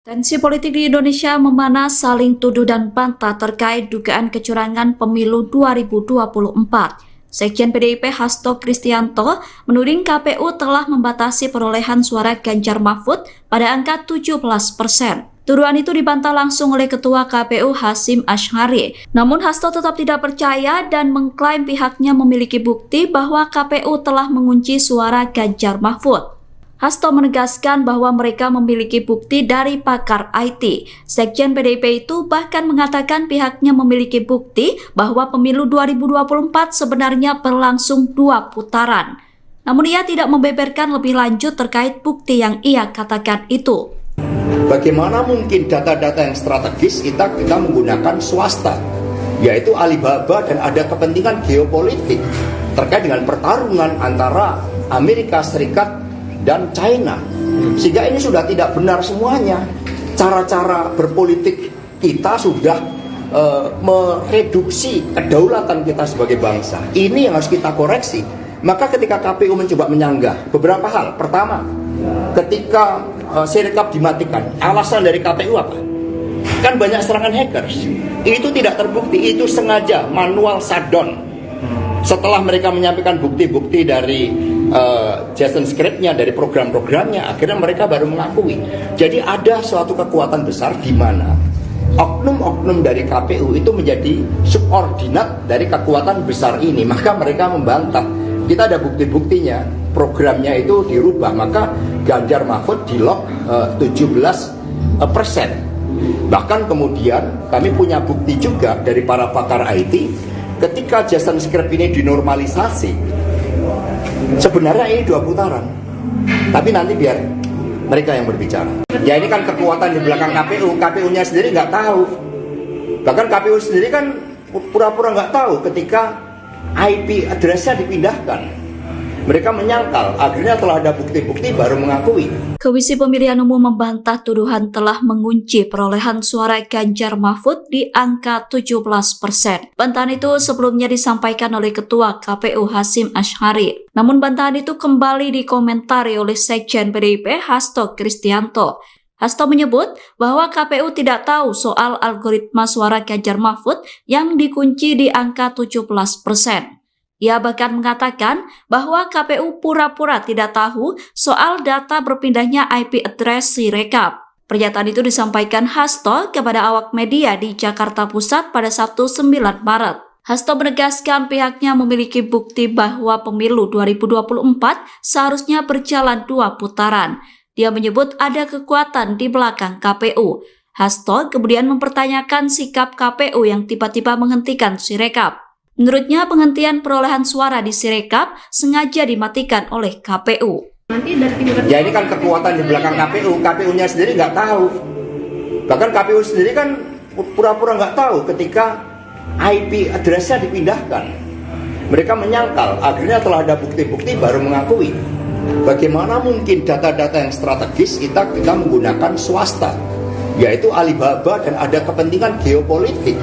Tensi politik di Indonesia memanas, saling tuduh dan bantah terkait dugaan kecurangan pemilu 2024. Sekjen PDIP Hasto Kristianto menuding KPU telah membatasi perolehan suara Ganjar Mahfud pada angka 17%. Tuduhan itu dibantah langsung oleh Ketua KPU Hasyim Asy'ari. Namun Hasto tetap tidak percaya dan mengklaim pihaknya memiliki bukti bahwa KPU telah mengunci suara Ganjar Mahfud. Hasto menegaskan bahwa mereka memiliki bukti dari pakar IT. Sekjen PDIP itu bahkan mengatakan pihaknya memiliki bukti bahwa pemilu 2024 sebenarnya berlangsung 2 putaran. Namun ia tidak membeberkan lebih lanjut terkait bukti yang ia katakan itu. Bagaimana mungkin data-data yang strategis kita menggunakan swasta, yaitu Alibaba, dan ada kepentingan geopolitik terkait dengan pertarungan antara Amerika Serikat dan China, sehingga ini sudah tidak benar semuanya. Cara-cara berpolitik kita sudah mereduksi kedaulatan kita sebagai bangsa. Ini yang harus kita koreksi. Maka ketika KPU mencoba menyanggah beberapa hal, pertama, ketika Sirekap dimatikan, alasan dari KPU apa? Kan banyak serangan hackers. Itu tidak terbukti, itu sengaja manual shutdown. Setelah mereka menyampaikan bukti-bukti dari Jason script-nya, dari program-programnya, akhirnya mereka baru mengakui. Jadi ada suatu kekuatan besar di mana oknum-oknum dari KPU itu menjadi subordinat dari kekuatan besar ini. Maka mereka membantah. Kita ada bukti-buktinya, programnya itu dirubah, maka Ganjar Mahfud di-lock 17%. Bahkan kemudian kami punya bukti juga dari para pakar IT, ketika Jason script ini dinormalisasi, sebenarnya ini 2 putaran. Tapi nanti biar mereka yang berbicara. Ya ini kan kekuatan di belakang KPU. KPU-nya sendiri nggak tahu. Bahkan KPU sendiri kan pura-pura nggak tahu ketika IP address-nya dipindahkan. Mereka menyangkal, akhirnya telah ada bukti-bukti baru mengakui. Komisi Pemilihan Umum membantah tuduhan telah mengunci perolehan suara Ganjar Mahfud di angka 17%. Bantahan itu sebelumnya disampaikan oleh Ketua KPU Hasyim Asy'ari. Namun bantahan itu kembali dikomentari oleh Sekjen PDIP Hasto Kristianto. Hasto menyebut bahwa KPU tidak tahu soal algoritma suara Ganjar Mahfud yang dikunci di angka 17%. Ia bahkan mengatakan bahwa KPU pura-pura tidak tahu soal data berpindahnya IP address Sirekap. Pernyataan itu disampaikan Hasto kepada awak media di Jakarta Pusat pada Sabtu 9 Maret. Hasto menegaskan pihaknya memiliki bukti bahwa pemilu 2024 seharusnya berjalan 2 putaran. Dia menyebut ada kekuatan di belakang KPU. Hasto kemudian mempertanyakan sikap KPU yang tiba-tiba menghentikan Sirekap. Menurutnya penghentian perolehan suara di Sirekap sengaja dimatikan oleh KPU. Ya ini kan kekuatan di belakang KPU. KPU-nya sendiri nggak tahu. Bahkan KPU sendiri kan pura-pura nggak tahu ketika IP address-nya dipindahkan. Mereka menyangkal, akhirnya telah ada bukti-bukti baru mengakui. Bagaimana mungkin data-data yang strategis kita menggunakan swasta, yaitu Alibaba, dan ada kepentingan geopolitik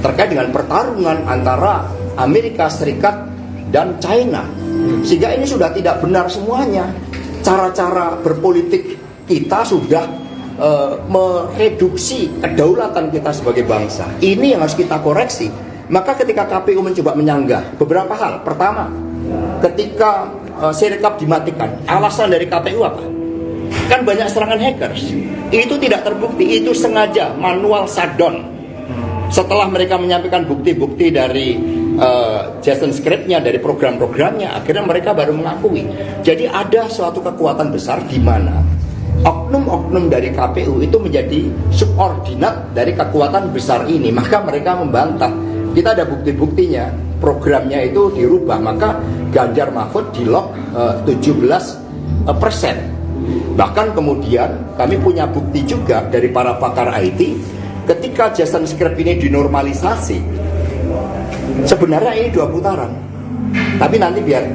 terkait dengan pertarungan antara Amerika Serikat dan China, sehingga ini sudah tidak benar semuanya. Cara-cara berpolitik kita sudah mereduksi kedaulatan kita sebagai bangsa. Ini yang harus kita koreksi. Maka ketika KPU mencoba menyanggah beberapa hal, pertama, ketika Sirekap dimatikan, alasan dari KPU apa? Kan banyak serangan hackers. Itu tidak terbukti, itu sengaja manual shutdown. Setelah mereka menyampaikan bukti-bukti dari Jason script-nya, dari program-programnya, akhirnya mereka baru mengakui. Jadi ada suatu kekuatan besar di mana oknum-oknum dari KPU itu menjadi subordinat dari kekuatan besar ini. Maka mereka membantah. Kita ada bukti-buktinya, programnya itu dirubah, maka Ganjar Mahfud di-lock 17%. Bahkan kemudian kami punya bukti juga dari para pakar IT, ketika Jason script ini dinormalisasi, sebenarnya ini 2 putaran. Tapi nanti biar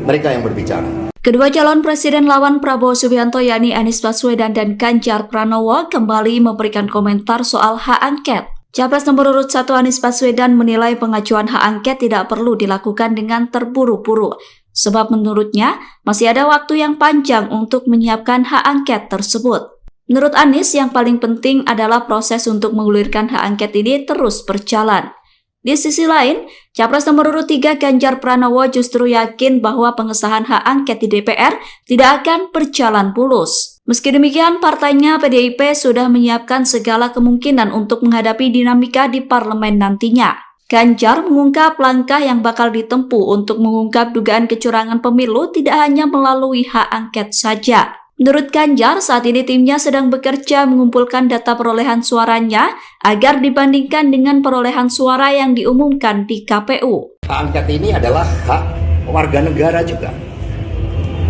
mereka yang berbicara. Kedua calon presiden lawan Prabowo Subianto yakni Anies Baswedan dan Ganjar Pranowo kembali memberikan komentar soal hak angket. Capres nomor urut 1 Anies Baswedan menilai pengajuan hak angket tidak perlu dilakukan dengan terburu-buru. Sebab menurutnya masih ada waktu yang panjang untuk menyiapkan hak angket tersebut. Menurut Anies, yang paling penting adalah proses untuk menggulirkan hak angket ini terus berjalan. Di sisi lain, Capres nomor urut 3 Ganjar Pranowo justru yakin bahwa pengesahan hak angket di DPR tidak akan berjalan mulus. Meski demikian, partainya PDIP sudah menyiapkan segala kemungkinan untuk menghadapi dinamika di parlemen nantinya. Ganjar mengungkap langkah yang bakal ditempuh untuk mengungkap dugaan kecurangan pemilu tidak hanya melalui hak angket saja. Menurut Ganjar, saat ini timnya sedang bekerja mengumpulkan data perolehan suaranya agar dibandingkan dengan perolehan suara yang diumumkan di KPU. Hak angket ini adalah hak warga negara juga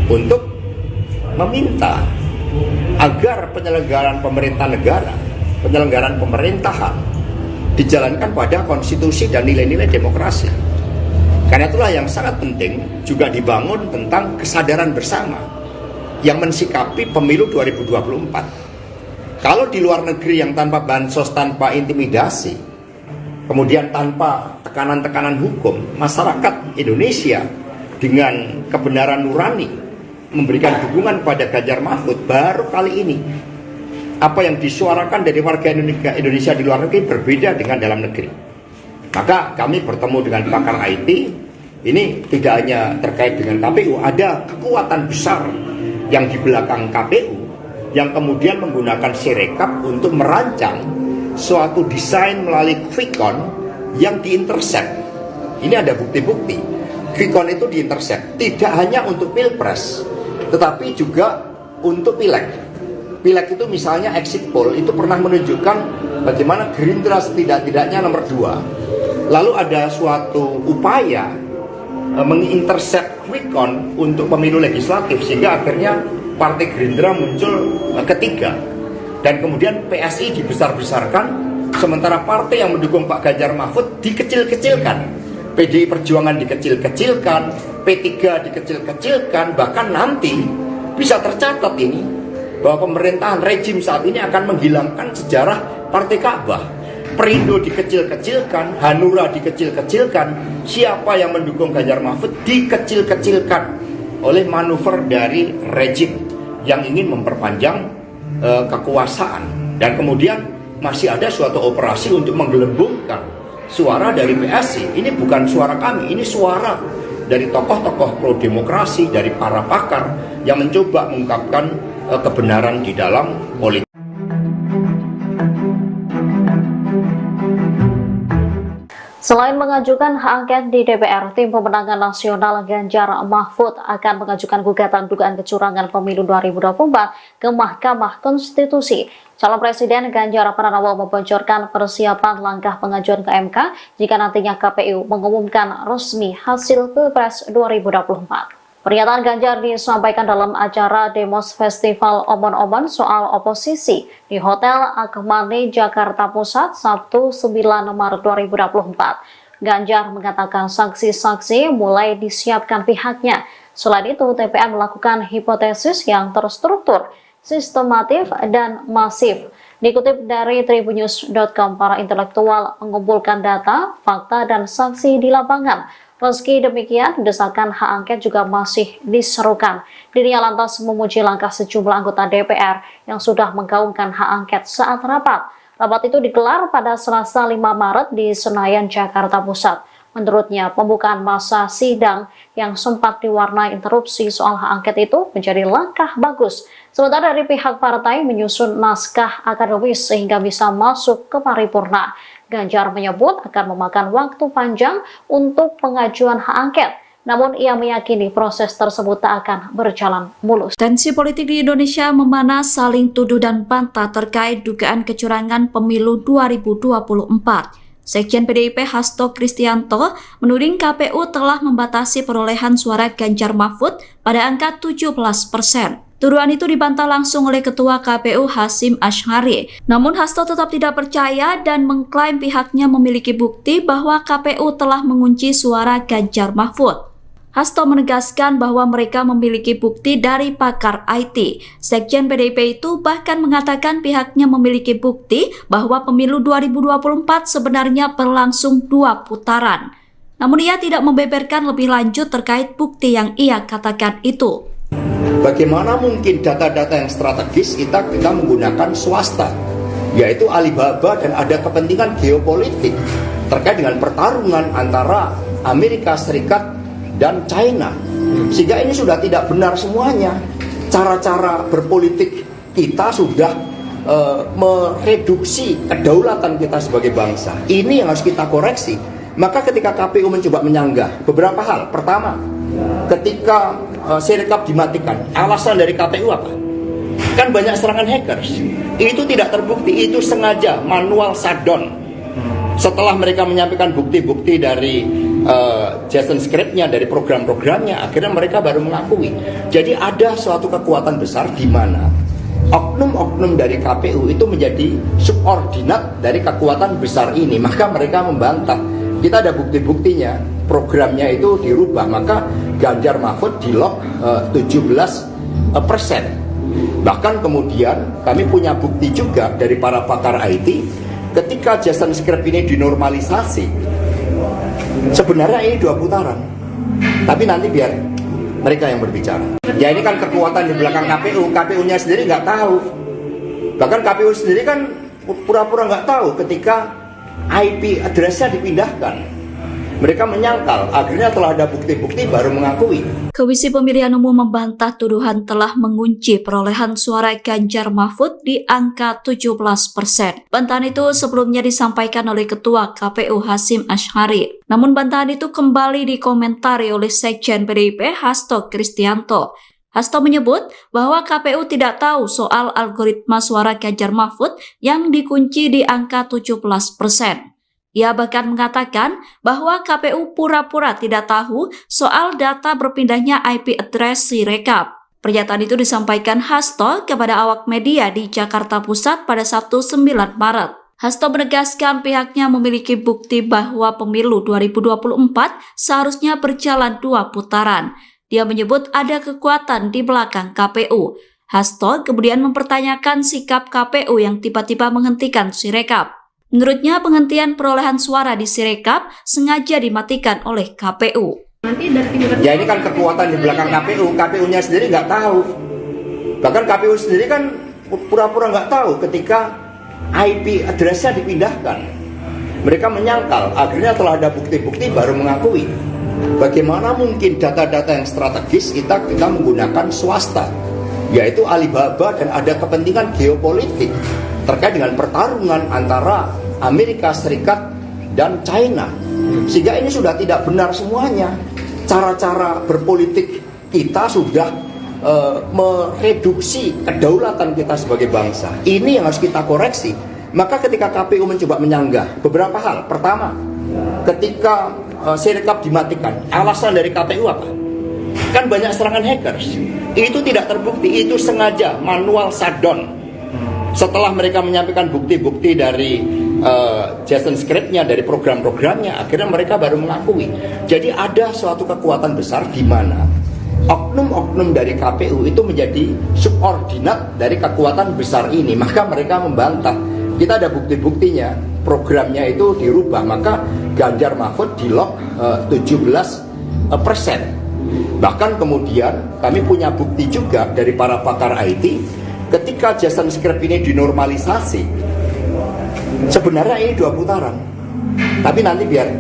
untuk meminta agar penyelenggaraan pemerintah negara, penyelenggaraan pemerintahan dijalankan pada konstitusi dan nilai-nilai demokrasi. Karena itulah yang sangat penting juga dibangun tentang kesadaran bersama yang mensikapi pemilu 2024. Kalau di luar negeri yang tanpa bansos, tanpa intimidasi, kemudian tanpa tekanan-tekanan hukum, masyarakat Indonesia dengan kebenaran nurani memberikan dukungan pada Ganjar Mahfud, baru kali ini apa yang disuarakan dari warga Indonesia di luar negeri berbeda dengan dalam negeri. Maka kami bertemu dengan pakar IT, ini tidak hanya terkait dengan KPU, ada kekuatan besar yang di belakang KPU yang kemudian menggunakan Sirekap untuk merancang suatu desain melalui quick-count yang diintercept. Ini ada bukti-bukti. Quick-count itu diintercept tidak hanya untuk pilpres, tetapi juga untuk pileg. Pileg itu misalnya exit poll itu pernah menunjukkan bagaimana Gerindra setidak-tidaknya nomor 2. Lalu ada suatu upaya mengintercept quick-count untuk pemilu legislatif sehingga akhirnya Partai Gerindra muncul ketiga, dan kemudian PSI dibesar-besarkan sementara partai yang mendukung Pak Ganjar Mahfud dikecil-kecilkan, PDI Perjuangan dikecil-kecilkan, P3 dikecil-kecilkan, bahkan nanti bisa tercatat ini bahwa pemerintahan rejim saat ini akan menghilangkan sejarah Partai Ka'bah. Perindo dikecil-kecilkan, Hanura dikecil-kecilkan, siapa yang mendukung Ganjar Mahfud dikecil-kecilkan oleh manuver dari rejim yang ingin memperpanjang kekuasaan. Dan kemudian masih ada suatu operasi untuk menggelembungkan suara dari PSI. Ini bukan suara kami, ini suara dari tokoh-tokoh pro demokrasi, dari para pakar yang mencoba mengungkapkan kebenaran di dalam politik. Selain mengajukan hak angket di DPR, Tim Pemenangan Nasional Ganjar Mahfud akan mengajukan gugatan dugaan kecurangan pemilu 2024 ke Mahkamah Konstitusi. Calon Presiden Ganjar Pranowo membocorkan persiapan langkah pengajuan ke MK jika nantinya KPU mengumumkan resmi hasil Pilpres 2024. Pernyataan Ganjar disampaikan dalam acara Demos Festival Omon-Omon soal oposisi di Hotel Akmani, Jakarta Pusat, Sabtu 9 Maret 2024. Ganjar mengatakan saksi-saksi mulai disiapkan pihaknya. Selain itu, TPN melakukan hipotesis yang terstruktur, sistematif, dan masif. Dikutip dari tribunnews.com, para intelektual mengumpulkan data, fakta, dan saksi di lapangan. Meski demikian, desakan hak angket juga masih diserukan. Dirinya lantas memuji langkah sejumlah anggota DPR yang sudah menggaungkan hak angket saat rapat. Rapat itu digelar pada Selasa 5 Maret di Senayan, Jakarta Pusat. Menurutnya, pembukaan masa sidang yang sempat diwarnai interupsi soal hak angket itu menjadi langkah bagus. Sementara dari pihak partai menyusun naskah akademis sehingga bisa masuk ke paripurna. Ganjar menyebut akan memakan waktu panjang untuk pengajuan hak angket. Namun ia meyakini proses tersebut tak akan berjalan mulus. Tensi politik di Indonesia memanas, saling tuduh dan bantah terkait dugaan kecurangan pemilu 2024. Sekjen PDIP Hasto Kristianto menuding KPU telah membatasi perolehan suara Ganjar Mahfud pada angka 17%. Tuduhan itu dibantah langsung oleh Ketua KPU Hasyim Asy'ari. Namun Hasto tetap tidak percaya dan mengklaim pihaknya memiliki bukti bahwa KPU telah mengunci suara Ganjar Mahfud. Hasto menegaskan bahwa mereka memiliki bukti dari pakar IT. Sekjen PDIP itu bahkan mengatakan pihaknya memiliki bukti bahwa pemilu 2024 sebenarnya berlangsung 2 putaran. Namun ia tidak membeberkan lebih lanjut terkait bukti yang ia katakan itu. Bagaimana mungkin data-data yang strategis kita menggunakan swasta, yaitu Alibaba, dan ada kepentingan geopolitik terkait dengan pertarungan antara Amerika Serikat dan China. Sehingga ini sudah tidak benar semuanya. Cara-cara berpolitik kita sudah mereduksi kedaulatan kita sebagai bangsa. Ini yang harus kita koreksi. Maka ketika KPU mencoba menyanggah beberapa hal. Pertama, ketika Sirekap dimatikan, alasan dari KPU apa? Kan banyak serangan hackers. Itu tidak terbukti, itu sengaja manual shutdown. Setelah mereka menyampaikan bukti-bukti dari Jason script-nya, dari program-programnya, akhirnya mereka baru mengakui. Jadi ada suatu kekuatan besar di mana oknum-oknum dari KPU itu menjadi subordinat dari kekuatan besar ini. Maka mereka membantah. Kita ada bukti-buktinya, programnya itu dirubah. Maka Ganjar Mahfud di-lock 17%. Bahkan kemudian kami punya bukti juga dari para pakar IT, ketika Jason script ini dinormalisasi, sebenarnya ini 2 putaran. Tapi nanti biar mereka yang berbicara. Ya ini kan kekuatan di belakang KPU. KPU-nya sendiri nggak tahu. Bahkan KPU sendiri kan pura-pura nggak tahu ketika IP address-nya dipindahkan. Mereka menyangkal, akhirnya telah ada bukti-bukti baru mengakui. Komisi Pemilihan Umum membantah tuduhan telah mengunci perolehan suara Ganjar Mahfud di angka 17%. Bantahan itu sebelumnya disampaikan oleh Ketua KPU Hasyim Asy'ari. Namun bantahan itu kembali dikomentari oleh Sekjen PDIP Hasto Kristianto. Hasto menyebut bahwa KPU tidak tahu soal algoritma suara Ganjar Mahfud yang dikunci di angka 17%. Ia bahkan mengatakan bahwa KPU pura-pura tidak tahu soal data berpindahnya IP address Sirekap. Pernyataan itu disampaikan Hasto kepada awak media di Jakarta Pusat pada Sabtu 9 Maret. Hasto menegaskan pihaknya memiliki bukti bahwa pemilu 2024 seharusnya berjalan 2 putaran. Dia menyebut ada kekuatan di belakang KPU. Hasto kemudian mempertanyakan sikap KPU yang tiba-tiba menghentikan Sirekap. Menurutnya penghentian perolehan suara di Sirekap sengaja dimatikan oleh KPU. Ya ini kan kekuatan di belakang KPU. KPU-nya sendiri nggak tahu. Bahkan KPU sendiri kan pura-pura nggak tahu ketika IP address-nya dipindahkan. Mereka menyangkal, akhirnya telah ada bukti-bukti baru mengakui. Bagaimana mungkin data-data yang strategis kita menggunakan swasta, yaitu Alibaba, dan ada kepentingan geopolitik terkait dengan pertarungan antara Amerika Serikat dan China. Sehingga ini sudah tidak benar semuanya. Cara-cara berpolitik kita sudah mereduksi kedaulatan kita sebagai bangsa. Ini yang harus kita koreksi. Maka ketika KPU mencoba menyanggah beberapa hal. Pertama, ketika Sirekap dimatikan, alasan dari KPU apa? Kan banyak serangan hackers. Itu tidak terbukti, itu sengaja manual shutdown. Setelah mereka menyampaikan bukti-bukti dari Jason script-nya, dari program-programnya, akhirnya mereka baru mengakui. Jadi ada suatu kekuatan besar di mana oknum-oknum dari KPU itu menjadi subordinat dari kekuatan besar ini. Maka mereka membantah. Kita ada bukti-buktinya, programnya itu dirubah. Maka Ganjar Mahfud di-lock 17%. Bahkan kemudian kami punya bukti juga dari para pakar IT, ketika Jason script ini dinormalisasi, sebenarnya ini 2 putaran. Tapi nanti biar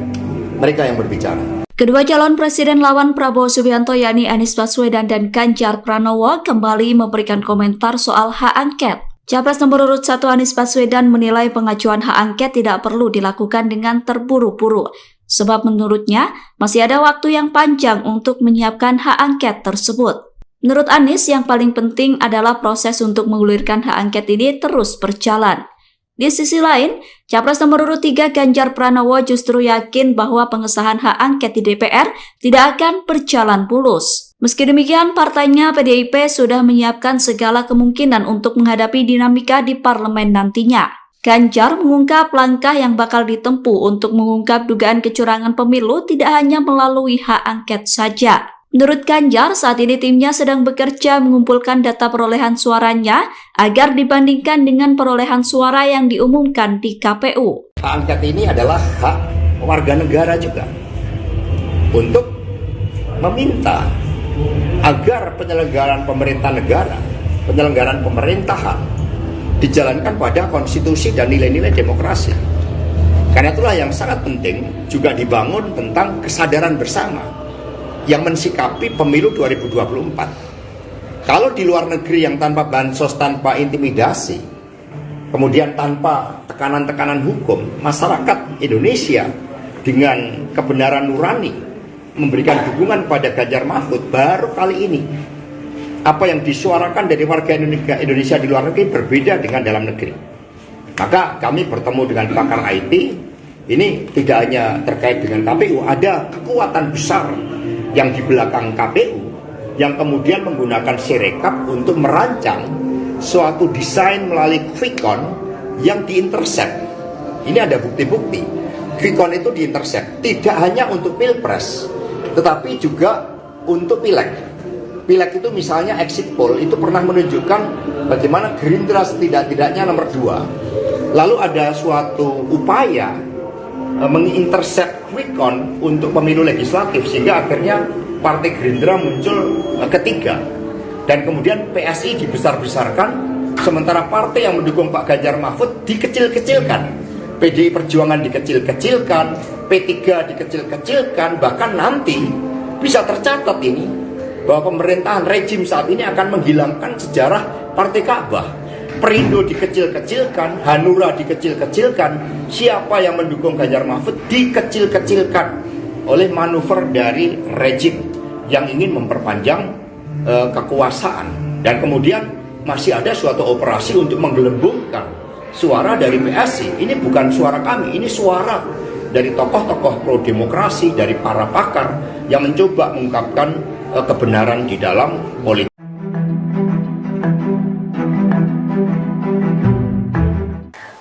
mereka yang berbicara. Kedua calon presiden lawan Prabowo Subianto yakni Anies Baswedan dan Ganjar Pranowo kembali memberikan komentar soal hak angket. Capres nomor urut 1 Anies Baswedan menilai pengajuan hak angket tidak perlu dilakukan dengan terburu-buru. Sebab menurutnya masih ada waktu yang panjang untuk menyiapkan hak angket tersebut. Menurut Anies, yang paling penting adalah proses untuk mengulirkan hak angket ini terus berjalan. Di sisi lain, Capres nomor urut 3 Ganjar Pranowo justru yakin bahwa pengesahan hak angket di DPR tidak akan berjalan mulus. Meski demikian, partainya PDIP sudah menyiapkan segala kemungkinan untuk menghadapi dinamika di parlemen nantinya. Ganjar mengungkap langkah yang bakal ditempuh untuk mengungkap dugaan kecurangan pemilu tidak hanya melalui hak angket saja. Menurut Ganjar, saat ini timnya sedang bekerja mengumpulkan data perolehan suaranya agar dibandingkan dengan perolehan suara yang diumumkan di KPU. Hak angket ini adalah hak warga negara juga untuk meminta agar penyelenggaraan pemerintah negara, penyelenggaraan pemerintahan dijalankan pada konstitusi dan nilai-nilai demokrasi. Karena itulah yang sangat penting juga dibangun tentang kesadaran bersama yang mensikapi pemilu 2024. Kalau di luar negeri yang tanpa bansos, tanpa intimidasi, kemudian tanpa tekanan-tekanan hukum, masyarakat Indonesia dengan kebenaran nurani memberikan dukungan pada Ganjar Mahfud, baru kali ini apa yang disuarakan dari warga Indonesia di luar negeri berbeda dengan dalam negeri. Maka kami bertemu dengan pakar IT, ini tidak hanya terkait dengan KPU, ada kekuatan besar yang di belakang KPU yang kemudian menggunakan Sirekap untuk merancang suatu desain melalui quick-count yang diintercept. Ini ada bukti-bukti. Quick-count itu diintercept tidak hanya untuk pilpres, tetapi juga untuk pileg. Pileg itu misalnya exit poll itu pernah menunjukkan bagaimana Gerindra setidak-tidaknya nomor 2. Lalu ada suatu upaya mengintercept quick-count untuk pemilu legislatif sehingga akhirnya Partai Gerindra muncul ketiga. Dan kemudian PSI dibesar-besarkan, sementara partai yang mendukung Pak Ganjar Mahfud dikecil-kecilkan. PDI Perjuangan dikecil-kecilkan, P3 dikecil-kecilkan, bahkan nanti bisa tercatat ini bahwa pemerintahan rejim saat ini akan menghilangkan sejarah Partai Ka'bah. Perindo dikecil-kecilkan, Hanura dikecil-kecilkan, siapa yang mendukung Ganjar Mahfud dikecil-kecilkan oleh manuver dari rejim yang ingin memperpanjang kekuasaan. Dan kemudian masih ada suatu operasi untuk menggelembungkan suara dari PSI. Ini bukan suara kami, ini suara dari tokoh-tokoh pro demokrasi, dari para pakar yang mencoba mengungkapkan kebenaran di dalam politik.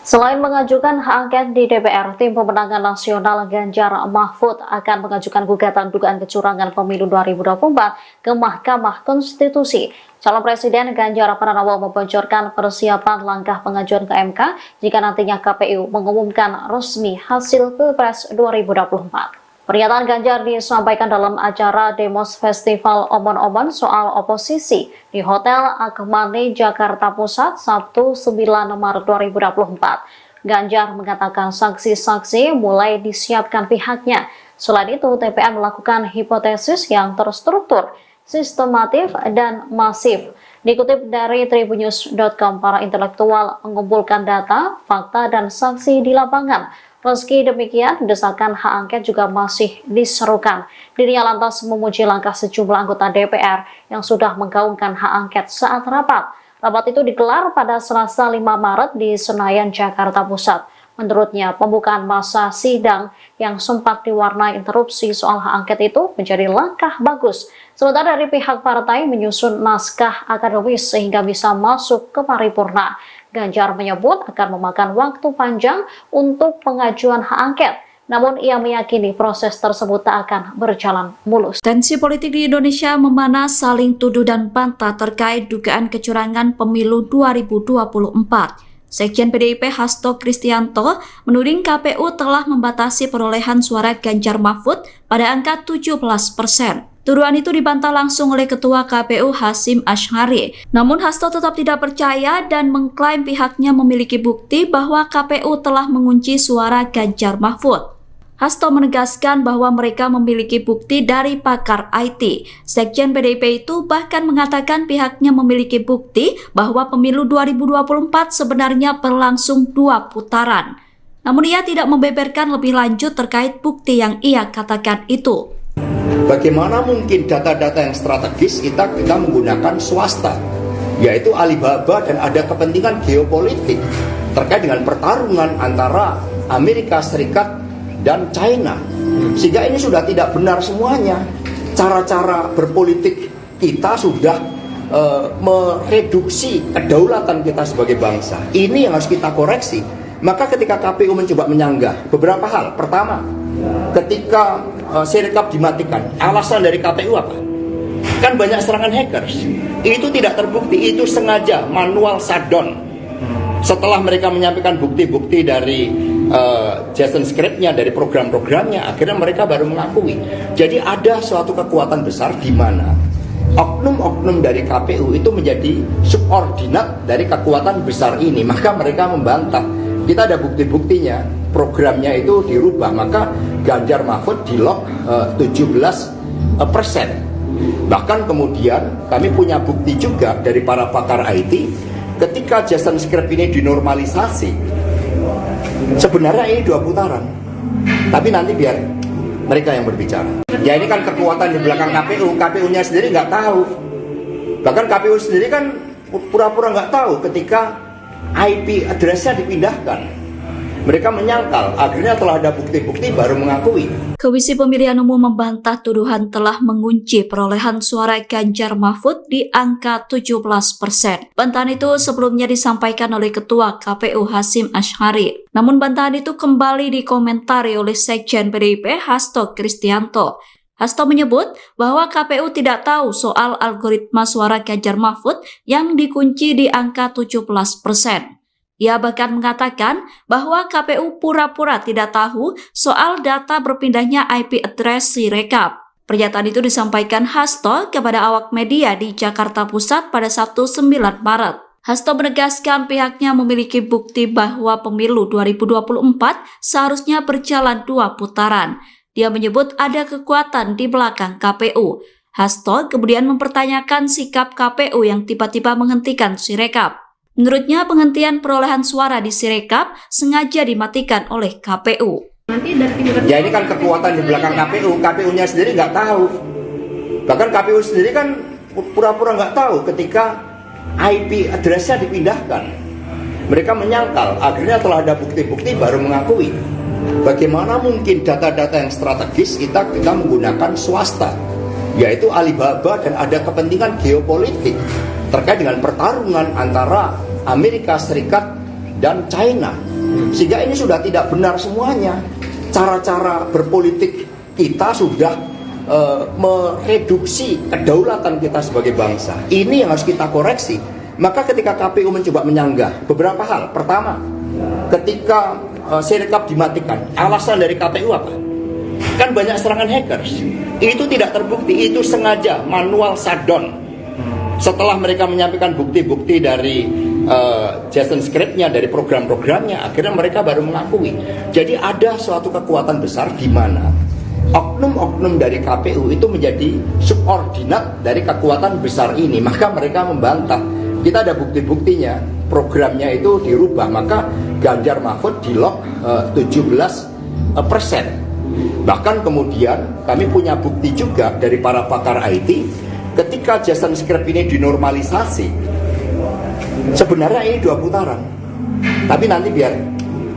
Selain mengajukan hak angket di DPR, Tim Pemenangan Nasional Ganjar Mahfud akan mengajukan gugatan dugaan kecurangan pemilu 2024 ke Mahkamah Konstitusi. Calon Presiden Ganjar Pranowo membocorkan persiapan langkah pengajuan ke MK jika nantinya KPU mengumumkan resmi hasil Pilpres 2024. Pernyataan Ganjar disampaikan dalam acara Demos Festival Omon-Omon soal oposisi di Hotel Akmani, Jakarta Pusat, Sabtu 9 Maret 2024. Ganjar mengatakan saksi-saksi mulai disiapkan pihaknya. Selain itu, TPN melakukan hipotesis yang terstruktur, sistematif, dan masif. Dikutip dari tribunnews.com, para intelektual mengumpulkan data, fakta, dan saksi di lapangan. Meski demikian, desakan hak angket juga masih diserukan. Dirinya lantas memuji langkah sejumlah anggota DPR yang sudah menggaungkan hak angket saat rapat. Rapat itu digelar pada Selasa 5 Maret di Senayan, Jakarta Pusat. Menurutnya, pembukaan masa sidang yang sempat diwarnai interupsi soal hak angket itu menjadi langkah bagus. Sementara dari pihak partai menyusun naskah akademis sehingga bisa masuk ke paripurna. Ganjar menyebut akan memakan waktu panjang untuk pengajuan hak angket. Namun ia meyakini proses tersebut tak akan berjalan mulus. Tensi politik di Indonesia memanas, saling tuduh dan bantah terkait dugaan kecurangan pemilu 2024. Sekjen PDIP Hasto Kristianto menuding KPU telah membatasi perolehan suara Ganjar Mahfud pada angka 17%. Tuduhan itu dibantah langsung oleh Ketua KPU Hasyim Asy'ari. Namun Hasto tetap tidak percaya dan mengklaim pihaknya memiliki bukti bahwa KPU telah mengunci suara Ganjar Mahfud. Hasto menegaskan bahwa mereka memiliki bukti dari pakar IT. Sekjen PDIP itu bahkan mengatakan pihaknya memiliki bukti bahwa pemilu 2024 sebenarnya berlangsung 2 putaran. Namun ia tidak membeberkan lebih lanjut terkait bukti yang ia katakan itu. Bagaimana mungkin data-data yang strategis kita menggunakan swasta, yaitu Alibaba, dan ada kepentingan geopolitik terkait dengan pertarungan antara Amerika Serikat dan China, sehingga ini sudah tidak benar semuanya. Cara-cara berpolitik kita sudah mereduksi kedaulatan kita sebagai bangsa. Ini yang harus kita koreksi. Maka ketika KPU mencoba menyanggah beberapa hal, pertama, ketika Sirekap dimatikan, alasan dari KPU apa? Kan banyak serangan hackers. Itu tidak terbukti, itu sengaja manual shutdown. Setelah mereka menyampaikan bukti-bukti dari Jason script-nya, dari program-programnya, akhirnya mereka baru mengakui. Jadi ada suatu kekuatan besar di mana oknum-oknum dari KPU itu menjadi subordinat dari kekuatan besar ini, maka mereka membantah. Kita ada bukti-buktinya, programnya itu dirubah, maka Ganjar Mahfud di lock 17%. Bahkan kemudian kami punya bukti juga dari para pakar IT, ketika Jason Script ini dinormalisasi, sebenarnya ini 2 putaran, tapi nanti biar mereka yang berbicara. Ya ini kan kekuatan di belakang KPU, KPU-nya sendiri nggak tahu. Bahkan KPU sendiri kan pura-pura nggak tahu ketika IP address-nya dipindahkan. Mereka menyangkal, akhirnya telah ada bukti-bukti baru mengakui. Komisi Pemilihan Umum membantah tuduhan telah mengunci perolehan suara Ganjar Mahfud di angka 17%. Bantahan itu sebelumnya disampaikan oleh Ketua KPU Hasyim Asy'ari. Namun bantahan itu kembali dikomentari oleh Sekjen PDIP Hasto Kristianto. Hasto menyebut bahwa KPU tidak tahu soal algoritma suara Ganjar Mahfud yang dikunci di angka 17%. Ia bahkan mengatakan bahwa KPU pura-pura tidak tahu soal data berpindahnya IP address Sirekap. Pernyataan itu disampaikan Hasto kepada awak media di Jakarta Pusat pada Sabtu 9 Maret. Hasto menegaskan pihaknya memiliki bukti bahwa pemilu 2024 seharusnya berjalan 2 putaran. Dia menyebut ada kekuatan di belakang KPU. Hasto kemudian mempertanyakan sikap KPU yang tiba-tiba menghentikan Sirekap. Menurutnya penghentian perolehan suara di Sirekap sengaja dimatikan oleh KPU. Ya ini kan kekuatan di belakang KPU, KPU-nya sendiri nggak tahu. Bahkan KPU sendiri kan pura-pura nggak tahu ketika IP address-nya dipindahkan. Mereka menyangkal, akhirnya telah ada bukti-bukti baru mengakui. Bagaimana mungkin data-data yang strategis kita menggunakan swasta, yaitu Alibaba, dan ada kepentingan geopolitik terkait dengan pertarungan antara Amerika Serikat dan China, sehingga ini sudah tidak benar semuanya. Cara-cara berpolitik kita sudah mereduksi kedaulatan kita sebagai bangsa. Ini yang harus kita koreksi. Maka ketika KPU mencoba menyanggah beberapa hal, pertama, ketika Sirekap dimatikan, alasan dari KPU apa? Kan banyak serangan hackers. Itu tidak terbukti, itu sengaja manual shutdown. Setelah mereka menyampaikan bukti-bukti dari Jason Script-nya, dari program-programnya, akhirnya mereka baru mengakui. Jadi ada suatu kekuatan besar di mana oknum-oknum dari KPU itu menjadi subordinat dari kekuatan besar ini, maka mereka membantah. Kita ada bukti-buktinya, programnya itu dirubah, maka Ganjar Mahfud di lock 17%. Bahkan kemudian kami punya bukti juga dari para pakar IT, ketika Jason Script ini dinormalisasi, sebenarnya ini 2 putaran, tapi nanti biar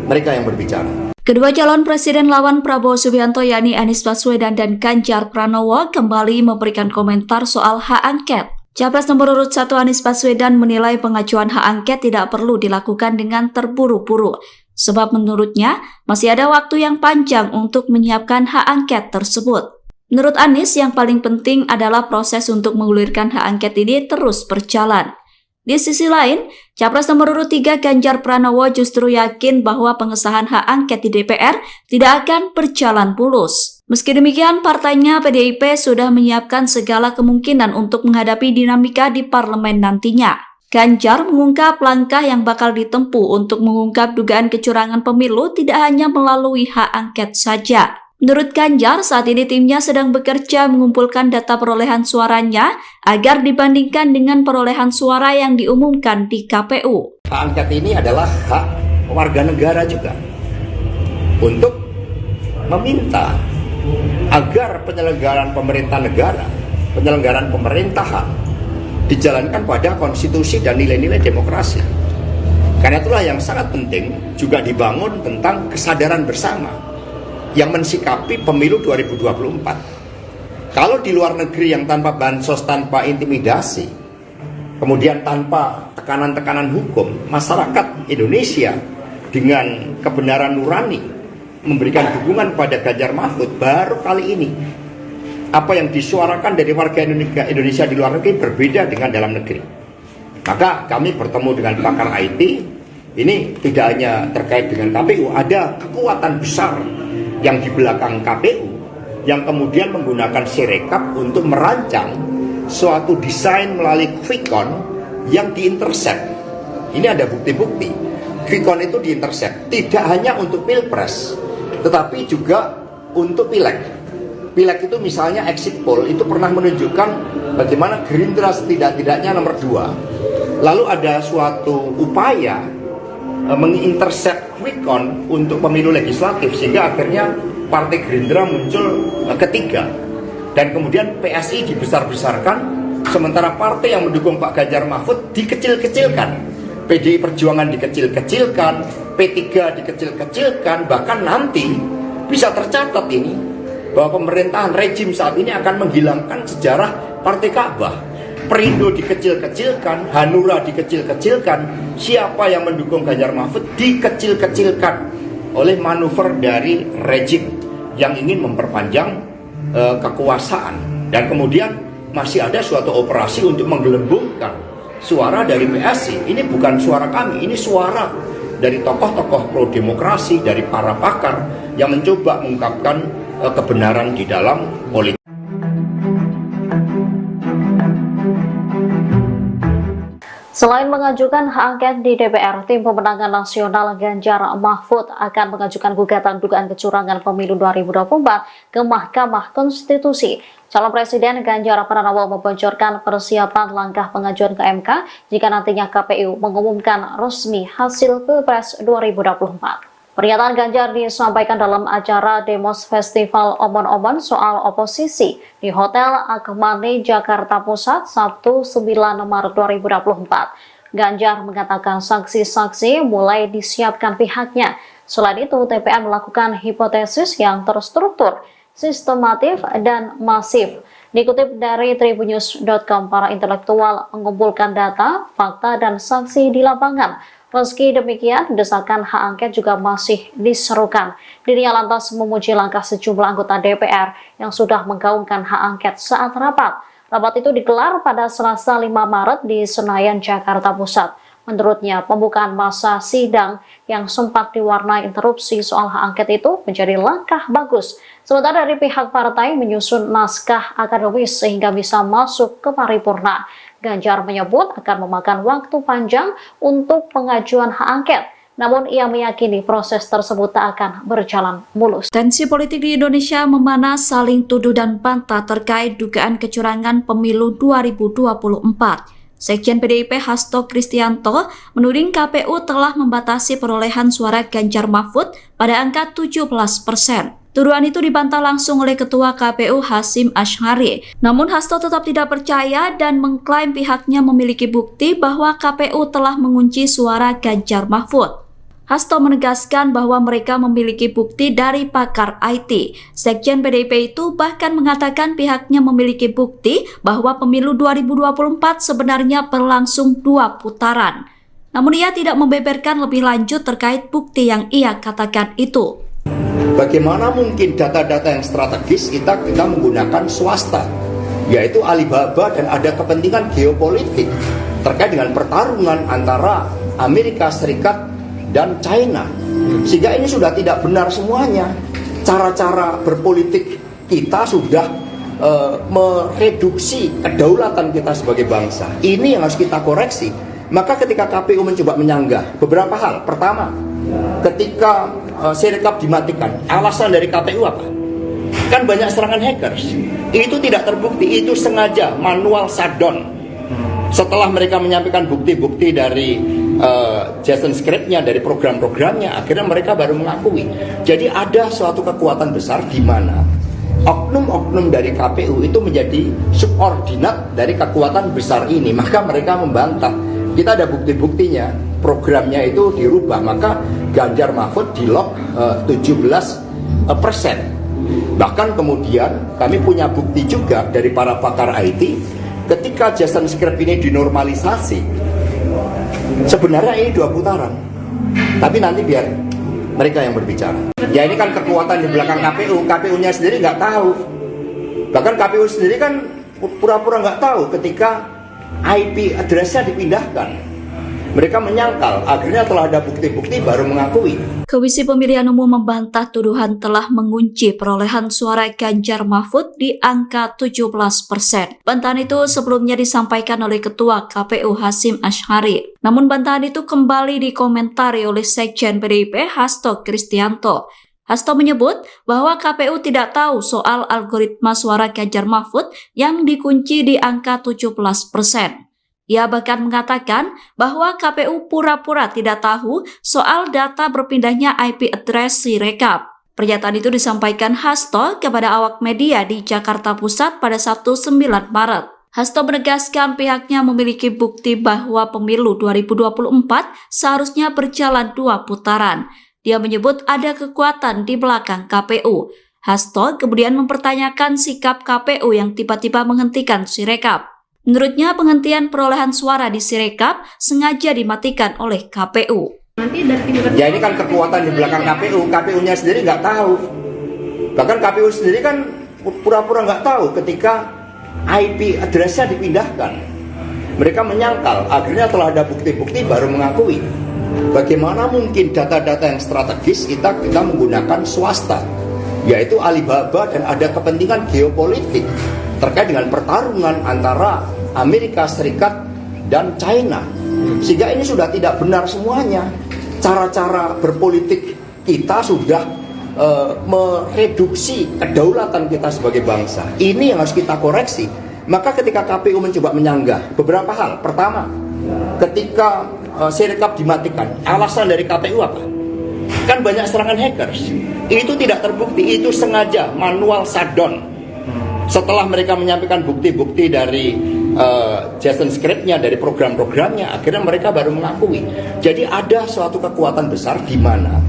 mereka yang berbicara. Kedua calon presiden lawan Prabowo Subianto yakni Anies Baswedan dan Ganjar Pranowo kembali memberikan komentar soal hak angket. Capres nomor urut 1 Anies Baswedan menilai pengajuan hak angket tidak perlu dilakukan dengan terburu-buru, sebab menurutnya masih ada waktu yang panjang untuk menyiapkan hak angket tersebut. Menurut Anies, yang paling penting adalah proses untuk menggulirkan hak angket ini terus berjalan. Di sisi lain, Capres nomor urut 3 Ganjar Pranowo justru yakin bahwa pengesahan hak angket di DPR tidak akan berjalan mulus. Meski demikian, partainya PDIP sudah menyiapkan segala kemungkinan untuk menghadapi dinamika di parlemen nantinya. Ganjar mengungkap langkah yang bakal ditempuh untuk mengungkap dugaan kecurangan pemilu tidak hanya melalui hak angket saja. Menurut Ganjar, saat ini timnya sedang bekerja mengumpulkan data perolehan suaranya agar dibandingkan dengan perolehan suara yang diumumkan di KPU. Hak angket ini adalah hak warga negara juga untuk meminta agar penyelenggaraan penyelenggaraan pemerintahan dijalankan pada konstitusi dan nilai-nilai demokrasi. Karena itulah yang sangat penting juga dibangun tentang kesadaran bersama yang mensikapi pemilu 2024. Kalau di luar negeri yang tanpa bansos, tanpa intimidasi, kemudian tanpa tekanan-tekanan hukum, masyarakat Indonesia dengan kebenaran nurani memberikan dukungan pada Ganjar Mahfud, baru kali ini apa yang disuarakan dari warga Indonesia di luar negeri berbeda dengan dalam negeri. Maka kami bertemu dengan pakar IT, ini tidak hanya terkait dengan KPU, ada kekuatan besar yang di belakang KPU yang kemudian menggunakan Sirekap untuk merancang suatu desain melalui quick count yang diintercept. Ini ada bukti-bukti. Quick count itu diintercept tidak hanya untuk pilpres, tetapi juga untuk pileg. Pileg itu misalnya exit poll itu pernah menunjukkan bagaimana Gerindra setidak-tidaknya nomor 2. Lalu ada suatu upaya mengintercept quick count untuk pemilu legislatif sehingga akhirnya Partai Gerindra muncul ketiga, dan kemudian PSI dibesar-besarkan sementara partai yang mendukung Pak Ganjar Mahfud dikecil-kecilkan, PDI Perjuangan dikecil-kecilkan, P3 dikecil-kecilkan, bahkan nanti bisa tercatat ini bahwa pemerintahan rejim saat ini akan menghilangkan sejarah Partai Ka'bah. Perindo dikecil-kecilkan, Hanura dikecil-kecilkan, siapa yang mendukung Ganjar Mahfud dikecil-kecilkan oleh manuver dari rejim yang ingin memperpanjang kekuasaan. Dan kemudian masih ada suatu operasi untuk menggelembungkan suara dari PSI. Ini bukan suara kami, ini suara dari tokoh-tokoh pro demokrasi, dari para pakar yang mencoba mengungkapkan kebenaran di dalam politik. Selain mengajukan hak angket di DPR, Tim Pemenangan Nasional Ganjar Mahfud akan mengajukan gugatan dugaan kecurangan pemilu 2024 ke Mahkamah Konstitusi. Calon Presiden Ganjar Pranowo membocorkan persiapan langkah pengajuan ke MK jika nantinya KPU mengumumkan resmi hasil Pilpres 2024. Pernyataan Ganjar disampaikan dalam acara Demos Festival Omon-Omon soal oposisi di Hotel Akmani, Jakarta Pusat, Sabtu 9 Maret 2024. Ganjar mengatakan saksi-saksi mulai disiapkan pihaknya. Selain itu, TPN melakukan hipotesis yang terstruktur, sistematif, dan masif. Dikutip dari tribunnews.com, para intelektual mengumpulkan data, fakta, dan saksi di lapangan. Meski demikian, desakan hak angket juga masih diserukan. Dirinya lantas memuji langkah sejumlah anggota DPR yang sudah menggaungkan hak angket saat rapat. Rapat itu digelar pada Selasa 5 Maret di Senayan, Jakarta Pusat. Menurutnya, pembukaan masa sidang yang sempat diwarnai interupsi soal hak angket itu menjadi langkah bagus. Sementara dari pihak partai menyusun naskah akademis sehingga bisa masuk ke paripurna. Ganjar menyebut akan memakan waktu panjang untuk pengajuan hak angket. Namun ia meyakini proses tersebut tak akan berjalan mulus. Tensi politik di Indonesia memanas, saling tuduh dan bantah terkait dugaan kecurangan pemilu 2024. Sekjen PDIP Hasto Kristianto menuding KPU telah membatasi perolehan suara Ganjar Mahfud pada angka 17%. Tuduhan itu dibantah langsung oleh Ketua KPU Hasyim Asy'ari. Namun Hasto tetap tidak percaya dan mengklaim pihaknya memiliki bukti bahwa KPU telah mengunci suara Ganjar Mahfud. Hasto menegaskan bahwa mereka memiliki bukti dari pakar IT. Sekjen PDIP itu bahkan mengatakan pihaknya memiliki bukti bahwa pemilu 2024 sebenarnya berlangsung 2 putaran. Namun ia tidak membeberkan lebih lanjut terkait bukti yang ia katakan itu. Bagaimana mungkin data-data yang strategis kita menggunakan swasta, yaitu Alibaba, dan ada kepentingan geopolitik terkait dengan pertarungan antara Amerika Serikat dan China, sehingga ini sudah tidak benar semuanya. Cara-cara berpolitik kita sudah mereduksi kedaulatan kita sebagai bangsa. Ini yang harus kita koreksi. Maka ketika KPU mencoba menyanggah beberapa hal, pertama, ketika Sirekap dimatikan, alasan dari KPU apa? Kan banyak serangan hackers. Itu tidak terbukti, itu sengaja manual shutdown. Setelah mereka menyampaikan bukti-bukti dari Jason script-nya, dari program-programnya, akhirnya mereka baru mengakui. Jadi ada suatu kekuatan besar di mana oknum-oknum dari KPU itu menjadi subordinat dari kekuatan besar ini. Maka mereka membantah. Kita ada bukti-buktinya, programnya itu dirubah, maka Ganjar Mahfud di-lock 17%. Bahkan kemudian kami punya bukti juga dari para pakar IT, ketika Jason script ini dinormalisasi, sebenarnya ini 2 putaran. Tapi nanti biar mereka yang berbicara. Ya ini kan kekuatan di belakang KPU, KPU-nya sendiri nggak tahu. Bahkan KPU sendiri kan pura-pura nggak tahu ketika IP address-nya dipindahkan. Mereka menyangkal, akhirnya telah ada bukti-bukti baru mengakui. Komisi Pemilihan Umum membantah tuduhan telah mengunci perolehan suara Ganjar Mahfud di angka 17%. Bantahan itu sebelumnya disampaikan oleh Ketua KPU Hasyim Asy'ari. Namun bantahan itu kembali dikomentari oleh Sekjen PDIP Hasto Kristianto. Hasto menyebut bahwa KPU tidak tahu soal algoritma suara Ganjar Mahfud yang dikunci di angka 17%. Ia bahkan mengatakan bahwa KPU pura-pura tidak tahu soal data berpindahnya IP address Sirekap. Pernyataan itu disampaikan Hasto kepada awak media di Jakarta Pusat pada Sabtu 9 Maret. Hasto menegaskan pihaknya memiliki bukti bahwa pemilu 2024 seharusnya berjalan 2 putaran. Dia menyebut ada kekuatan di belakang KPU. Hasto kemudian mempertanyakan sikap KPU yang tiba-tiba menghentikan Sirekap. Menurutnya penghentian perolehan suara di Sirekap sengaja dimatikan oleh KPU. Ya ini kan kekuatan di belakang KPU, KPU-nya sendiri nggak tahu. Bahkan KPU sendiri kan pura-pura nggak tahu ketika IP address-nya dipindahkan. Mereka menyangkal, akhirnya telah ada bukti-bukti baru mengakui. Bagaimana mungkin data-data yang strategis kita menggunakan swasta, yaitu Alibaba, dan ada kepentingan geopolitik terkait dengan pertarungan antara Amerika Serikat dan China. Sehingga ini sudah tidak benar semuanya. Cara-cara berpolitik kita sudah mereduksi kedaulatan kita sebagai bangsa. Ini yang harus kita koreksi. Maka ketika KPU mencoba menyanggah beberapa hal. Pertama, ketika Sirekap dimatikan, alasan dari KPU apa? Kan banyak serangan hackers. Itu tidak terbukti, itu sengaja manual shutdown. Setelah mereka menyampaikan bukti-bukti dari Jason script-nya, dari program-programnya, akhirnya mereka baru mengakui. Jadi ada suatu kekuatan besar di mana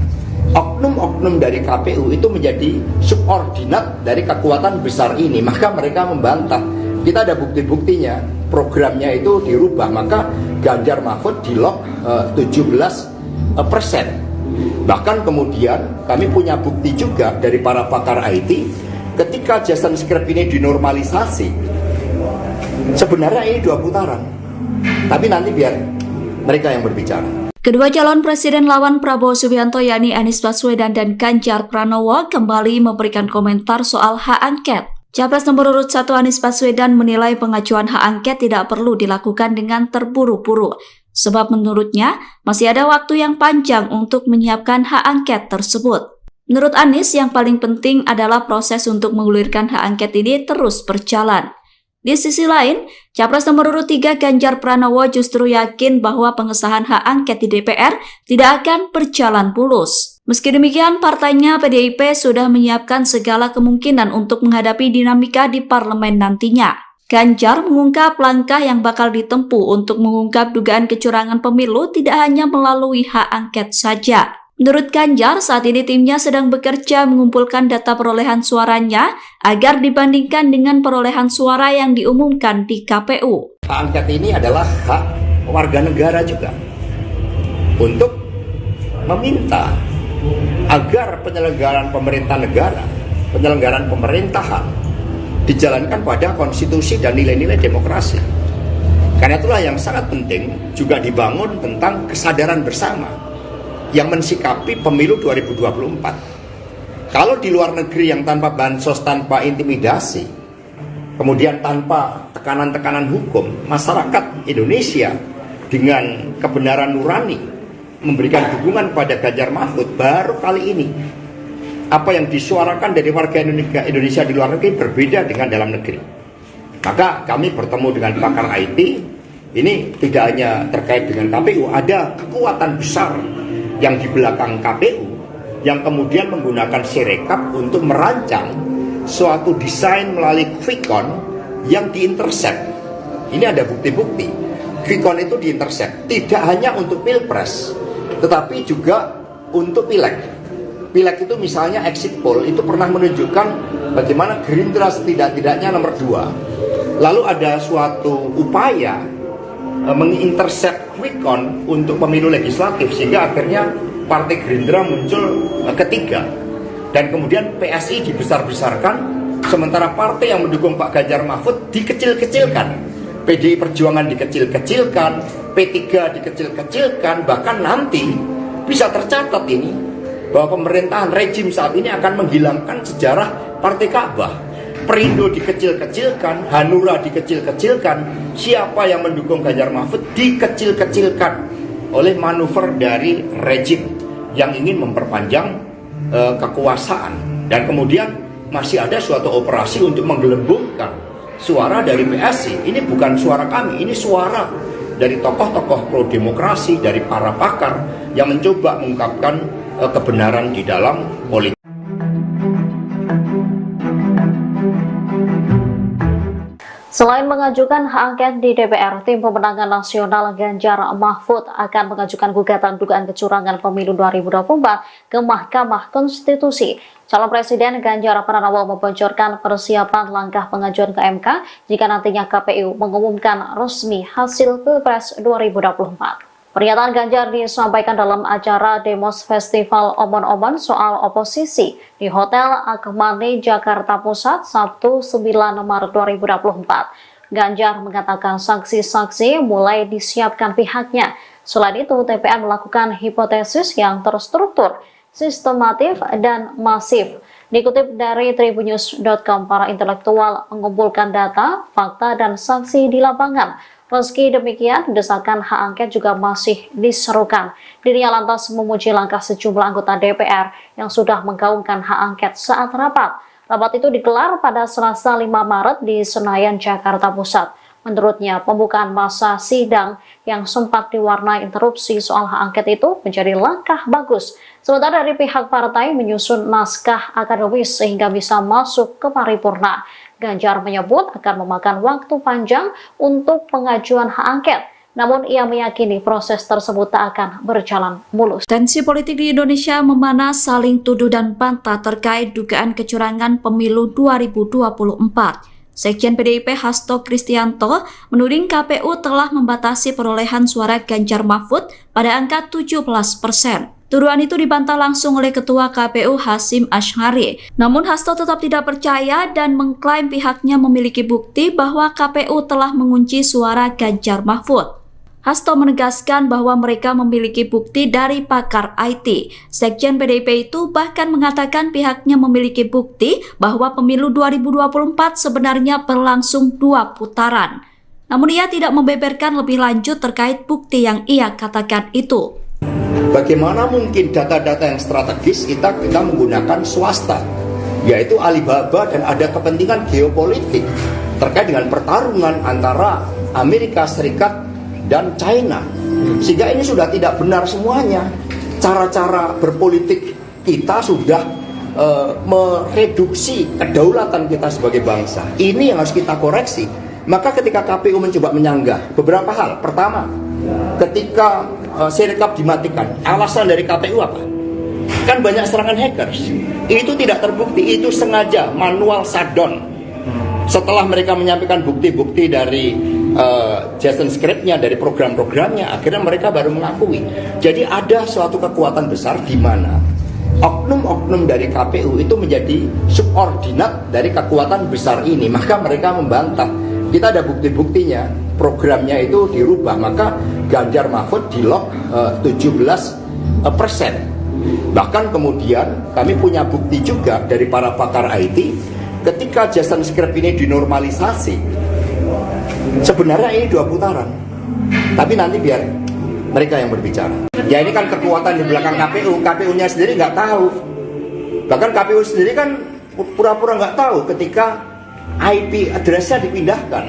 oknum-oknum dari KPU itu menjadi subordinat dari kekuatan besar ini. Maka mereka membantah. Kita ada bukti-buktinya, programnya itu dirubah, maka Ganjar Mahfud di lock 17%. Bahkan kemudian kami punya bukti juga dari para pakar IT. Ketika Jason Script ini dinormalisasi, sebenarnya ini 2 putaran. Tapi nanti biar mereka yang berbicara. Kedua calon presiden lawan Prabowo Subianto yakni Anies Baswedan dan Ganjar Pranowo kembali memberikan komentar soal hak angket. Capres nomor urut 1 Anies Baswedan menilai pengajuan hak angket tidak perlu dilakukan dengan terburu-buru. Sebab menurutnya masih ada waktu yang panjang untuk menyiapkan hak angket tersebut. Menurut Anies, yang paling penting adalah proses untuk mengulirkan hak angket ini terus berjalan. Di sisi lain, Capres nomor urut 3 Ganjar Pranowo justru yakin bahwa pengesahan hak angket di DPR tidak akan berjalan mulus. Meski demikian, partainya PDIP sudah menyiapkan segala kemungkinan untuk menghadapi dinamika di parlemen nantinya. Ganjar mengungkap langkah yang bakal ditempuh untuk mengungkap dugaan kecurangan pemilu tidak hanya melalui hak angket saja. Menurut Ganjar, saat ini timnya sedang bekerja mengumpulkan data perolehan suaranya agar dibandingkan dengan perolehan suara yang diumumkan di KPU. Hak angket ini adalah hak warga negara juga untuk meminta agar penyelenggaraan pemerintah negara, penyelenggaraan pemerintahan dijalankan pada konstitusi dan nilai-nilai demokrasi. Karena itulah yang sangat penting juga dibangun tentang kesadaran bersama yang mensikapi pemilu 2024. Kalau di luar negeri yang tanpa bansos, tanpa intimidasi, kemudian tanpa tekanan-tekanan hukum, masyarakat Indonesia dengan kebenaran nurani memberikan dukungan pada Ganjar Mahfud, baru kali ini apa yang disuarakan dari warga Indonesia di luar negeri berbeda dengan dalam negeri. Maka kami bertemu dengan pakar IT, ini tidak hanya terkait dengan KPU, ada kekuatan besar yang di belakang KPU yang kemudian menggunakan Sirekap untuk merancang suatu desain melalui quick-count yang diintercept. Ini ada bukti-bukti. Quick-count itu diintercept tidak hanya untuk pilpres, tetapi juga untuk pileg. Pileg itu misalnya exit poll itu pernah menunjukkan bagaimana Gerindra setidak-tidaknya nomor 2. Lalu ada suatu upaya mengintercept quick-count untuk pemilu legislatif sehingga akhirnya Partai Gerindra muncul ketiga, dan kemudian PSI dibesar-besarkan sementara partai yang mendukung Pak Ganjar Mahfud dikecil-kecilkan. PDI Perjuangan dikecil-kecilkan, P3 dikecil-kecilkan, bahkan nanti bisa tercatat ini bahwa pemerintahan rejim saat ini akan menghilangkan sejarah Partai Ka'bah. Perindo dikecil-kecilkan, Hanura dikecil-kecilkan, siapa yang mendukung Ganjar Mahfud dikecil-kecilkan oleh manuver dari rejim yang ingin memperpanjang kekuasaan. Dan kemudian masih ada suatu operasi untuk menggelembungkan suara dari PSI. Ini bukan suara kami, ini suara dari tokoh-tokoh pro demokrasi, dari para pakar yang mencoba mengungkapkan kebenaran di dalam politik. Selain mengajukan hak angket di DPR, tim pemenangan nasional Ganjar Mahfud akan mengajukan gugatan dugaan kecurangan pemilu 2024 ke Mahkamah Konstitusi. Calon Presiden Ganjar Pranowo membocorkan persiapan langkah pengajuan ke MK jika nantinya KPU mengumumkan resmi hasil Pilpres 2024. Pernyataan Ganjar disampaikan dalam acara Demos Festival Omon-Omon soal oposisi di Hotel Akmani, Jakarta Pusat, Sabtu 9 Maret 2024. Ganjar mengatakan saksi-saksi mulai disiapkan pihaknya. Selain itu, TPN melakukan hipotesis yang terstruktur, sistematif, dan masif. Dikutip dari tribunnews.com, para intelektual mengumpulkan data, fakta, dan saksi di lapangan. Meski demikian, desakan hak angket juga masih diserukan. Dirinya lantas memuji langkah sejumlah anggota DPR yang sudah menggaungkan hak angket saat rapat. Rapat itu digelar pada Selasa 5 Maret di Senayan, Jakarta Pusat. Menurutnya, pembukaan masa sidang yang sempat diwarnai interupsi soal hak angket itu menjadi langkah bagus. Sementara dari pihak partai menyusun naskah akademis sehingga bisa masuk ke paripurna. Ganjar menyebut akan memakan waktu panjang untuk pengajuan hak angket. Namun ia meyakini proses tersebut tak akan berjalan mulus. Tensi politik di Indonesia memanas, saling tuduh dan bantah terkait dugaan kecurangan pemilu 2024. Sekjen PDIP Hasto Kristianto menuding KPU telah membatasi perolehan suara Ganjar Mahfud pada angka 17%. Tuduhan itu dibantah langsung oleh Ketua KPU Hasyim Asy'ari. Namun Hasto tetap tidak percaya dan mengklaim pihaknya memiliki bukti bahwa KPU telah mengunci suara Ganjar Mahfud. Hasto menegaskan bahwa mereka memiliki bukti dari pakar IT. Sekjen PDIP itu bahkan mengatakan pihaknya memiliki bukti bahwa pemilu 2024 sebenarnya berlangsung 2 putaran. Namun ia tidak membeberkan lebih lanjut terkait bukti yang ia katakan itu. Bagaimana mungkin data-data yang strategis kita menggunakan swasta, yaitu Alibaba, dan ada kepentingan geopolitik terkait dengan pertarungan antara Amerika Serikat dan China, sehingga ini sudah tidak benar semuanya. Cara-cara berpolitik kita sudah mereduksi kedaulatan kita sebagai bangsa. Ini yang harus kita koreksi. Maka ketika KPU mencoba menyanggah beberapa hal, pertama, ketika Sirekap dimatikan, alasan dari KPU apa? Kan banyak serangan hackers. Itu tidak terbukti, itu sengaja manual shutdown. Setelah mereka menyampaikan bukti-bukti dari Jason script-nya, dari program-programnya, akhirnya mereka baru mengakui. Jadi ada suatu kekuatan besar di mana oknum-oknum dari KPU itu menjadi subordinat dari kekuatan besar ini. Maka mereka membantah. Kita ada bukti-buktinya, programnya itu dirubah, maka Ganjar Mahfud di lock 17%. Bahkan kemudian kami punya bukti juga dari para pakar IT, ketika Jason Script ini dinormalisasi, sebenarnya ini 2 putaran. Tapi nanti biar mereka yang berbicara. Ya ini kan kekuatan di belakang KPU, KPU-nya sendiri nggak tahu. Bahkan KPU sendiri kan pura-pura nggak tahu ketika IP address-nya dipindahkan.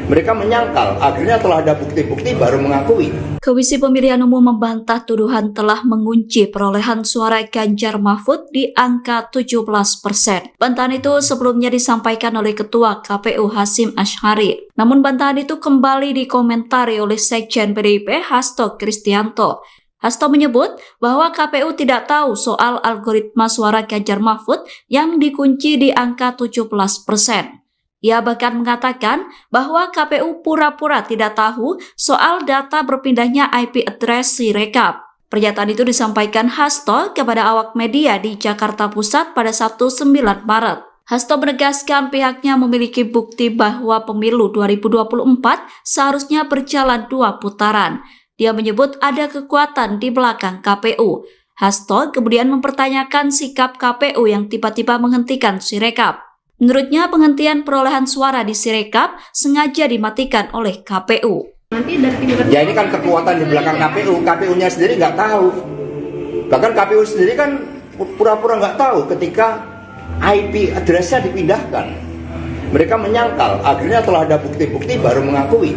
Mereka menyangkal, akhirnya telah ada bukti-bukti baru mengakui. Komisi Pemilihan Umum membantah tuduhan telah mengunci perolehan suara Ganjar Mahfud di angka 17%. Bantahan itu sebelumnya disampaikan oleh Ketua KPU Hasyim Asy'ari. Namun bantahan itu kembali dikomentari oleh Sekjen PDIP Hasto Kristianto. Hasto menyebut bahwa KPU tidak tahu soal algoritma suara Ganjar Mahfud yang dikunci di angka 17%. Ia bahkan mengatakan bahwa KPU pura-pura tidak tahu soal data berpindahnya IP address Sirekap. Pernyataan itu disampaikan Hasto kepada awak media di Jakarta Pusat pada Sabtu 9 Maret. Hasto menegaskan pihaknya memiliki bukti bahwa pemilu 2024 seharusnya berjalan 2 putaran. Dia menyebut ada kekuatan di belakang KPU. Hasto kemudian mempertanyakan sikap KPU yang tiba-tiba menghentikan Sirekap. Menurutnya penghentian perolehan suara di Sirekap sengaja dimatikan oleh KPU. Ya ini kan kekuatan di belakang KPU, KPU-nya sendiri nggak tahu. Bahkan KPU sendiri kan pura-pura nggak tahu ketika IP address-nya dipindahkan. Mereka menyangkal, akhirnya telah ada bukti-bukti baru mengakui.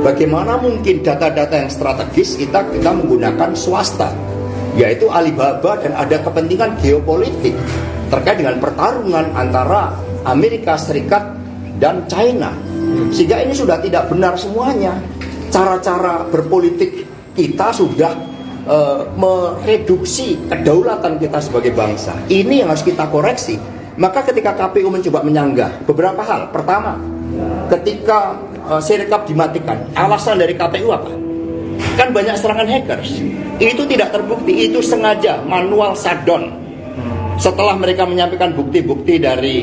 Bagaimana mungkin data-data yang strategis kita menggunakan swasta, yaitu Alibaba, dan ada kepentingan geopolitik terkait dengan pertarungan antara Amerika Serikat dan China. Sehingga ini sudah tidak benar semuanya. Cara-cara berpolitik kita sudah mereduksi kedaulatan kita sebagai bangsa. Ini yang harus kita koreksi. Maka ketika KPU mencoba menyanggah beberapa hal. Pertama, ketika Sirekap dimatikan, alasan dari KPU apa? Kan banyak serangan hackers. Itu tidak terbukti, itu sengaja manual shutdown. Setelah mereka menyampaikan bukti-bukti dari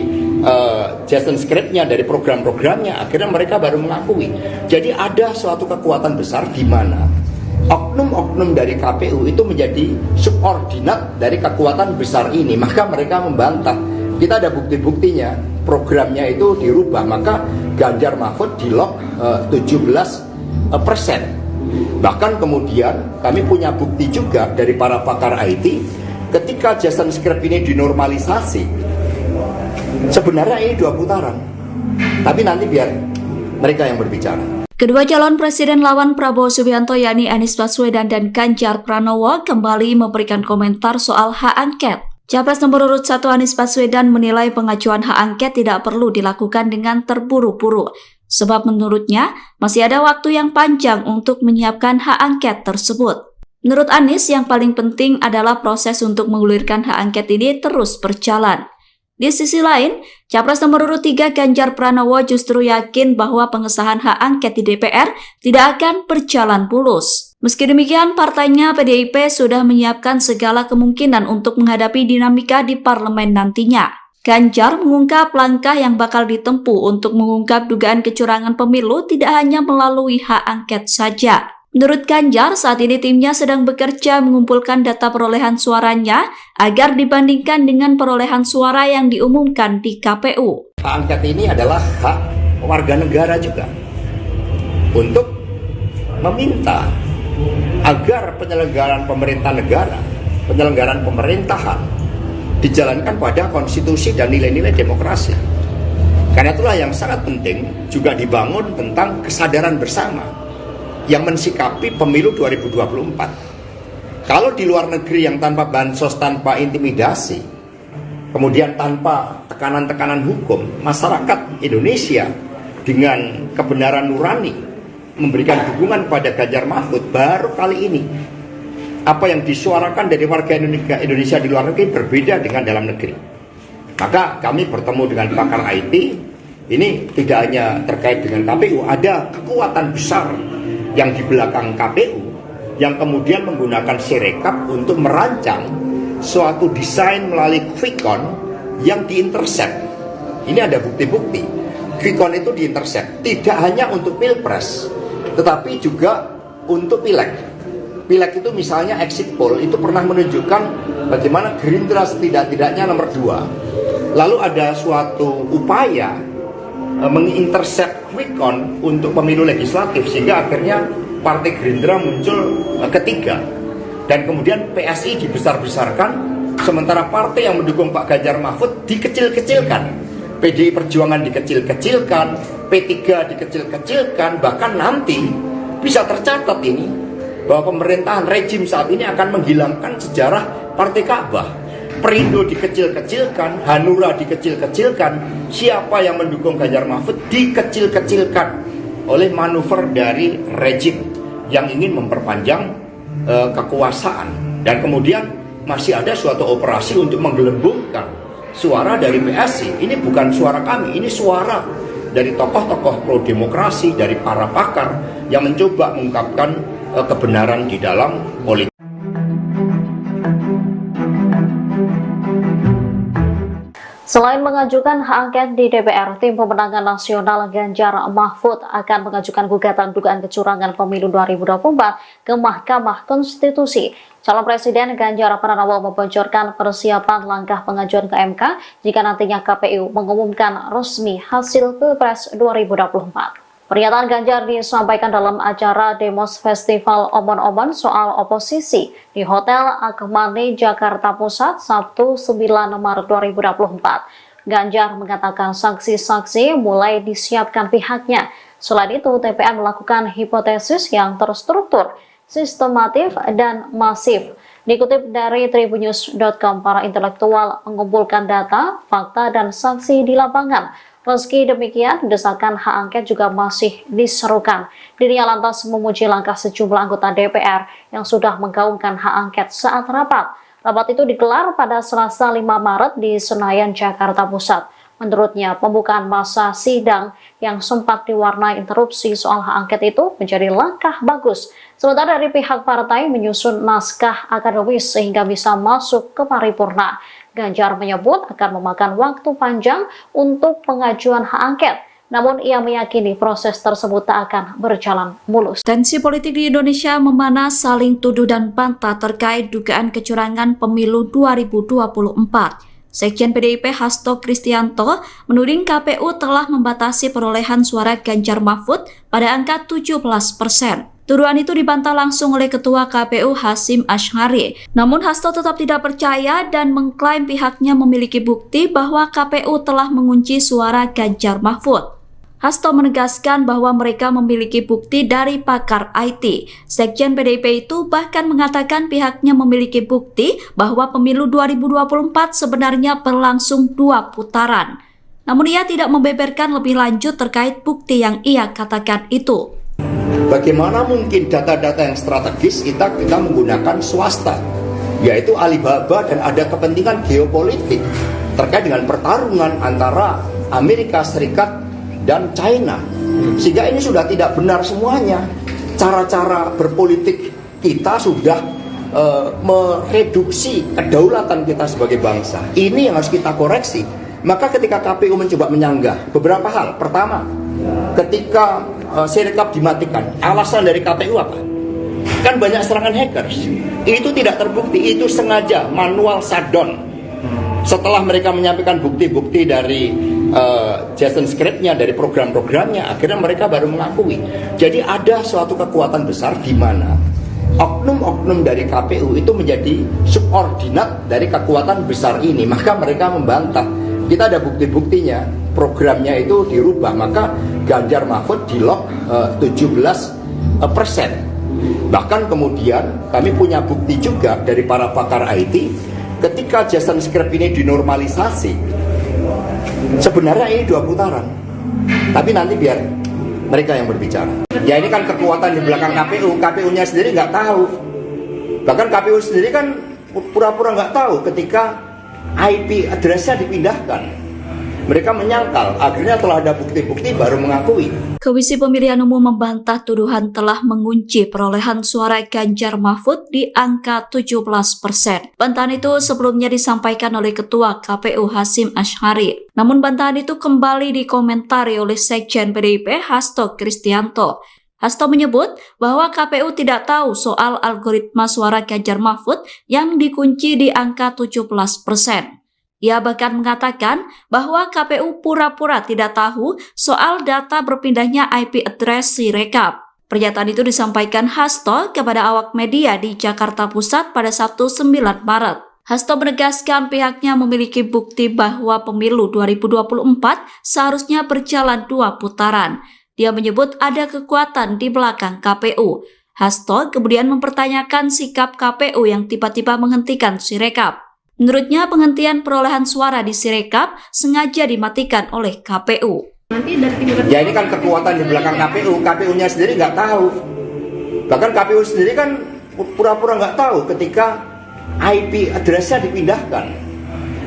Jason script-nya, dari program-programnya, akhirnya mereka baru mengakui. Jadi ada suatu kekuatan besar di mana oknum-oknum dari KPU itu menjadi subordinat dari kekuatan besar ini. Maka mereka membantah. Kita ada bukti-buktinya, programnya itu dirubah. Maka Ganjar Mahfud di-lock 17%. Bahkan kemudian kami punya bukti juga dari para pakar IT, ketika Jason script ini dinormalisasi, sebenarnya ini 2 putaran. Tapi nanti biar mereka yang berbicara. Kedua calon presiden lawan Prabowo Subianto yakni Anies Baswedan dan Ganjar Pranowo kembali memberikan komentar soal hak angket. Capres nomor urut 1 Anies Baswedan menilai pengajuan hak angket tidak perlu dilakukan dengan terburu-buru, sebab menurutnya masih ada waktu yang panjang untuk menyiapkan hak angket tersebut. Menurut Anies, yang paling penting adalah proses untuk menggulirkan hak angket ini terus berjalan. Di sisi lain, Capres nomor urut 3 Ganjar Pranowo justru yakin bahwa pengesahan hak angket di DPR tidak akan berjalan mulus. Meski demikian, partainya PDIP sudah menyiapkan segala kemungkinan untuk menghadapi dinamika di parlemen nantinya. Ganjar mengungkap langkah yang bakal ditempuh untuk mengungkap dugaan kecurangan pemilu tidak hanya melalui hak angket saja. Menurut Ganjar, saat ini timnya sedang bekerja mengumpulkan data perolehan suaranya agar dibandingkan dengan perolehan suara yang diumumkan di KPU. Hak angket ini adalah hak warga negara juga untuk meminta agar penyelenggaraan pemerintah negara, penyelenggaraan pemerintahan dijalankan pada konstitusi dan nilai-nilai demokrasi. Karena itulah yang sangat penting juga dibangun tentang kesadaran bersama yang mensikapi pemilu 2024. Kalau di luar negeri yang tanpa bansos, tanpa intimidasi, kemudian tanpa tekanan-tekanan hukum, masyarakat Indonesia dengan kebenaran nurani memberikan dukungan pada Ganjar Mahfud, baru kali ini apa yang disuarakan dari warga Indonesia di luar negeri berbeda dengan dalam negeri. Maka kami bertemu dengan pakar IT, ini tidak hanya terkait dengan KPU, ada kekuatan besar yang di belakang KPU yang kemudian menggunakan Sirekap untuk merancang suatu desain melalui quick-count yang diintercept. Ini ada bukti-bukti. Quick-count itu diintercept tidak hanya untuk pilpres, tetapi juga untuk pileg. Pileg itu misalnya exit poll itu pernah menunjukkan bagaimana Gerindra setidak-tidaknya nomor 2. Lalu ada suatu upaya mengintercept quick-count untuk pemilu legislatif sehingga akhirnya Partai Gerindra muncul ketiga, dan kemudian PSI dibesar-besarkan sementara partai yang mendukung Pak Ganjar Mahfud dikecil-kecilkan, PDI Perjuangan dikecil-kecilkan, P3 dikecil-kecilkan, bahkan nanti bisa tercatat ini bahwa pemerintahan rejim saat ini akan menghilangkan sejarah Partai Ka'bah. Perindo dikecil-kecilkan, Hanura dikecil-kecilkan, siapa yang mendukung Ganjar Mahfud dikecil-kecilkan oleh manuver dari rejim yang ingin memperpanjang kekuasaan. Dan kemudian masih ada suatu operasi untuk menggelembungkan suara dari PSI. Ini bukan suara kami, ini suara dari tokoh-tokoh pro demokrasi, dari para pakar yang mencoba mengungkapkan kebenaran di dalam politik. Selain mengajukan hak angket di DPR, Tim Pemenangan Nasional Ganjar Mahfud akan mengajukan gugatan dugaan kecurangan pemilu 2024 ke Mahkamah Konstitusi. Calon Presiden Ganjar Pranowo membocorkan persiapan langkah pengajuan ke MK jika nantinya KPU mengumumkan resmi hasil Pilpres 2024. Pernyataan Ganjar disampaikan dalam acara Demos Festival Omon-Omon soal oposisi di Hotel Akmani, Jakarta Pusat, Sabtu 9 Maret 2024. Ganjar mengatakan saksi-saksi mulai disiapkan pihaknya. Selain itu, TPN melakukan hipotesis yang terstruktur, sistematif, dan masif. Dikutip dari tribunnews.com, para intelektual mengumpulkan data, fakta, dan saksi di lapangan. Meski demikian, desakan hak angket juga masih diserukan. Dirinya lantas memuji langkah sejumlah anggota DPR yang sudah menggaungkan hak angket saat rapat. Rapat itu digelar pada Selasa 5 Maret di Senayan, Jakarta Pusat. Menurutnya, pembukaan masa sidang yang sempat diwarnai interupsi soal hak angket itu menjadi langkah bagus. Sementara dari pihak partai menyusun naskah akademis sehingga bisa masuk ke paripurna. Ganjar menyebut akan memakan waktu panjang untuk pengajuan hak angket. Namun ia meyakini proses tersebut tak akan berjalan mulus. Tensi politik di Indonesia memanas, saling tuduh dan bantah terkait dugaan kecurangan pemilu 2024. Sekjen PDIP Hasto Kristianto menuding KPU telah membatasi perolehan suara Ganjar Mahfud pada angka 17%. Tuduhan itu dibantah langsung oleh Ketua KPU Hasyim Asy'ari. Namun Hasto tetap tidak percaya dan mengklaim pihaknya memiliki bukti bahwa KPU telah mengunci suara Ganjar Mahfud. Hasto menegaskan bahwa mereka memiliki bukti dari pakar IT. Sekjen PDIP itu bahkan mengatakan pihaknya memiliki bukti bahwa pemilu 2024 sebenarnya berlangsung 2 putaran. Namun ia tidak membeberkan lebih lanjut terkait bukti yang ia katakan itu. Bagaimana mungkin data-data yang strategis kita menggunakan swasta, yaitu Alibaba, dan ada kepentingan geopolitik terkait dengan pertarungan antara Amerika Serikat dan China, sehingga ini sudah tidak benar semuanya. Cara-cara berpolitik kita sudah mereduksi kedaulatan kita sebagai bangsa. Ini yang harus kita koreksi. Maka ketika KPU mencoba menyanggah beberapa hal, pertama, ketika Sirekap dimatikan, alasan dari KPU apa? Kan banyak serangan hackers. Itu tidak terbukti, itu sengaja manual shutdown. Setelah mereka menyampaikan bukti-bukti dari Jason script-nya, dari program-programnya, akhirnya mereka baru mengakui. Jadi ada suatu kekuatan besar di mana oknum-oknum dari KPU itu menjadi subordinat dari kekuatan besar ini. Maka mereka membantah. Kita ada bukti-buktinya, programnya itu dirubah, maka Ganjar Mahfud di-lock 17%. Bahkan kemudian kami punya bukti juga dari para pakar IT, ketika Jason script ini dinormalisasi, sebenarnya ini 2 putaran. Tapi nanti biar mereka yang berbicara. Ya ini kan kekuatan di belakang KPU, KPU-nya sendiri nggak tahu. Bahkan KPU sendiri kan pura-pura nggak tahu ketika IP address-nya dipindahkan. Mereka menyangkal, akhirnya telah ada bukti-bukti baru mengakui. Komisi Pemilihan Umum membantah tuduhan telah mengunci perolehan suara Ganjar Mahfud di angka 17%. Bantahan itu sebelumnya disampaikan oleh Ketua KPU Hasyim Asy'ari. Namun bantahan itu kembali dikomentari oleh Sekjen PDIP Hasto Kristianto. Hasto menyebut bahwa KPU tidak tahu soal algoritma suara Ganjar Mahfud yang dikunci di angka 17%. Ia bahkan mengatakan bahwa KPU pura-pura tidak tahu soal data berpindahnya IP address Sirekap. Pernyataan itu disampaikan Hasto kepada awak media di Jakarta Pusat pada Sabtu 9 Maret. Hasto menegaskan pihaknya memiliki bukti bahwa pemilu 2024 seharusnya berjalan 2 putaran. Dia menyebut ada kekuatan di belakang KPU. Hasto kemudian mempertanyakan sikap KPU yang tiba-tiba menghentikan Sirekap. Menurutnya penghentian perolehan suara di Sirekap sengaja dimatikan oleh KPU. Ya ini kan kekuatan di belakang KPU, KPU-nya sendiri nggak tahu. Bahkan KPU sendiri kan pura-pura nggak tahu ketika IP address-nya dipindahkan.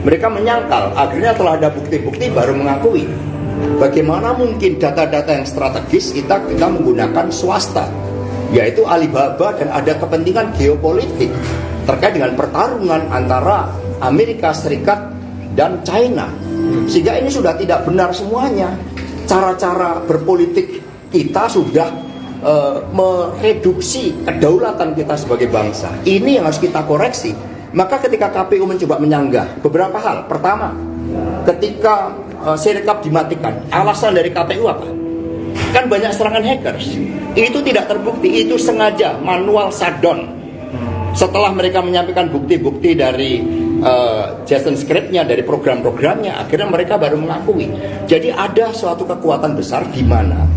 Mereka menyangkal, akhirnya telah ada bukti-bukti baru mengakui. Bagaimana mungkin data-data yang strategis kita menggunakan swasta, yaitu Alibaba, dan ada kepentingan geopolitik terkait dengan pertarungan antara Amerika Serikat dan China, Sehingga ini sudah tidak benar semuanya. Cara-cara berpolitik kita sudah mereduksi kedaulatan kita sebagai bangsa. Ini yang harus kita koreksi. Maka ketika KPU mencoba menyanggah beberapa hal. Pertama, ketika Sirekap dimatikan, alasan dari KPU apa? Kan banyak serangan hackers. Itu tidak terbukti, itu sengaja manual shutdown. Setelah mereka menyampaikan bukti-bukti dari Jason script-nya, dari program-programnya, akhirnya mereka baru mengakui. Jadi ada suatu kekuatan besar di mana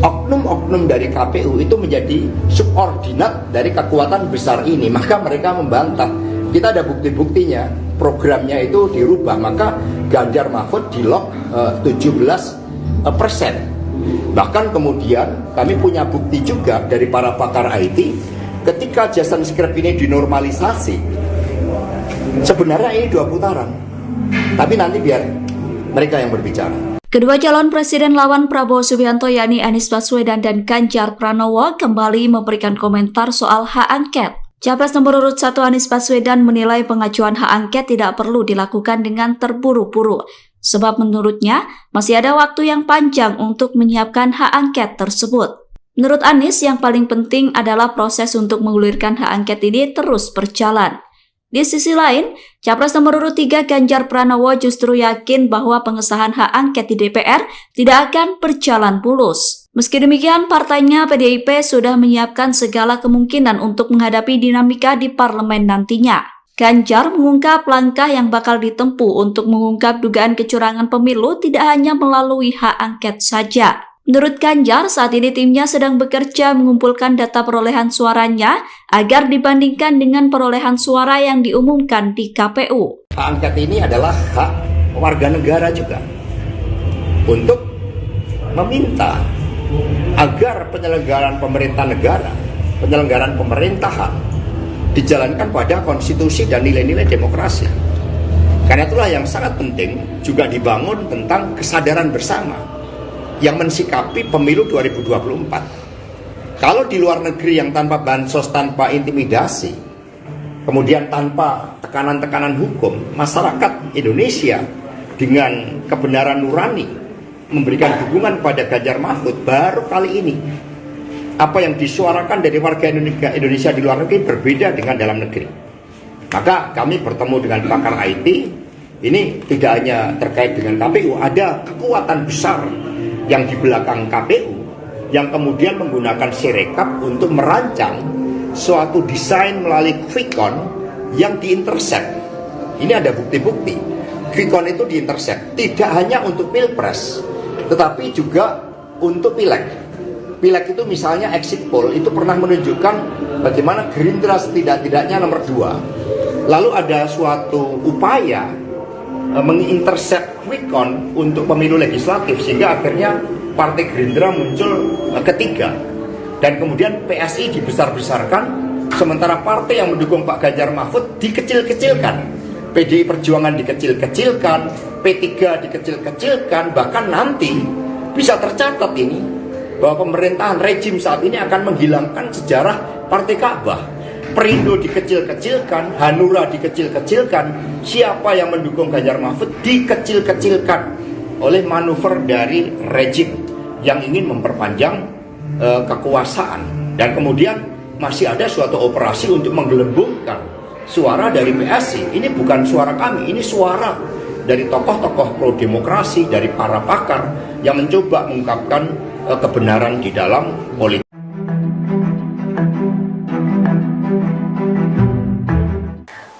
oknum-oknum dari KPU itu menjadi subordinat dari kekuatan besar ini. Maka mereka membantah. Kita ada bukti-buktinya, programnya itu dirubah, maka Ganjar Mahfud di lock 17%. Bahkan kemudian kami punya bukti juga dari para pakar IT, ketika Jason script ini dinormalisasi, sebenarnya ini 2 putaran. Tapi nanti biar mereka yang berbicara. Kedua calon presiden lawan Prabowo Subianto yakni Anies Baswedan dan Ganjar Pranowo kembali memberikan komentar soal hak angket. Capres nomor urut 1 Anies Baswedan menilai pengajuan hak angket tidak perlu dilakukan dengan terburu-buru. Sebab menurutnya masih ada waktu yang panjang untuk menyiapkan hak angket tersebut. Menurut Anies yang paling penting adalah proses untuk mengulirkan hak angket ini terus berjalan. Di sisi lain, Capres nomor urut 3 Ganjar Pranowo justru yakin bahwa pengesahan hak angket di DPR tidak akan berjalan mulus. Meski demikian, partainya PDIP sudah menyiapkan segala kemungkinan untuk menghadapi dinamika di parlemen nantinya. Ganjar mengungkap langkah yang bakal ditempuh untuk mengungkap dugaan kecurangan pemilu tidak hanya melalui hak angket saja. Menurut Ganjar, saat ini timnya sedang bekerja mengumpulkan data perolehan suaranya agar dibandingkan dengan perolehan suara yang diumumkan di KPU. Hak angket ini adalah hak warga negara juga untuk meminta agar penyelenggaraan pemerintah negara, penyelenggaraan pemerintahan dijalankan pada konstitusi dan nilai-nilai demokrasi. Karena itulah yang sangat penting juga dibangun tentang kesadaran bersama yang mensikapi pemilu 2024. Kalau di luar negeri yang tanpa bansos, tanpa intimidasi, kemudian tanpa tekanan-tekanan hukum, masyarakat Indonesia dengan kebenaran nurani memberikan dukungan pada Ganjar Mahfud, baru kali ini apa yang disuarakan dari warga Indonesia di luar negeri berbeda dengan dalam negeri. Maka kami bertemu dengan pakar IT, ini tidak hanya terkait dengan KPU, ada kekuatan besar yang di belakang KPU yang kemudian menggunakan Sirekap untuk merancang suatu desain melalui quick-count yang diintercept. Ini ada bukti-bukti. Quick-count itu diintercept tidak hanya untuk pilpres, tetapi juga untuk pileg. Pileg itu misalnya exit poll itu pernah menunjukkan bagaimana Gerindra setidak-tidaknya nomor 2. Lalu ada suatu upaya mengintercept quick-count untuk pemilu legislatif sehingga akhirnya Partai Gerindra muncul ketiga. Dan kemudian PSI dibesar-besarkan, sementara partai yang mendukung Pak Ganjar Mahfud dikecil-kecilkan. PDI Perjuangan dikecil-kecilkan, P3 dikecil-kecilkan, bahkan nanti bisa tercatat ini bahwa pemerintahan rejim saat ini akan menghilangkan sejarah Partai Ka'bah. Perindo dikecil-kecilkan, Hanura dikecil-kecilkan, siapa yang mendukung Ganjar Mahfud dikecil-kecilkan oleh manuver dari rejim yang ingin memperpanjang kekuasaan. Dan kemudian masih ada suatu operasi untuk menggelembungkan suara dari PSI. Ini bukan suara kami, ini suara dari tokoh-tokoh pro demokrasi, dari para pakar yang mencoba mengungkapkan kebenaran di dalam politik.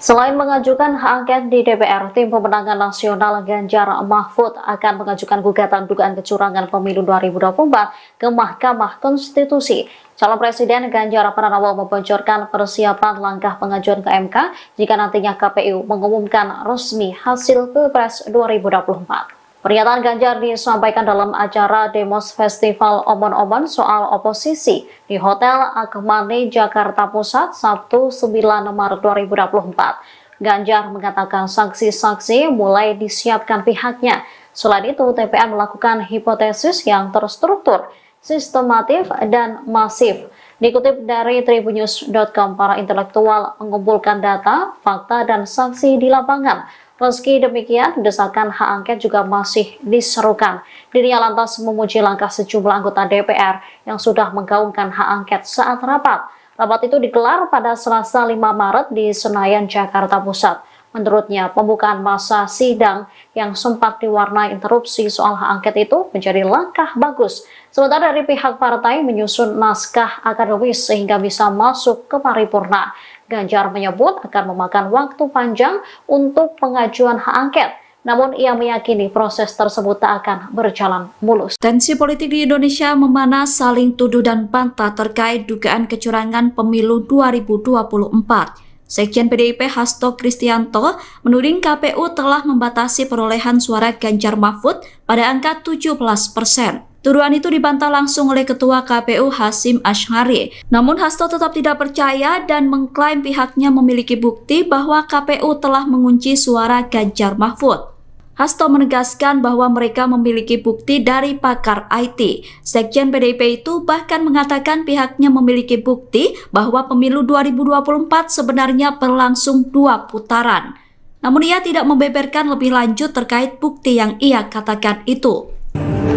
Selain mengajukan hak angket di DPR, tim pemenangan nasional Ganjar Mahfud akan mengajukan gugatan dugaan kecurangan pemilu 2024 ke Mahkamah Konstitusi. Calon Presiden Ganjar Pranowo membocorkan persiapan langkah pengajuan ke MK jika nantinya KPU mengumumkan resmi hasil Pilpres 2024. Pernyataan Ganjar disampaikan dalam acara Demos Festival Omon-Omon soal oposisi di Hotel Akmani, Jakarta Pusat, Sabtu 9 Maret 2024. Ganjar mengatakan saksi-saksi mulai disiapkan pihaknya. Selain itu, TPN melakukan hipotesis yang terstruktur, sistematif, dan masif. Dikutip dari tribunnews.com, para intelektual mengumpulkan data, fakta, dan saksi di lapangan. Meski demikian, desakan hak angket juga masih diserukan. Dirinya lantas memuji langkah sejumlah anggota DPR yang sudah menggaungkan hak angket saat rapat. Rapat itu digelar pada Selasa 5 Maret di Senayan, Jakarta Pusat. Menurutnya, pembukaan masa sidang yang sempat diwarnai interupsi soal hak angket itu menjadi langkah bagus. Sementara dari pihak partai menyusun naskah akademis sehingga bisa masuk ke paripurna. Ganjar menyebut akan memakan waktu panjang untuk pengajuan hak angket. Namun ia meyakini proses tersebut tak akan berjalan mulus. Tensi politik di Indonesia memanas, saling tuduh dan bantah terkait dugaan kecurangan pemilu 2024. Sekjen PDIP Hasto Kristianto menuding KPU telah membatasi perolehan suara Ganjar Mahfud pada angka 17%. Tuduhan itu dibantah langsung oleh Ketua KPU Hasyim Asy'ari. Namun Hasto tetap tidak percaya dan mengklaim pihaknya memiliki bukti bahwa KPU telah mengunci suara Ganjar Mahfud. Hasto menegaskan bahwa mereka memiliki bukti dari pakar IT. Sekjen PDIP itu bahkan mengatakan pihaknya memiliki bukti bahwa pemilu 2024 sebenarnya berlangsung 2 putaran. Namun ia tidak membeberkan lebih lanjut terkait bukti yang ia katakan itu.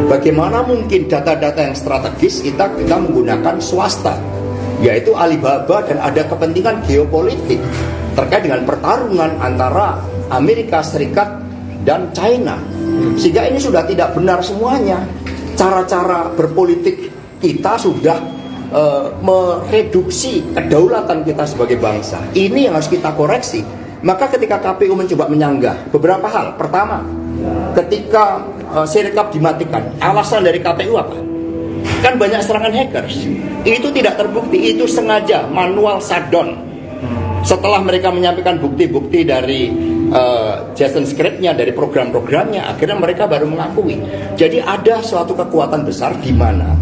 Bagaimana mungkin data-data yang strategis kita menggunakan swasta, yaitu Alibaba, dan ada kepentingan geopolitik terkait dengan pertarungan antara Amerika Serikat dan China, sehingga ini sudah tidak benar semuanya. Cara-cara berpolitik kita sudah mereduksi kedaulatan kita sebagai bangsa. Ini yang harus kita koreksi. Maka ketika KPU mencoba menyanggah beberapa hal, pertama, ketika Sirekap dimatikan, alasan dari KPU apa? Kan banyak serangan hackers. Itu tidak terbukti, itu sengaja manual shutdown. Setelah mereka menyampaikan bukti-bukti dari Jason script-nya, dari program-programnya, akhirnya mereka baru mengakui. Jadi ada suatu kekuatan besar di mana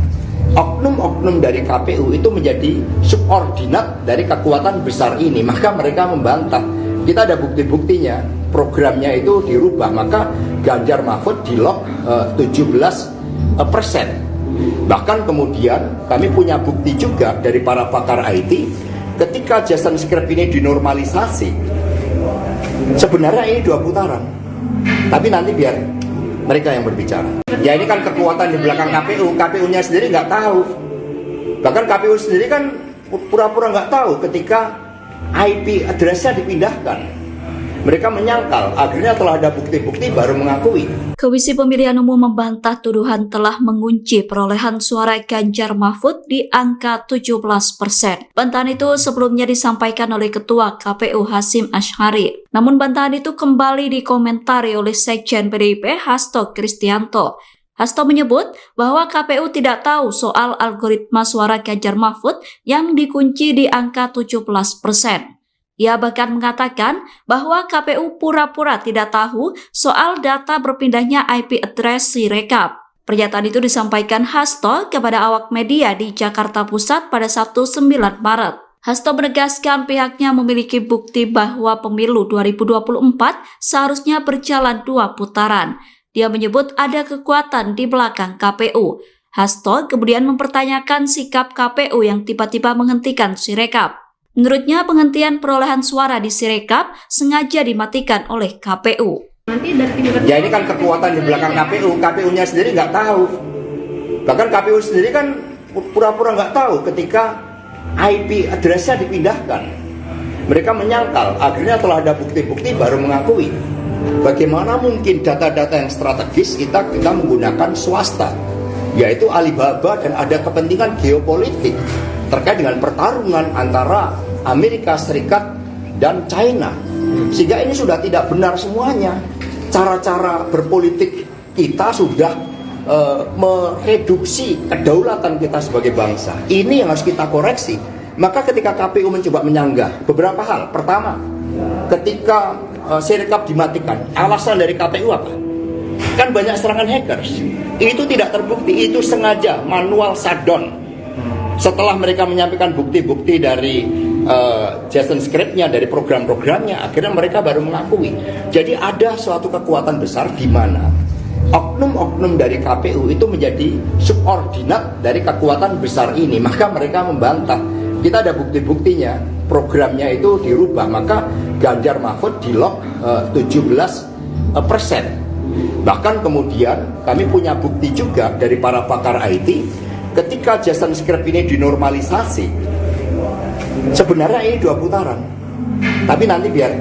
oknum-oknum dari KPU itu menjadi subordinat dari kekuatan besar ini. Maka mereka membantah. Kita ada bukti-buktinya, programnya itu dirubah, maka Ganjar Mahfud di lock 17%. Bahkan kemudian kami punya bukti juga dari para pakar IT, ketika Jason script ini dinormalisasi, sebenarnya ini 2 putaran. Tapi nanti biar mereka yang berbicara. Ya ini kan kekuatan di belakang KPU, KPU-nya sendiri nggak tahu. Bahkan KPU sendiri kan pura-pura nggak tahu ketika IP address-nya dipindahkan. Mereka menyangkal, akhirnya telah ada bukti-bukti baru mengakui. Komisi Pemilihan Umum membantah tuduhan telah mengunci perolehan suara Ganjar Mahfud di angka 17%. Bantahan itu sebelumnya disampaikan oleh Ketua KPU Hasyim Asy'ari. Namun bantahan itu kembali dikomentari oleh Sekjen PDIP Hasto Kristianto. Hasto menyebut bahwa KPU tidak tahu soal algoritma suara Ganjar Mahfud yang dikunci di angka 17%. Ia bahkan mengatakan bahwa KPU pura-pura tidak tahu soal data berpindahnya IP address Sirekap. Pernyataan itu disampaikan Hasto kepada awak media di Jakarta Pusat pada Sabtu 9 Maret. Hasto menegaskan pihaknya memiliki bukti bahwa pemilu 2024 seharusnya berjalan 2 putaran. Dia menyebut ada kekuatan di belakang KPU. Hasto kemudian mempertanyakan sikap KPU yang tiba-tiba menghentikan Sirekap. Menurutnya penghentian perolehan suara di Sirekap sengaja dimatikan oleh KPU. Ya ini kan kekuatan di belakang KPU, KPU-nya sendiri nggak tahu. Bahkan KPU sendiri kan pura-pura nggak tahu ketika IP address-nya dipindahkan. Mereka menyangkal, akhirnya telah ada bukti-bukti baru mengakui. Bagaimana mungkin data-data yang strategis kita menggunakan swasta, yaitu Alibaba, dan ada kepentingan geopolitik terkait dengan pertarungan antara Amerika Serikat dan China, sehingga ini sudah tidak benar semuanya. Cara-cara berpolitik kita sudah mereduksi kedaulatan kita sebagai bangsa. Ini yang harus kita koreksi. Maka ketika KPU mencoba menyanggah beberapa hal, pertama, ketika Sirekap dimatikan, alasan dari KPU apa? Kan banyak serangan hackers. Itu tidak terbukti, itu sengaja manual shutdown. Setelah mereka menyampaikan bukti-bukti dari Jason script-nya, dari program-programnya, akhirnya mereka baru mengakui. Jadi ada suatu kekuatan besar di mana oknum-oknum dari KPU itu menjadi subordinat dari kekuatan besar ini. Maka mereka membantah. Kita ada bukti-buktinya, programnya itu dirubah, maka Ganjar Mahfud di lock 17%. Bahkan kemudian kami punya bukti juga dari para pakar IT, ketika Jason Script ini dinormalisasi, sebenarnya ini 2 putaran, tapi nanti biar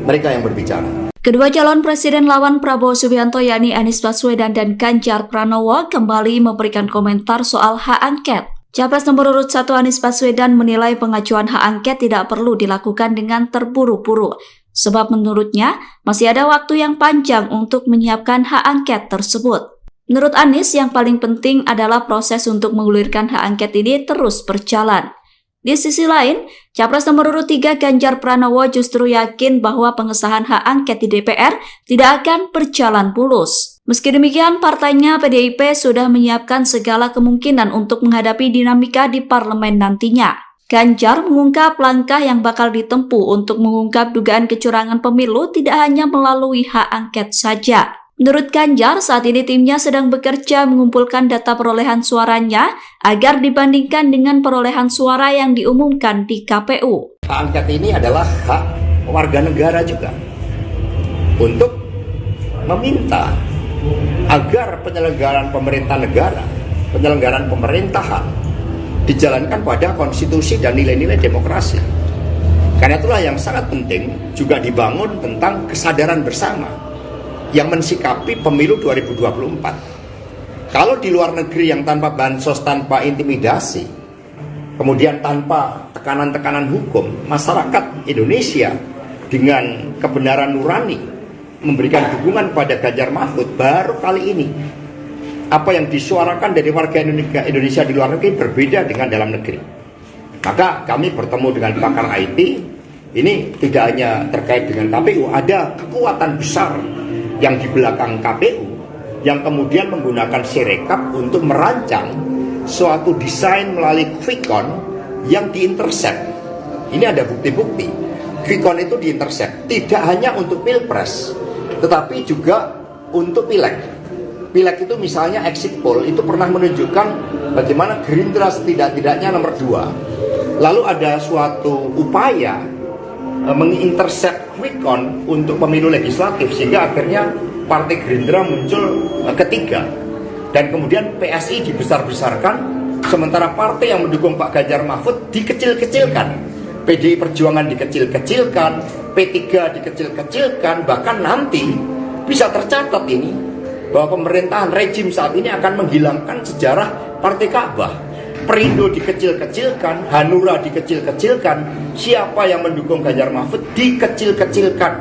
mereka yang berbicara. Kedua calon presiden lawan Prabowo Subianto yakni Anies Baswedan dan Ganjar Pranowo kembali memberikan komentar soal hak angket. Capres nomor urut 1 Anies Baswedan menilai pengajuan hak angket tidak perlu dilakukan dengan terburu-buru, sebab menurutnya masih ada waktu yang panjang untuk menyiapkan hak angket tersebut. Menurut Anies, yang paling penting adalah proses untuk mengulirkan hak angket ini terus berjalan. Di sisi lain, Capres nomor urut 3 Ganjar Pranowo justru yakin bahwa pengesahan hak angket di DPR tidak akan berjalan mulus. Meski demikian, partainya PDIP sudah menyiapkan segala kemungkinan untuk menghadapi dinamika di parlemen nantinya. Ganjar mengungkap langkah yang bakal ditempuh untuk mengungkap dugaan kecurangan pemilu tidak hanya melalui hak angket saja. Menurut Ganjar, saat ini timnya sedang bekerja mengumpulkan data perolehan suaranya agar dibandingkan dengan perolehan suara yang diumumkan di KPU. Hak angket ini adalah hak warga negara juga untuk meminta agar penyelenggaraan pemerintah negara, penyelenggaraan pemerintahan dijalankan pada konstitusi dan nilai-nilai demokrasi. Karena itulah yang sangat penting juga dibangun tentang kesadaran bersama yang mensikapi pemilu 2024. Kalau di luar negeri yang tanpa bansos, tanpa intimidasi, kemudian tanpa tekanan-tekanan hukum, masyarakat Indonesia dengan kebenaran nurani memberikan dukungan pada Ganjar Mahfud, baru kali ini apa yang disuarakan dari warga Indonesia di luar negeri berbeda dengan dalam negeri. Maka kami bertemu dengan pakar IT, ini tidak hanya terkait dengan KPU, ada kekuatan besar yang di belakang KPU yang kemudian menggunakan Sirekap untuk merancang suatu desain melalui Quickcon yang diintercept. Ini ada bukti-bukti. Quickcon itu diintercept tidak hanya untuk Pilpres, tetapi juga untuk Pileg. Pileg itu misalnya exit poll itu pernah menunjukkan bagaimana Gerindra setidak-tidaknya nomor 2. Lalu ada suatu upaya mengintercept Quickcon untuk pemilu legislatif sehingga akhirnya Partai Gerindra muncul ketiga, dan kemudian PSI dibesar-besarkan sementara partai yang mendukung Pak Ganjar Mahfud dikecil-kecilkan, PDI Perjuangan dikecil-kecilkan, P3 dikecil-kecilkan, bahkan nanti bisa tercatat ini bahwa pemerintahan rejim saat ini akan menghilangkan sejarah Partai Ka'bah. Perindo dikecil-kecilkan, Hanura dikecil-kecilkan, siapa yang mendukung Ganjar Mahfud dikecil-kecilkan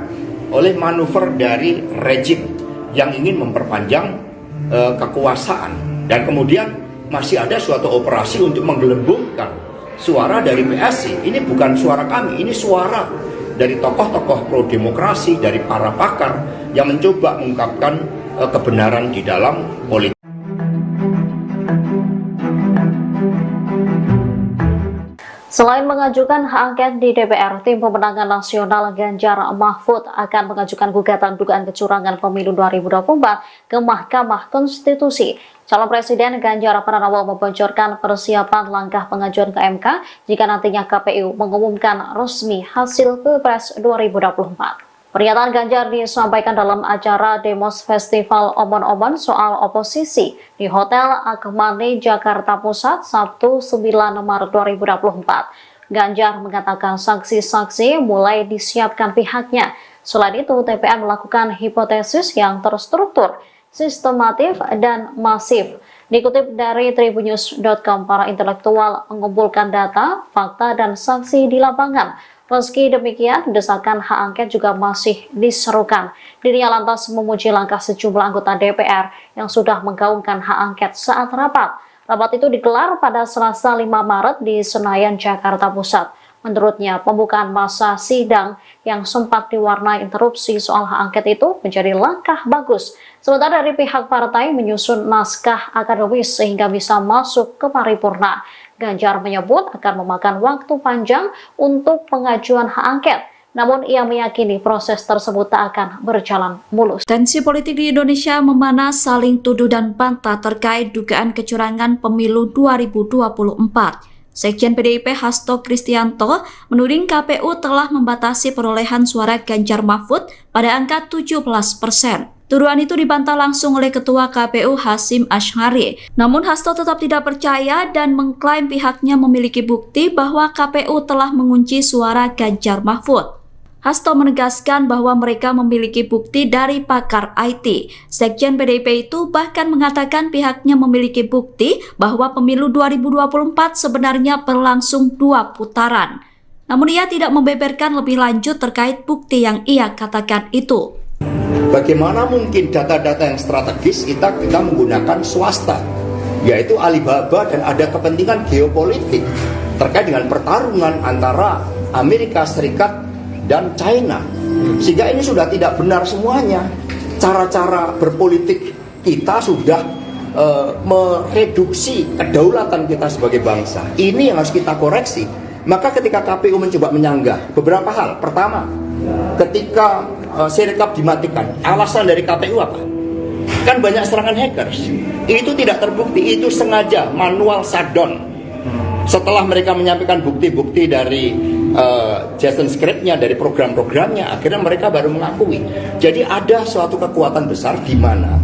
oleh manuver dari rejim yang ingin memperpanjang kekuasaan. Dan kemudian masih ada suatu operasi untuk menggelembungkan suara dari PSI. Ini bukan suara kami, ini suara dari tokoh-tokoh pro demokrasi, dari para pakar yang mencoba mengungkapkan kebenaran di dalam politik. Selain mengajukan hak angket di DPR, Tim Pemenangan Nasional Ganjar Mahfud akan mengajukan gugatan dugaan kecurangan pemilu 2024 ke Mahkamah Konstitusi. Calon Presiden Ganjar Pranowo membocorkan persiapan langkah pengajuan ke MK jika nantinya KPU mengumumkan resmi hasil Pilpres 2024. Pernyataan Ganjar disampaikan dalam acara Demos Festival Omon-Omon soal oposisi di Hotel Akmani, Jakarta Pusat, Sabtu 9 Maret 2024. Ganjar mengatakan saksi-saksi mulai disiapkan pihaknya. Selain itu, TPN melakukan hipotesis yang terstruktur, sistematif, dan masif. Dikutip dari tribunnews.com, para intelektual mengumpulkan data, fakta, dan saksi di lapangan. Meski demikian, desakan hak angket juga masih diserukan. Dirinya lantas memuji langkah sejumlah anggota DPR yang sudah menggaungkan hak angket saat rapat. Rapat itu digelar pada Selasa 5 Maret di Senayan, Jakarta Pusat. Menurutnya, pembukaan masa sidang yang sempat diwarnai interupsi soal hak angket itu menjadi langkah bagus. Sementara dari pihak partai menyusun naskah akademis sehingga bisa masuk ke paripurna. Ganjar menyebut akan memakan waktu panjang untuk pengajuan hak angket. Namun ia meyakini proses tersebut tak akan berjalan mulus. Tensi politik di Indonesia memanas, saling tuduh dan bantah terkait dugaan kecurangan pemilu 2024. Sekjen PDIP Hasto Kristianto menuding KPU telah membatasi perolehan suara Ganjar Mahfud pada angka 17%. Tuduhan itu dibantah langsung oleh Ketua KPU Hasyim Asy'ari. Namun Hasto tetap tidak percaya dan mengklaim pihaknya memiliki bukti bahwa KPU telah mengunci suara Ganjar Mahfud. Hasto menegaskan bahwa mereka memiliki bukti dari pakar IT. Sekjen PDIP itu bahkan mengatakan pihaknya memiliki bukti bahwa pemilu 2024 sebenarnya berlangsung 2 putaran. Namun ia tidak membeberkan lebih lanjut terkait bukti yang ia katakan itu. Bagaimana mungkin data-data yang strategis kita menggunakan swasta, yaitu Alibaba, dan ada kepentingan geopolitik terkait dengan pertarungan antara Amerika Serikat dan China, sehingga ini sudah tidak benar semuanya. Cara-cara berpolitik kita sudah mereduksi kedaulatan kita sebagai bangsa. Ini yang harus kita koreksi. Maka ketika KPU mencoba menyanggah beberapa hal, pertama, ketika Sirekap dimatikan, alasan dari KPU apa? Kan banyak serangan hackers. Itu tidak terbukti, itu sengaja manual shutdown. Setelah mereka menyampaikan bukti-bukti dari Jason script-nya, dari program-programnya, akhirnya mereka baru mengakui. Jadi ada suatu kekuatan besar di mana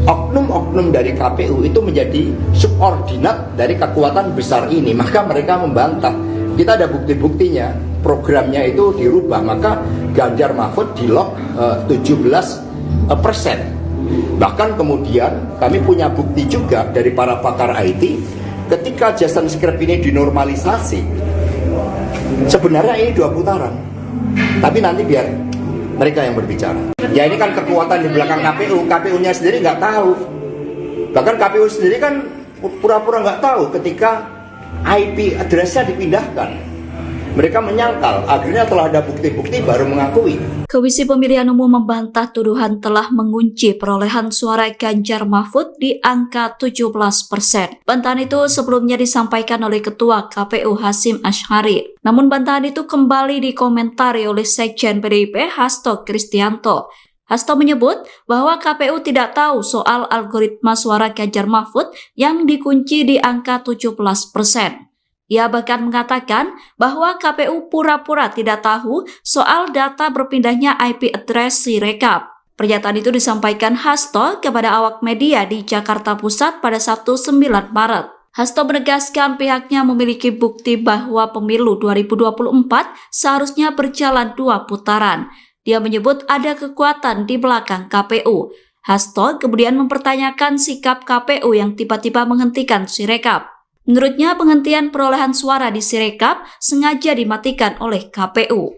oknum-oknum dari KPU itu menjadi subordinat dari kekuatan besar ini. Maka mereka membantah. Kita ada bukti-buktinya, programnya itu dirubah, maka Ganjar Mahfud di lock 17%. Bahkan kemudian kami punya bukti juga dari para pakar IT, ketika Jason script ini dinormalisasi, sebenarnya ini 2 putaran. Tapi nanti biar mereka yang berbicara. Ya ini kan kekuatan di belakang KPU. KPU-nya sendiri nggak tahu. Bahkan KPU sendiri kan pura-pura nggak tahu ketika IP address-nya dipindahkan. Mereka menyangkal, akhirnya telah ada bukti-bukti baru mengakui. Komisi Pemilihan Umum membantah tuduhan telah mengunci perolehan suara Ganjar Mahfud di angka 17%. Bantahan itu sebelumnya disampaikan oleh Ketua KPU Hasyim Asy'ari. Namun bantahan itu kembali dikomentari oleh Sekjen PDIP Hasto Kristianto. Hasto menyebut bahwa KPU tidak tahu soal algoritma suara Ganjar Mahfud yang dikunci di angka 17%. Ia bahkan mengatakan bahwa KPU pura-pura tidak tahu soal data berpindahnya IP address Sirekap. Pernyataan itu disampaikan Hasto kepada awak media di Jakarta Pusat pada Sabtu 9 Maret. Hasto menegaskan pihaknya memiliki bukti bahwa pemilu 2024 seharusnya berjalan 2 putaran. Dia menyebut ada kekuatan di belakang KPU. Hasto kemudian mempertanyakan sikap KPU yang tiba-tiba menghentikan Sirekap. Menurutnya penghentian perolehan suara di Sirekap sengaja dimatikan oleh KPU.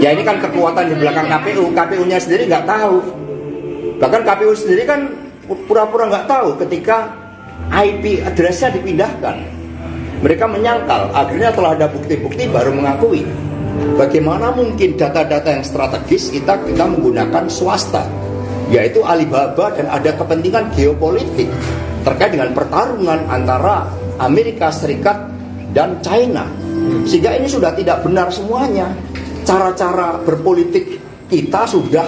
Ya ini kan kekuatan di belakang KPU. KPU-nya sendiri nggak tahu. Bahkan KPU sendiri kan pura-pura nggak tahu ketika IP address-nya dipindahkan. Mereka menyangkal, akhirnya telah ada bukti-bukti baru mengakui. Bagaimana mungkin data-data yang strategis kita menggunakan swasta, yaitu Alibaba, dan ada kepentingan geopolitik terkait dengan pertarungan antara Amerika Serikat dan China, sehingga ini sudah tidak benar semuanya. Cara-cara berpolitik kita sudah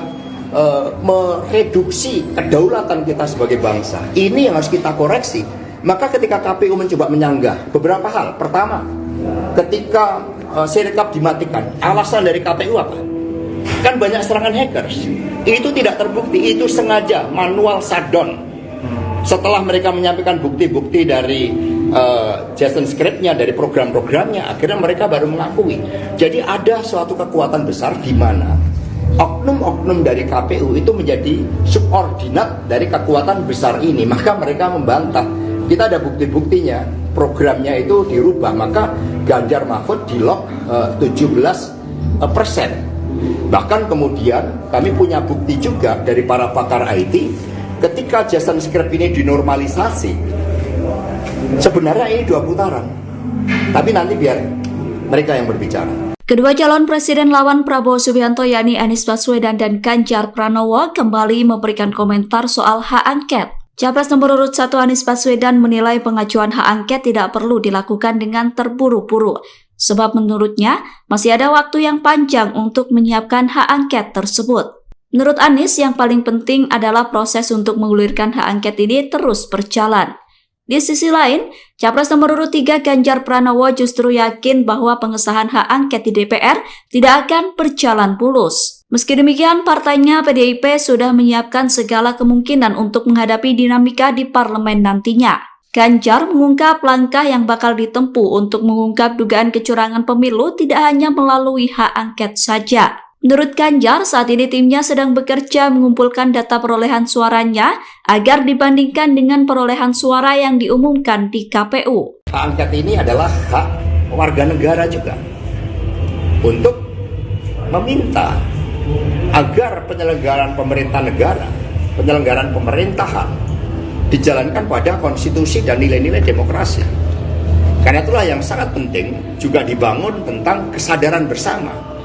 mereduksi kedaulatan kita sebagai bangsa. Ini yang harus kita koreksi. Maka ketika KPU mencoba menyanggah beberapa hal, pertama, ketika Sirekap dimatikan, alasan dari KPU apa? Kan banyak serangan hackers. Itu tidak terbukti, itu sengaja manual shutdown. Setelah mereka menyampaikan bukti-bukti dari Jason script-nya, dari program-programnya, akhirnya mereka baru mengakui. Jadi ada suatu kekuatan besar di mana oknum-oknum dari KPU itu menjadi subordinat dari kekuatan besar ini. Maka mereka membantah. Kita ada bukti-buktinya, programnya itu dirubah, maka Ganjar Mahfud di lock 17%. Bahkan kemudian kami punya bukti juga dari para pakar IT, ketika Jason script ini dinormalisasi, sebenarnya ini 2 putaran. Tapi nanti biar mereka yang berbicara. Kedua calon presiden lawan Prabowo Subianto yakni Anies Baswedan dan Ganjar Pranowo kembali memberikan komentar soal hak angket. Capres nomor urut 1 Anies Baswedan menilai pengajuan hak angket tidak perlu dilakukan dengan terburu-buru, sebab menurutnya masih ada waktu yang panjang untuk menyiapkan hak angket tersebut. Menurut Anies, yang paling penting adalah proses untuk menggulirkan hak angket ini terus berjalan. Di sisi lain, Capres nomor urut 3 Ganjar Pranowo justru yakin bahwa pengesahan hak angket di DPR tidak akan berjalan mulus. Meski demikian, partainya PDIP sudah menyiapkan segala kemungkinan untuk menghadapi dinamika di parlemen nantinya. Ganjar mengungkap langkah yang bakal ditempuh untuk mengungkap dugaan kecurangan pemilu tidak hanya melalui hak angket saja. Menurut Ganjar, saat ini timnya sedang bekerja mengumpulkan data perolehan suaranya agar dibandingkan dengan perolehan suara yang diumumkan di KPU. Hak angket ini adalah hak warga negara juga untuk meminta agar penyelenggaraan pemerintah negara, penyelenggaraan pemerintahan dijalankan pada konstitusi dan nilai-nilai demokrasi. Karena itulah yang sangat penting juga dibangun tentang kesadaran bersama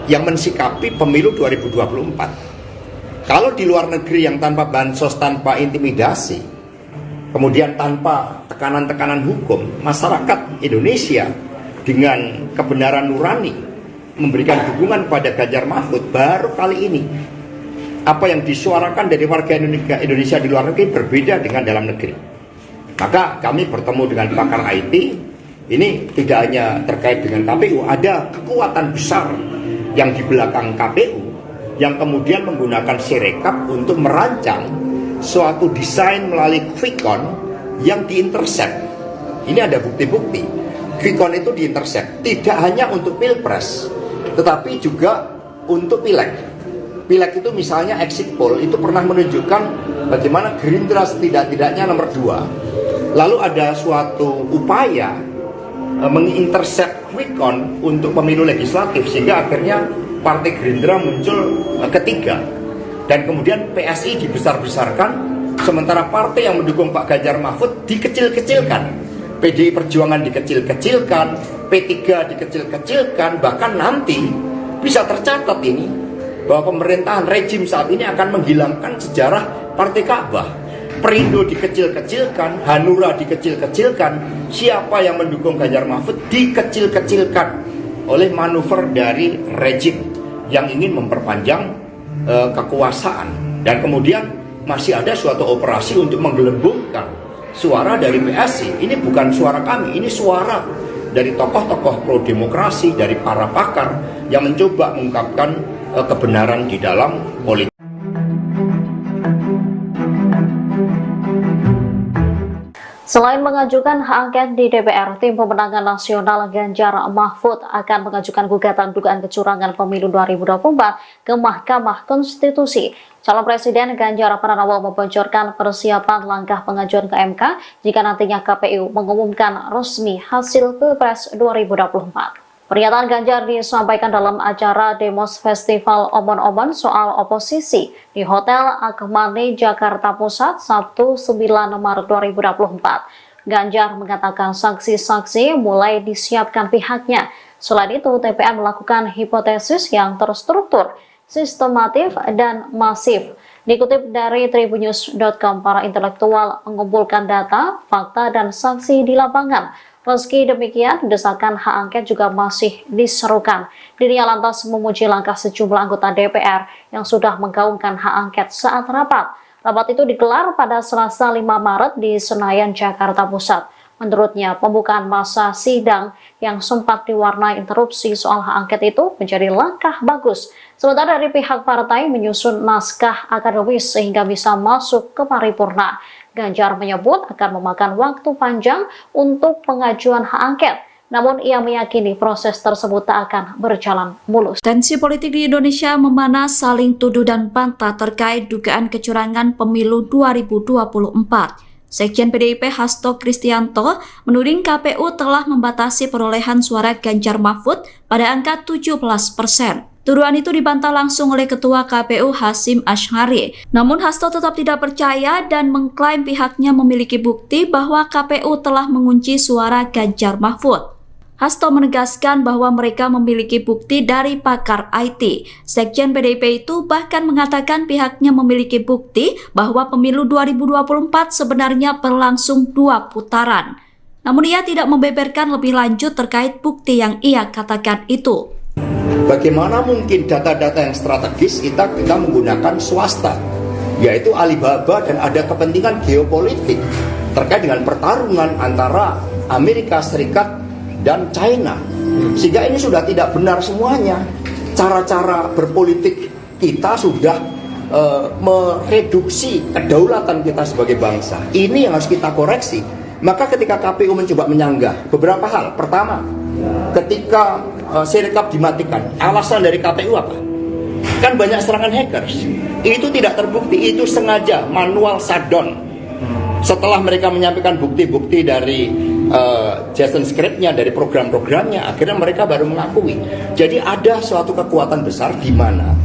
yang mensikapi pemilu 2024. Kalau di luar negeri yang tanpa bansos, tanpa intimidasi, kemudian tanpa tekanan-tekanan hukum, masyarakat Indonesia dengan kebenaran nurani memberikan dukungan pada Ganjar Mahfud, baru kali ini apa yang disuarakan dari warga Indonesia di luar negeri berbeda dengan dalam negeri. Maka kami bertemu dengan pakar IT, ini tidak hanya terkait dengan KPU, ada kekuatan besar yang di belakang KPU yang kemudian menggunakan Sirekap untuk merancang suatu desain melalui quick-count yang diintercept. Ini ada bukti-bukti. Quick-count itu diintercept tidak hanya untuk Pilpres, tetapi juga untuk Pileg. Pileg itu misalnya exit poll itu pernah menunjukkan bagaimana Gerindra setidak-tidaknya nomor 2. Lalu ada suatu upaya mengintercept quick-count untuk pemilu legislatif sehingga akhirnya Partai Gerindra muncul ketiga, dan kemudian PSI dibesar-besarkan sementara partai yang mendukung Pak Ganjar Mahfud dikecil-kecilkan, PDI Perjuangan dikecil-kecilkan, P3 dikecil-kecilkan, bahkan nanti bisa tercatat ini bahwa pemerintahan rejim saat ini akan menghilangkan sejarah Partai Ka'bah. Perindo dikecil-kecilkan, Hanura dikecil-kecilkan, siapa yang mendukung Ganjar Mahfud dikecil-kecilkan oleh manuver dari rejim yang ingin memperpanjang kekuasaan. Dan kemudian masih ada suatu operasi untuk menggelembungkan suara dari PSI. Ini bukan suara kami, ini suara dari tokoh-tokoh pro-demokrasi, dari para pakar yang mencoba mengungkapkan kebenaran di dalam politik. Selain mengajukan hak angket di DPR, Tim Pemenangan Nasional Ganjar Mahfud akan mengajukan gugatan dugaan kecurangan pemilu 2024 ke Mahkamah Konstitusi. Calon Presiden Ganjar Pranowo membocorkan persiapan langkah pengajuan ke MK jika nantinya KPU mengumumkan resmi hasil Pilpres 2024. Pernyataan Ganjar disampaikan dalam acara Demos Festival Omon-Omon soal oposisi di Hotel Akmani, Jakarta Pusat, Sabtu 9 Maret 2024. Ganjar mengatakan saksi-saksi mulai disiapkan pihaknya. Selain itu, TPN melakukan hipotesis yang terstruktur, sistematif, dan masif. Dikutip dari tribunnews.com, para intelektual mengumpulkan data, fakta, dan saksi di lapangan. Meski demikian, desakan hak angket juga masih diserukan. Dirinya lantas memuji langkah sejumlah anggota DPR yang sudah menggaungkan hak angket saat rapat. Rapat itu digelar pada Selasa 5 Maret di Senayan, Jakarta Pusat. Menurutnya, pembukaan masa sidang yang sempat diwarnai interupsi soal hak angket itu menjadi langkah bagus. Sementara dari pihak partai menyusun naskah akademis sehingga bisa masuk ke paripurna. Ganjar menyebut akan memakan waktu panjang untuk pengajuan hak angket. Namun ia meyakini proses tersebut tak akan berjalan mulus. Tensi politik di Indonesia memanas, saling tuduh dan bantah terkait dugaan kecurangan pemilu 2024. Sekjen PDIP Hasto Kristianto menuding KPU telah membatasi perolehan suara Ganjar Mahfud pada angka 17%. Tuduhan itu dibantah langsung oleh Ketua KPU Hasyim Asy'ari. Namun Hasto tetap tidak percaya dan mengklaim pihaknya memiliki bukti bahwa KPU telah mengunci suara Ganjar Mahfud. Hasto menegaskan bahwa mereka memiliki bukti dari pakar IT. Sekjen PDIP itu bahkan mengatakan pihaknya memiliki bukti bahwa pemilu 2024 sebenarnya berlangsung 2 putaran. Namun ia tidak membeberkan lebih lanjut terkait bukti yang ia katakan itu. Bagaimana mungkin data-data yang strategis kita menggunakan swasta, yaitu Alibaba, dan ada kepentingan geopolitik terkait dengan pertarungan antara Amerika Serikat dan China. Sehingga ini sudah tidak benar semuanya. Cara-cara berpolitik kita sudah mereduksi kedaulatan kita sebagai bangsa. Ini yang harus kita koreksi. Maka ketika KPU mencoba menyanggah beberapa hal. Pertama, ketika Sirekap dimatikan, alasan dari KPU apa? Kan banyak serangan hackers. Itu tidak terbukti, itu sengaja manual shutdown. Setelah mereka menyampaikan bukti-bukti dari Jason script-nya, dari program-programnya, akhirnya mereka baru mengakui. Jadi ada suatu kekuatan besar di mana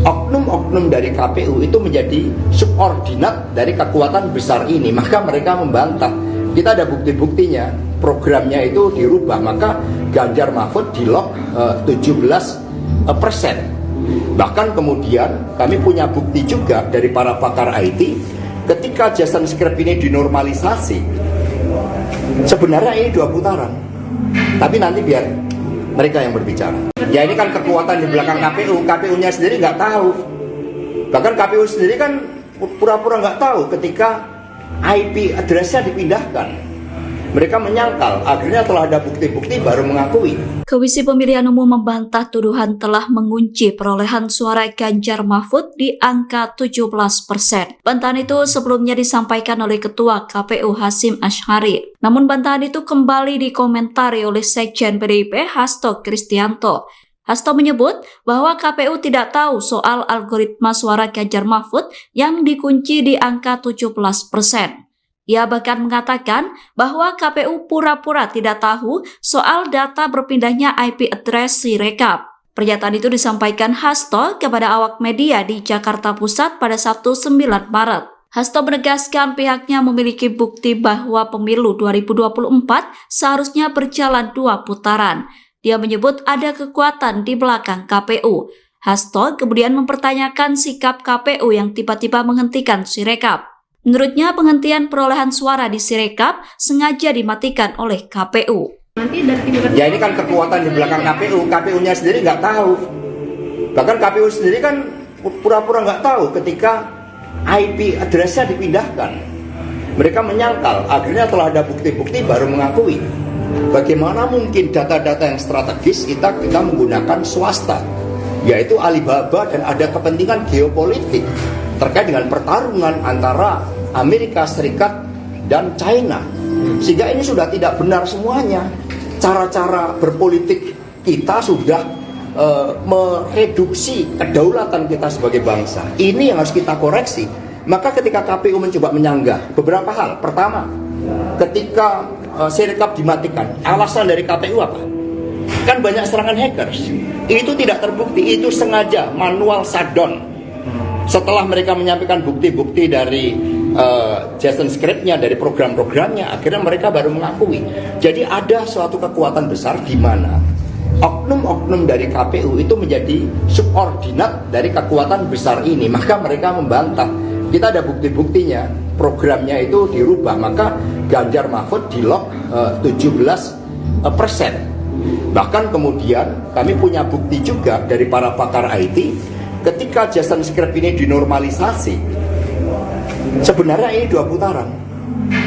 oknum-oknum dari KPU itu menjadi subordinat dari kekuatan besar ini. Maka mereka membantah. Kita ada bukti-buktinya, programnya itu dirubah, maka Ganjar Mahfud di lock 17%. Bahkan kemudian kami punya bukti juga dari para pakar IT, ketika Jason script ini dinormalisasi, sebenarnya ini 2 putaran. Tapi nanti biar mereka yang berbicara. Ya ini kan kekuatan di belakang KPU, KPU-nya sendiri nggak tahu. Bahkan KPU sendiri kan pura-pura nggak tahu ketika IP address-nya dipindahkan. Mereka menyangkal, akhirnya telah ada bukti-bukti baru mengakui. Komisi Pemilihan Umum membantah tuduhan telah mengunci perolehan suara Ganjar Mahfud di angka 17%. Bantahan itu sebelumnya disampaikan oleh Ketua KPU Hasyim Asy'ari. Namun bantahan itu kembali dikomentari oleh Sekjen PDIP Hasto Kristianto. Hasto menyebut bahwa KPU tidak tahu soal algoritma suara Ganjar Mahfud yang dikunci di angka 17%. Ia bahkan mengatakan bahwa KPU pura-pura tidak tahu soal data berpindahnya IP address Sirekap. Pernyataan itu disampaikan Hasto kepada awak media di Jakarta Pusat pada Sabtu 9 Maret. Hasto menegaskan pihaknya memiliki bukti bahwa pemilu 2024 seharusnya berjalan 2 putaran. Dia menyebut ada kekuatan di belakang KPU. Hasto kemudian mempertanyakan sikap KPU yang tiba-tiba menghentikan Sirekap. Menurutnya penghentian perolehan suara di Sirekap sengaja dimatikan oleh KPU. Ya ini kan kekuatan di belakang KPU, KPU-nya sendiri nggak tahu. Bahkan KPU sendiri kan pura-pura nggak tahu ketika IP address-nya dipindahkan. Mereka menyangkal, akhirnya telah ada bukti-bukti baru mengakui. Bagaimana mungkin data-data yang strategis kita menggunakan swasta, yaitu Alibaba, dan ada kepentingan geopolitik terkait dengan pertarungan antara Amerika Serikat dan China. Sehingga ini sudah tidak benar semuanya. Cara-cara berpolitik kita sudah mereduksi kedaulatan kita sebagai bangsa. Ini yang harus kita koreksi. Maka ketika KPU mencoba menyanggah beberapa hal. Pertama, ketika Sirekap dimatikan, alasan dari KPU apa? Kan banyak serangan hackers. Itu tidak terbukti, itu sengaja manual shutdown. Setelah mereka menyampaikan bukti-bukti dari Jason script-nya, dari program-programnya, akhirnya mereka baru mengakui. Jadi ada suatu kekuatan besar di mana oknum-oknum dari KPU itu menjadi subordinat dari kekuatan besar ini. Maka mereka membantah. Kita ada bukti-buktinya, programnya itu dirubah, maka Ganjar Mahfud di lock 17%. Bahkan kemudian kami punya bukti juga dari para pakar IT, ketika Jason script ini dinormalisasi, sebenarnya ini 2 putaran.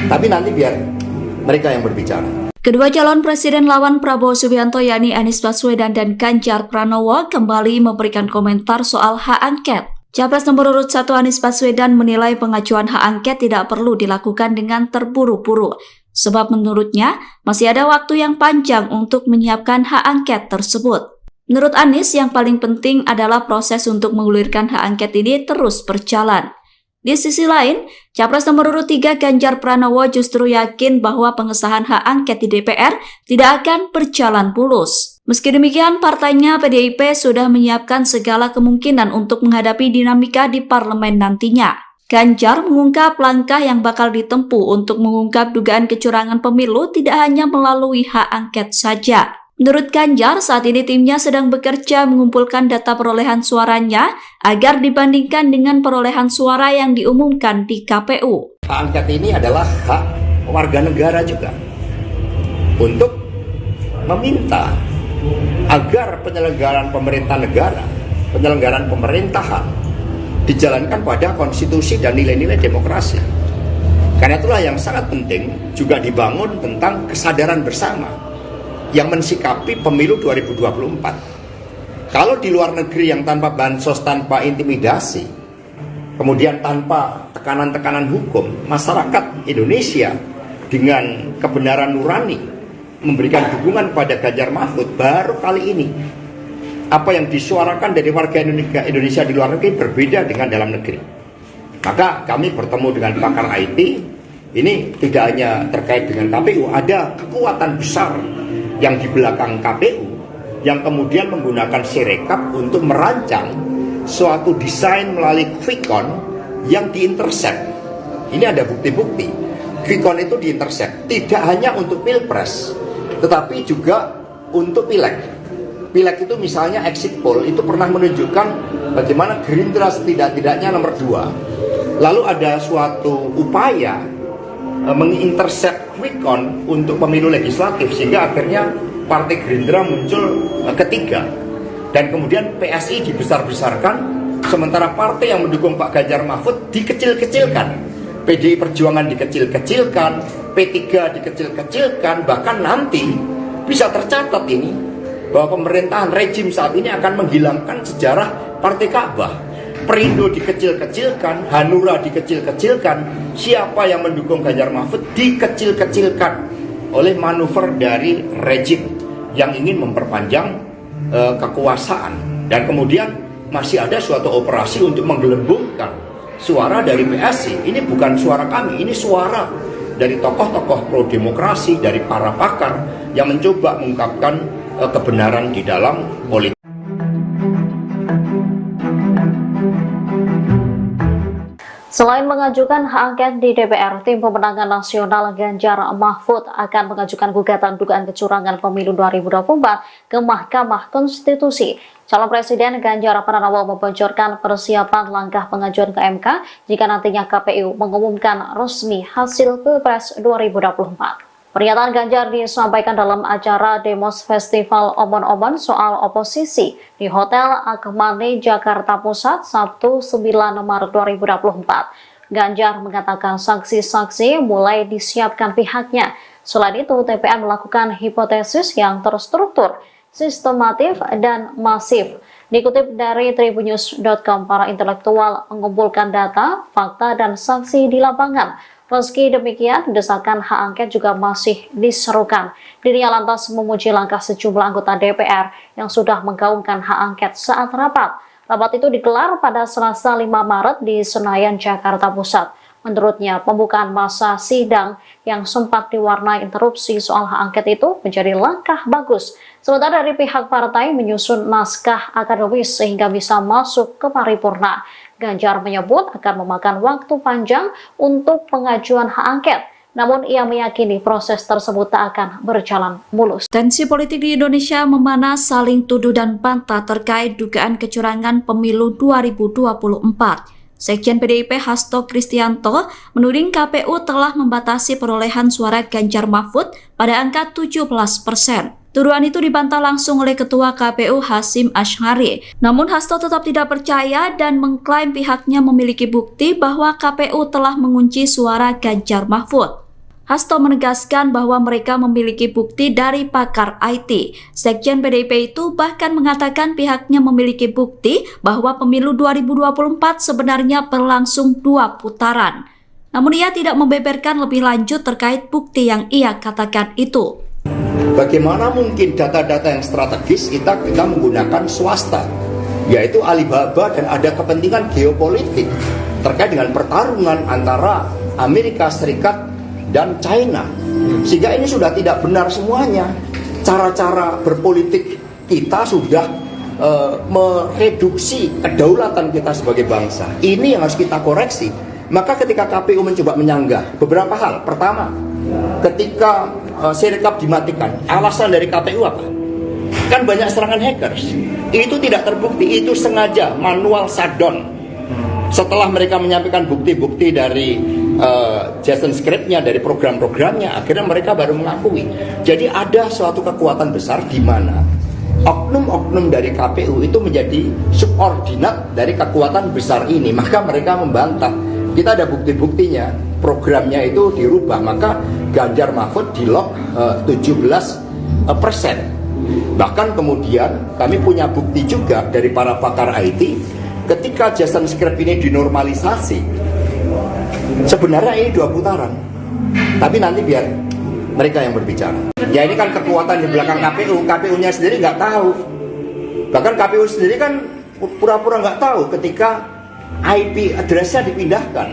Tapi nanti biar mereka yang berbicara. Kedua calon presiden lawan Prabowo Subianto yakni Anies Baswedan dan Ganjar Pranowo kembali memberikan komentar soal hak angket. Capres nomor urut 1 Anies Baswedan menilai pengajuan hak angket tidak perlu dilakukan dengan terburu-buru. Sebab menurutnya masih ada waktu yang panjang untuk menyiapkan hak angket tersebut. Menurut Anies, yang paling penting adalah proses untuk menggulirkan hak angket ini terus berjalan. Di sisi lain, Capres nomor urut 3 Ganjar Pranowo justru yakin bahwa pengesahan hak angket di DPR tidak akan berjalan mulus. Meski demikian, partainya PDIP sudah menyiapkan segala kemungkinan untuk menghadapi dinamika di parlemen nantinya. Ganjar mengungkap langkah yang bakal ditempuh untuk mengungkap dugaan kecurangan pemilu tidak hanya melalui hak angket saja. Menurut Ganjar, saat ini timnya sedang bekerja mengumpulkan data perolehan suaranya agar dibandingkan dengan perolehan suara yang diumumkan di KPU. Hak angket ini adalah hak warga negara juga untuk meminta agar penyelenggaraan pemerintah negara, penyelenggaraan pemerintahan dijalankan pada konstitusi dan nilai-nilai demokrasi. Karena itulah yang sangat penting juga dibangun tentang kesadaran bersama yang mensikapi pemilu 2024. Kalau di luar negeri yang tanpa bansos, tanpa intimidasi, kemudian tanpa tekanan-tekanan hukum, masyarakat Indonesia dengan kebenaran nurani memberikan dukungan pada Ganjar Mahfud, baru kali ini apa yang disuarakan dari warga Indonesia di luar negeri berbeda dengan dalam negeri. Maka kami bertemu dengan pakar IT, ini tidak hanya terkait dengan KPU, ada kekuatan besar yang di belakang KPU yang kemudian menggunakan Sirekap untuk merancang suatu desain melalui quick-count yang diintersect. Ini ada bukti-bukti. Quick-count itu diintersect tidak hanya untuk pilpres, tetapi juga untuk pileg. Pileg itu misalnya exit poll itu pernah menunjukkan bagaimana Gerindra setidak-tidaknya nomor 2. Lalu ada suatu upaya mengintercept quick-count untuk pemilu legislatif sehingga akhirnya Partai Gerindra muncul ketiga. Dan kemudian PSI dibesar-besarkan, sementara partai yang mendukung Pak Ganjar Mahfud dikecil-kecilkan. PDI Perjuangan dikecil-kecilkan, P3 dikecil-kecilkan, bahkan nanti bisa tercatat ini bahwa pemerintahan rejim saat ini akan menghilangkan sejarah Partai Ka'bah. Perindo dikecil-kecilkan, Hanura dikecil-kecilkan, siapa yang mendukung Ganjar Mahfud dikecil-kecilkan oleh manuver dari rejim yang ingin memperpanjang kekuasaan. Dan kemudian masih ada suatu operasi untuk menggelembungkan suara dari PSI. Ini bukan suara kami, ini suara dari tokoh-tokoh pro demokrasi, dari para pakar yang mencoba mengungkapkan kebenaran di dalam politik. Selain mengajukan hak angket di DPR, Tim Pemenangan Nasional Ganjar Mahfud akan mengajukan gugatan dugaan kecurangan pemilu 2024 ke Mahkamah Konstitusi. Calon Presiden Ganjar Pranowo membocorkan persiapan langkah pengajuan ke MK jika nantinya KPU mengumumkan resmi hasil Pilpres 2024. Pernyataan Ganjar disampaikan dalam acara Demos Festival Omon-Omon soal oposisi di Hotel Akmani, Jakarta Pusat, Sabtu 9 Maret 2024. Ganjar mengatakan saksi-saksi mulai disiapkan pihaknya. Selain itu, TPN melakukan hipotesis yang terstruktur, sistematif, dan masif. Dikutip dari tribunnews.com, para intelektual mengumpulkan data, fakta, dan saksi di lapangan. Meski demikian, desakan hak angket juga masih diserukan. Dirinya lantas memuji langkah sejumlah anggota DPR yang sudah menggaungkan hak angket saat rapat. Rapat itu digelar pada Selasa 5 Maret di Senayan, Jakarta Pusat. Menurutnya, pembukaan masa sidang yang sempat diwarnai interupsi soal hak angket itu menjadi langkah bagus. Sementara dari pihak partai menyusun naskah akademis sehingga bisa masuk ke paripurna. Ganjar menyebut akan memakan waktu panjang untuk pengajuan hak angket. Namun ia meyakini proses tersebut tak akan berjalan mulus. Tensi politik di Indonesia memanas, saling tuduh dan bantah terkait dugaan kecurangan pemilu 2024. Sekjen PDIP Hasto Kristianto menuding KPU telah membatasi perolehan suara Ganjar Mahfud pada angka 17%. Tuduhan itu dibantah langsung oleh Ketua KPU Hasyim Asy'ari. Namun Hasto tetap tidak percaya dan mengklaim pihaknya memiliki bukti bahwa KPU telah mengunci suara Ganjar Mahfud. Hasto menegaskan bahwa mereka memiliki bukti dari pakar IT. Sekjen PDIP itu bahkan mengatakan pihaknya memiliki bukti bahwa pemilu 2024 sebenarnya berlangsung 2 putaran. Namun ia tidak membeberkan lebih lanjut terkait bukti yang ia katakan itu. Bagaimana mungkin data-data yang strategis kita menggunakan swasta, yaitu Alibaba, dan ada kepentingan geopolitik terkait dengan pertarungan antara Amerika Serikat dan China, sehingga ini sudah tidak benar semuanya. Cara-cara berpolitik kita sudah mereduksi kedaulatan kita sebagai bangsa. Ini yang harus kita koreksi. Maka ketika KPU mencoba menyanggah beberapa hal, pertama, ketika Sirekap dimatikan, alasan dari KPU apa? Kan banyak serangan hackers. Itu tidak terbukti, itu sengaja manual shutdown. Setelah mereka menyampaikan bukti-bukti dari Jason script-nya, dari program-programnya, akhirnya mereka baru mengakui. Jadi ada suatu kekuatan besar di mana oknum-oknum dari KPU itu menjadi subordinat dari kekuatan besar ini. Maka mereka membantah kita ada bukti-buktinya, programnya itu dirubah, maka Ganjar Mahfud di lock 17%. Bahkan kemudian kami punya bukti juga dari para pakar IT, ketika Jason Script ini dinormalisasi, sebenarnya ini 2 putaran, tapi nanti biar mereka yang berbicara. Ya ini kan kekuatan di belakang KPU, KPU-nya sendiri nggak tahu. Bahkan KPU sendiri kan pura-pura nggak tahu ketika IP address-nya dipindahkan.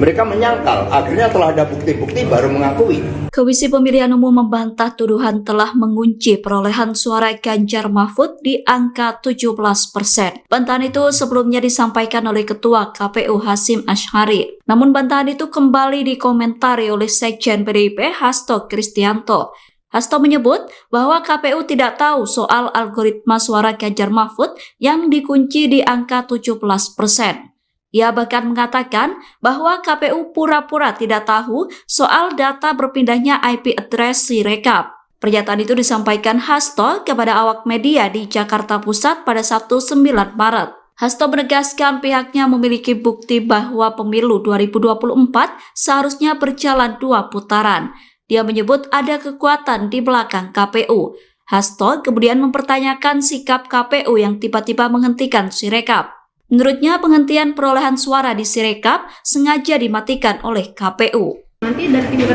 Mereka menyangkal, akhirnya telah ada bukti-bukti baru mengakui. Komisi Pemilihan Umum membantah tuduhan telah mengunci perolehan suara Ganjar Mahfud di angka 17%. Bantahan itu sebelumnya disampaikan oleh Ketua KPU Hasyim Asy'ari. Namun bantahan itu kembali dikomentari oleh Sekjen PDIP Hasto Kristianto. Hasto menyebut bahwa KPU tidak tahu soal algoritma suara Ganjar Mahfud yang dikunci di angka 17%. Ia bahkan mengatakan bahwa KPU pura-pura tidak tahu soal data berpindahnya IP address Sirekap. Pernyataan itu disampaikan Hasto kepada awak media di Jakarta Pusat pada Sabtu 9 Maret. Hasto menegaskan pihaknya memiliki bukti bahwa pemilu 2024 seharusnya berjalan 2 putaran. Dia menyebut ada kekuatan di belakang KPU. Hasto kemudian mempertanyakan sikap KPU yang tiba-tiba menghentikan Sirekap. Menurutnya penghentian perolehan suara di Sirekap sengaja dimatikan oleh KPU.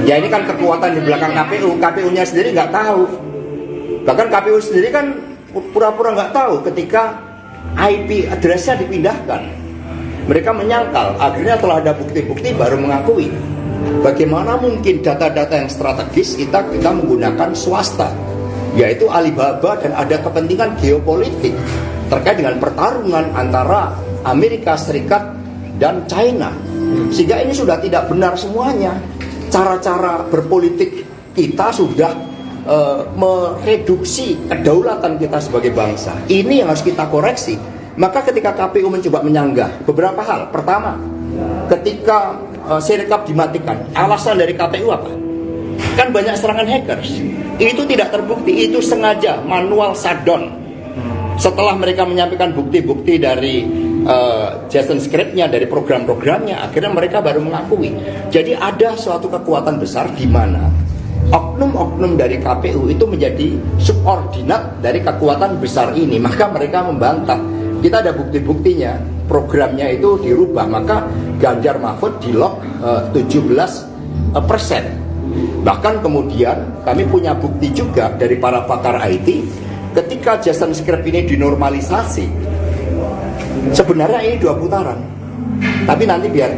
Ya ini kan kekuatan di belakang KPU, KPU-nya sendiri nggak tahu. Bahkan KPU sendiri kan pura-pura nggak tahu ketika IP address-nya dipindahkan. Mereka menyangkal, akhirnya telah ada bukti-bukti baru mengakui. Bagaimana mungkin data-data yang strategis kita menggunakan swasta, yaitu Alibaba, dan ada kepentingan geopolitik terkait dengan pertarungan antara Amerika Serikat dan China. Sehingga ini sudah tidak benar semuanya. Cara-cara berpolitik kita sudah mereduksi kedaulatan kita sebagai bangsa. Ini yang harus kita koreksi. Maka ketika KPU mencoba menyanggah beberapa hal. Pertama, ketika Sirekap dimatikan, alasan dari KPU apa? Kan banyak serangan hackers. Itu tidak terbukti, itu sengaja manual shutdown. Setelah mereka menyampaikan bukti-bukti dari Jason Script-nya, dari program-programnya, akhirnya mereka baru mengakui. Jadi ada suatu kekuatan besar di mana oknum-oknum dari KPU itu menjadi subordinat dari kekuatan besar ini. Maka mereka membantah. Kita ada bukti-buktinya, programnya itu dirubah, maka Ganjar Mahfud di lock 17%. Bahkan kemudian kami punya bukti juga dari para pakar IT, ketika Jason Script ini dinormalisasi, sebenarnya ini 2 putaran, tapi nanti biar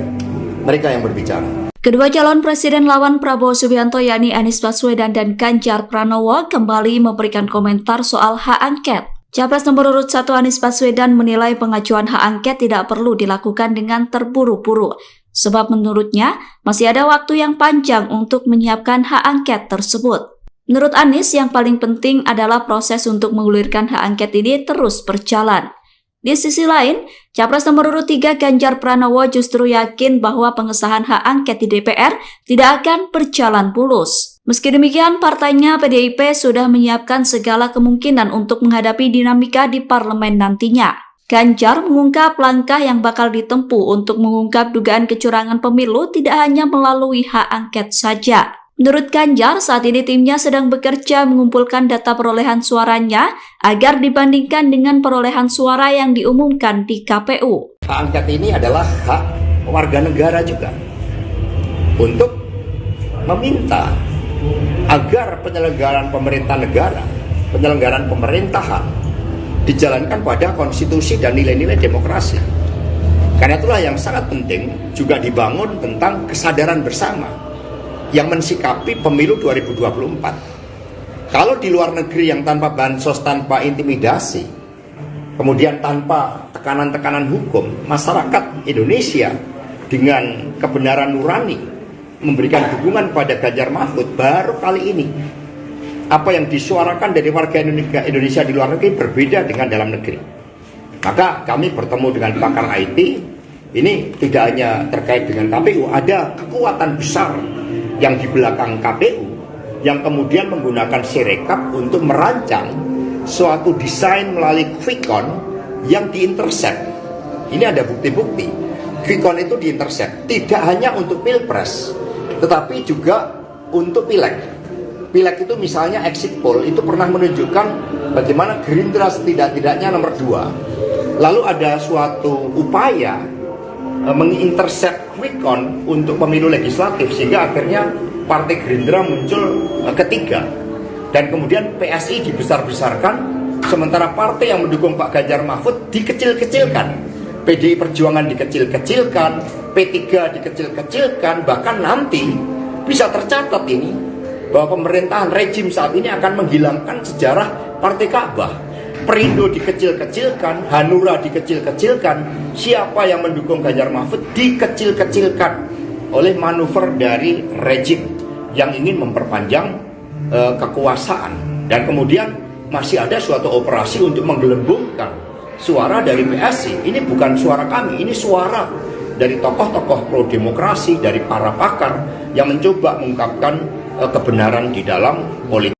mereka yang berbicara. Kedua calon presiden lawan Prabowo Subianto yakni Anies Baswedan dan Ganjar Pranowo kembali memberikan komentar soal hak angket. Capres nomor urut 1 Anies Baswedan menilai pengajuan hak angket tidak perlu dilakukan dengan terburu-buru, sebab menurutnya masih ada waktu yang panjang untuk menyiapkan hak angket tersebut. Menurut Anies, yang paling penting adalah proses untuk menggulirkan hak angket ini terus berjalan. Di sisi lain, Capres nomor urut 3 Ganjar Pranowo justru yakin bahwa pengesahan hak angket di DPR tidak akan berjalan mulus. Meski demikian, partainya PDIP sudah menyiapkan segala kemungkinan untuk menghadapi dinamika di parlemen nantinya. Ganjar mengungkap langkah yang bakal ditempuh untuk mengungkap dugaan kecurangan pemilu tidak hanya melalui hak angket saja. Menurut Ganjar, saat ini timnya sedang bekerja mengumpulkan data perolehan suaranya agar dibandingkan dengan perolehan suara yang diumumkan di KPU. Hak angket ini adalah hak warga negara juga untuk meminta agar penyelenggaraan pemerintah negara, penyelenggaraan pemerintahan dijalankan pada konstitusi dan nilai-nilai demokrasi. Karena itulah yang sangat penting juga dibangun tentang kesadaran bersama yang mensikapi pemilu 2024. Kalau di luar negeri yang tanpa bansos, tanpa intimidasi, kemudian tanpa tekanan-tekanan hukum, masyarakat Indonesia dengan kebenaran nurani memberikan dukungan pada Ganjar Mahfud, baru kali ini apa yang disuarakan dari warga Indonesia di luar negeri berbeda dengan dalam negeri. Maka kami bertemu dengan pakar IT, ini tidak hanya terkait dengan KPU, ada kekuatan besar yang di belakang KPU yang kemudian menggunakan Sirekap untuk merancang suatu desain melalui quick count yang diintercept. Ini ada bukti-bukti. quick count itu diintercept tidak hanya untuk pilpres, tetapi juga untuk pileg. Pileg itu misalnya exit poll itu pernah menunjukkan bagaimana Gerindra setidak-tidaknya nomor 2. Lalu ada suatu upaya mengintercept quick count untuk pemilu legislatif sehingga akhirnya Partai Gerindra muncul ketiga. Dan kemudian PSI dibesar-besarkan, sementara partai yang mendukung Pak Ganjar Mahfud dikecil-kecilkan. PDI Perjuangan dikecil-kecilkan, P3 dikecil-kecilkan, bahkan nanti bisa tercatat ini bahwa pemerintahan rejim saat ini akan menghilangkan sejarah Partai Ka'bah. Perindo dikecil-kecilkan, Hanura dikecil-kecilkan, siapa yang mendukung Ganjar Mahfud dikecil-kecilkan oleh manuver dari rejim yang ingin memperpanjang kekuasaan. Dan kemudian masih ada suatu operasi untuk menggelembungkan suara dari PSI. Ini bukan suara kami, ini suara dari tokoh-tokoh pro demokrasi, dari para pakar yang mencoba mengungkapkan kebenaran di dalam politik.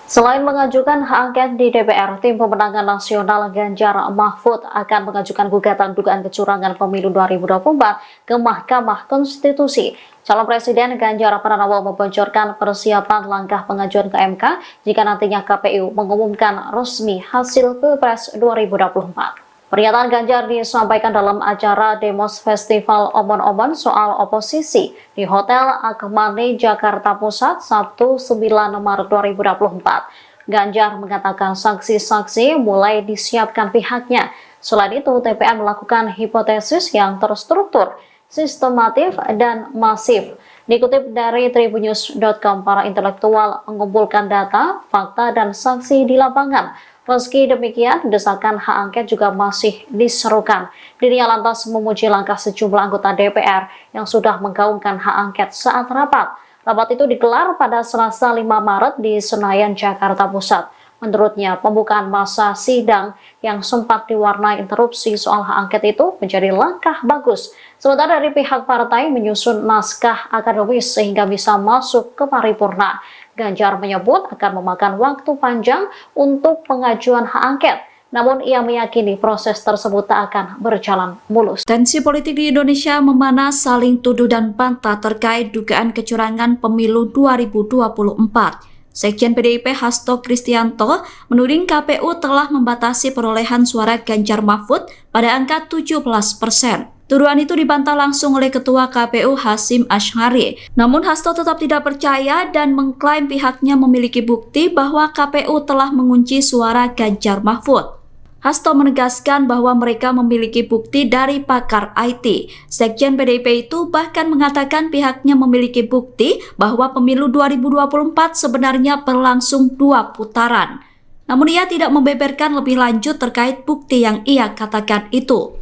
Selain mengajukan hak angket di DPR, Tim Pemenangan Nasional Ganjar Mahfud akan mengajukan gugatan dugaan kecurangan pemilu 2024 ke Mahkamah Konstitusi. Calon Presiden Ganjar Pranowo membocorkan persiapan langkah pengajuan ke MK jika nantinya KPU mengumumkan resmi hasil Pilpres 2024. Pernyataan Ganjar disampaikan dalam acara Demos Festival Omon-Omon soal oposisi di Hotel Akmani, Jakarta Pusat, Sabtu 9 Maret 2024. Ganjar mengatakan saksi-saksi mulai disiapkan pihaknya. Selain itu, TPN melakukan hipotesis yang terstruktur, sistematif, dan masif. Dikutip dari tribunnews.com, para intelektual mengumpulkan data, fakta, dan saksi di lapangan. Meski demikian, desakan hak angket juga masih diserukan. Dirinya lantas memuji langkah sejumlah anggota DPR yang sudah menggaungkan hak angket saat rapat. Rapat itu digelar pada Selasa 5 Maret di Senayan, Jakarta Pusat. Menurutnya, pembukaan masa sidang yang sempat diwarnai interupsi soal hak angket itu menjadi langkah bagus. Sementara dari pihak partai menyusun naskah akademis sehingga bisa masuk ke paripurna. Ganjar menyebut akan memakan waktu panjang untuk pengajuan hak angket. Namun ia meyakini proses tersebut tak akan berjalan mulus. Tensi politik di Indonesia memanas, saling tuduh dan bantah terkait dugaan kecurangan pemilu 2024. Sekjen PDIP Hasto Kristianto menuding KPU telah membatasi perolehan suara Ganjar Mahfud pada angka 17%. Tuduhan itu dibantah langsung oleh Ketua KPU Hasyim Asy'ari. Namun Hasto tetap tidak percaya dan mengklaim pihaknya memiliki bukti bahwa KPU telah mengunci suara Ganjar Mahfud. Hasto menegaskan bahwa mereka memiliki bukti dari pakar IT. Sekjen PDIP itu bahkan mengatakan pihaknya memiliki bukti bahwa pemilu 2024 sebenarnya berlangsung 2 putaran. Namun ia tidak membeberkan lebih lanjut terkait bukti yang ia katakan itu.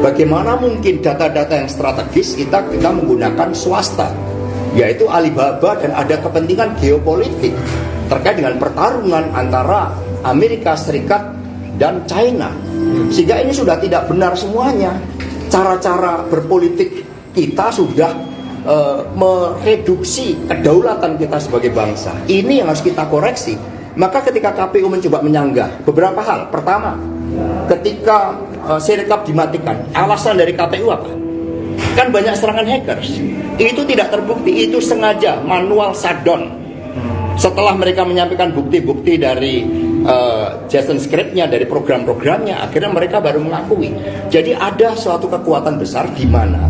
Bagaimana mungkin data-data yang strategis kita menggunakan swasta, yaitu Alibaba, dan ada kepentingan geopolitik terkait dengan pertarungan antara Amerika Serikat dan China, sehingga ini sudah tidak benar semuanya. Cara-cara berpolitik kita sudah mereduksi kedaulatan kita sebagai bangsa. Ini yang harus kita koreksi. Maka ketika KPU mencoba menyanggah beberapa hal, pertama, ketika Sirekap dimatikan, alasan dari KPU apa? Kan banyak serangan hackers. Itu tidak terbukti, itu sengaja manual shutdown. Setelah mereka menyampaikan bukti-bukti dari Jason script-nya, dari program-programnya, akhirnya mereka baru mengakui. Jadi ada suatu kekuatan besar di mana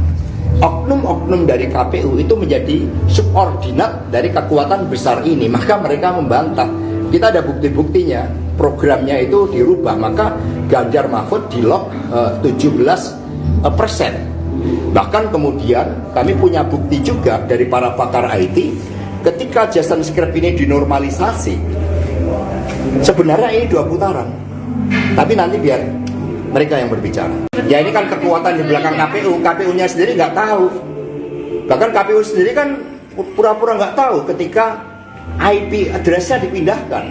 oknum-oknum dari KPU itu menjadi subordinat dari kekuatan besar ini. Maka mereka membantah. Kita ada bukti-buktinya, programnya itu dirubah, maka Ganjar Mahfud di-lock 17%. Bahkan kemudian kami punya bukti juga dari para pakar IT, ketika Jason script ini dinormalisasi, sebenarnya ini 2 putaran. Tapi nanti biar mereka yang berbicara. Ya ini kan kekuatan di belakang KPU, KPU-nya sendiri nggak tahu. Bahkan KPU sendiri kan pura-pura nggak tahu ketika IP address-nya dipindahkan.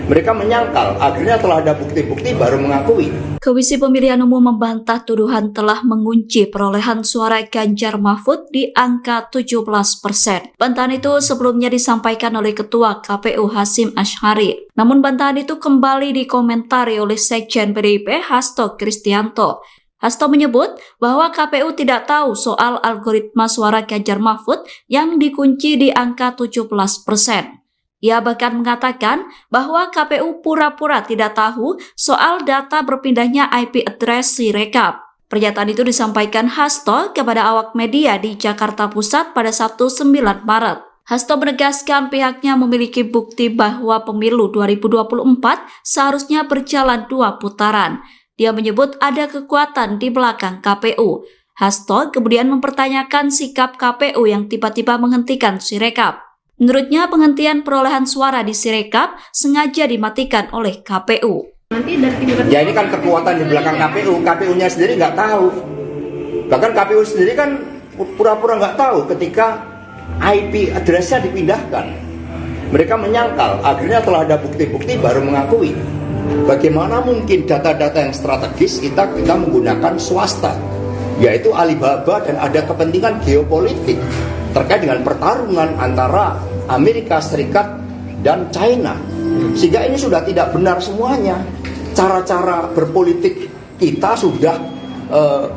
Mereka menyangkal, akhirnya telah ada bukti-bukti baru mengakui. Komisi Pemilihan Umum membantah tuduhan telah mengunci perolehan suara Ganjar Mahfud di angka 17%. Bantahan itu sebelumnya disampaikan oleh Ketua KPU Hasyim Asy'ari. Namun bantahan itu kembali dikomentari oleh Sekjen PDIP Hasto Kristianto. Hasto menyebut bahwa KPU tidak tahu soal algoritma suara Ganjar Mahfud yang dikunci di angka 17%. Ia bahkan mengatakan bahwa KPU pura-pura tidak tahu soal data berpindahnya IP address Sirekap. Pernyataan itu disampaikan Hasto kepada awak media di Jakarta Pusat pada Sabtu 9 Maret. Hasto menegaskan pihaknya memiliki bukti bahwa pemilu 2024 seharusnya berjalan 2 putaran. Dia menyebut ada kekuatan di belakang KPU. Hasto kemudian mempertanyakan sikap KPU yang tiba-tiba menghentikan Sirekap. Menurutnya penghentian perolehan suara di Sirekap sengaja dimatikan oleh KPU. Ya ini kan kekuatan di belakang KPU, KPU-nya sendiri nggak tahu. Bahkan KPU sendiri kan pura-pura nggak tahu ketika IP address-nya dipindahkan. Mereka menyangkal, akhirnya telah ada bukti-bukti baru mengakui. Bagaimana mungkin data-data yang strategis kita menggunakan swasta, yaitu Alibaba, dan ada kepentingan geopolitik terkait dengan pertarungan antara Amerika Serikat dan China. Sehingga ini sudah tidak benar semuanya. Cara-cara berpolitik kita sudah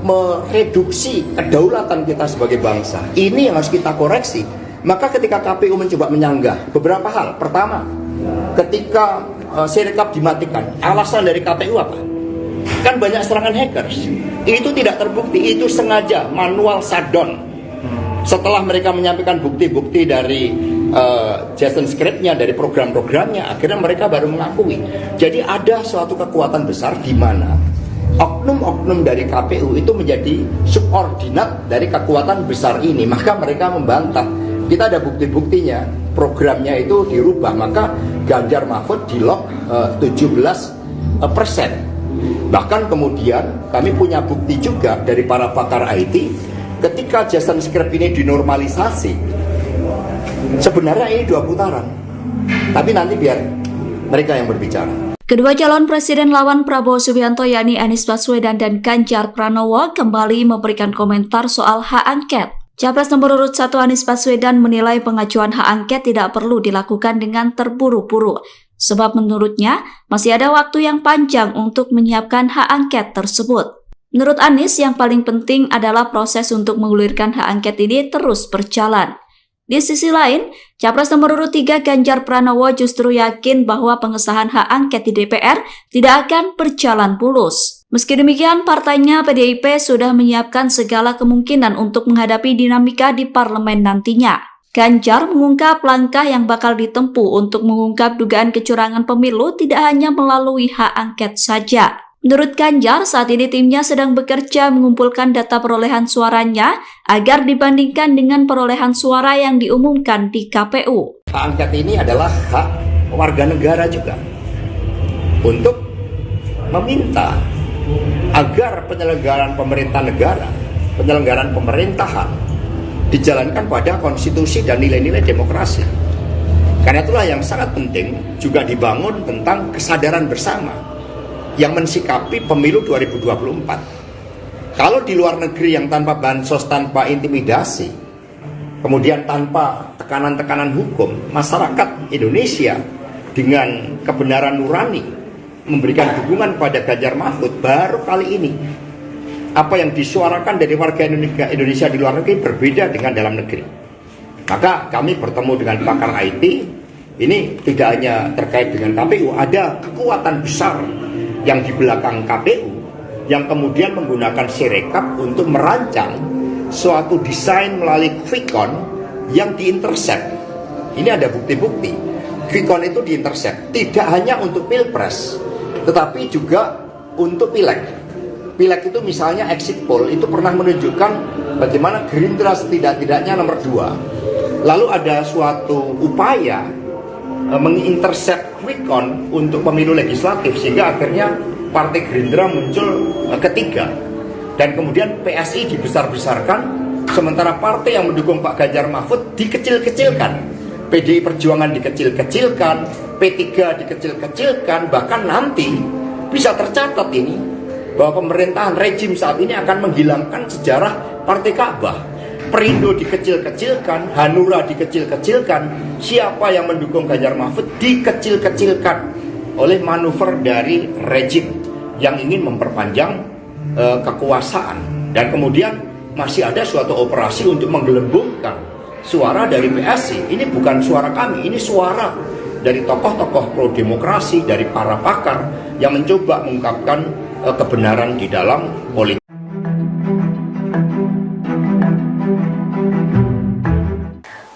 mereduksi kedaulatan kita sebagai bangsa. Ini yang harus kita koreksi. Maka ketika KPU mencoba menyanggah beberapa hal. Pertama, ketika Sirekap dimatikan, alasan dari KPU apa? Kan banyak serangan hackers. Itu tidak terbukti, itu sengaja manual shutdown. Setelah mereka menyampaikan bukti-bukti dari JSON script-nya, dari program-programnya, akhirnya mereka baru mengakui. Jadi ada suatu kekuatan besar di mana oknum-oknum dari KPU itu menjadi subordinat dari kekuatan besar ini. Maka mereka membantah. Kita ada bukti-buktinya, programnya itu dirubah, maka Ganjar Mahfud di lock 17%. Bahkan kemudian kami punya bukti juga dari para pakar IT, ketika JSON script ini dinormalisasi, sebenarnya ini 2 putaran. Tapi nanti biar mereka yang berbicara. Kedua calon presiden lawan Prabowo Subianto yakni Anies Baswedan dan Ganjar Pranowo kembali memberikan komentar soal hak angket. Capres nomor urut 1 Anies Baswedan menilai pengajuan hak angket tidak perlu dilakukan dengan terburu-buru. Sebab menurutnya masih ada waktu yang panjang untuk menyiapkan hak angket tersebut. Menurut Anies, yang paling penting adalah proses untuk mengulirkan hak angket ini terus berjalan. Di sisi lain, Capres nomor urut 3 Ganjar Pranowo justru yakin bahwa pengesahan hak angket di DPR tidak akan berjalan mulus. Meski demikian, partainya PDIP sudah menyiapkan segala kemungkinan untuk menghadapi dinamika di parlemen nantinya. Ganjar mengungkap langkah yang bakal ditempuh untuk mengungkap dugaan kecurangan pemilu tidak hanya melalui hak angket saja. Menurut Ganjar, saat ini timnya sedang bekerja mengumpulkan data perolehan suaranya agar dibandingkan dengan perolehan suara yang diumumkan di KPU. Hak angket ini adalah hak warga negara juga untuk meminta agar penyelenggaraan pemerintah negara, penyelenggaraan pemerintahan dijalankan pada konstitusi dan nilai-nilai demokrasi. Karena itulah yang sangat penting juga dibangun tentang kesadaran bersama yang mensikapi pemilu 2024. Kalau di luar negeri yang tanpa bansos, tanpa intimidasi, kemudian tanpa tekanan-tekanan hukum, masyarakat Indonesia dengan kebenaran nurani memberikan dukungan pada Ganjar Mahfud, baru kali ini apa yang disuarakan dari warga Indonesia di luar negeri berbeda dengan dalam negeri. Maka kami bertemu dengan pakar IT, ini tidak hanya terkait dengan KPU, ada kekuatan besar yang di belakang KPU yang kemudian menggunakan Sirekap untuk merancang suatu desain melalui quick-count yang diintercept. Ini ada bukti-bukti. Quick-count itu diintercept tidak hanya untuk pilpres, tetapi juga untuk pileg. Pileg itu misalnya exit poll itu pernah menunjukkan bagaimana Gerindra setidak-tidaknya nomor 2. Lalu ada suatu upaya mengintercept quick-count untuk pemilu legislatif sehingga akhirnya Partai Gerindra muncul ketiga. Dan kemudian PSI dibesar-besarkan, sementara partai yang mendukung Pak Ganjar Mahfud dikecil-kecilkan. PDI Perjuangan dikecil-kecilkan, P3 dikecil-kecilkan, bahkan nanti bisa tercatat ini bahwa pemerintahan rejim saat ini akan menghilangkan sejarah Partai Ka'bah. Perindo dikecil-kecilkan, Hanura dikecil-kecilkan, siapa yang mendukung Ganjar Mahfud dikecil-kecilkan oleh manuver dari rejim yang ingin memperpanjang kekuasaan. Dan kemudian masih ada suatu operasi untuk menggelembungkan suara dari PSI. Ini bukan suara kami, ini suara dari tokoh-tokoh pro-demokrasi, dari para pakar yang mencoba mengungkapkan kebenaran di dalam politik.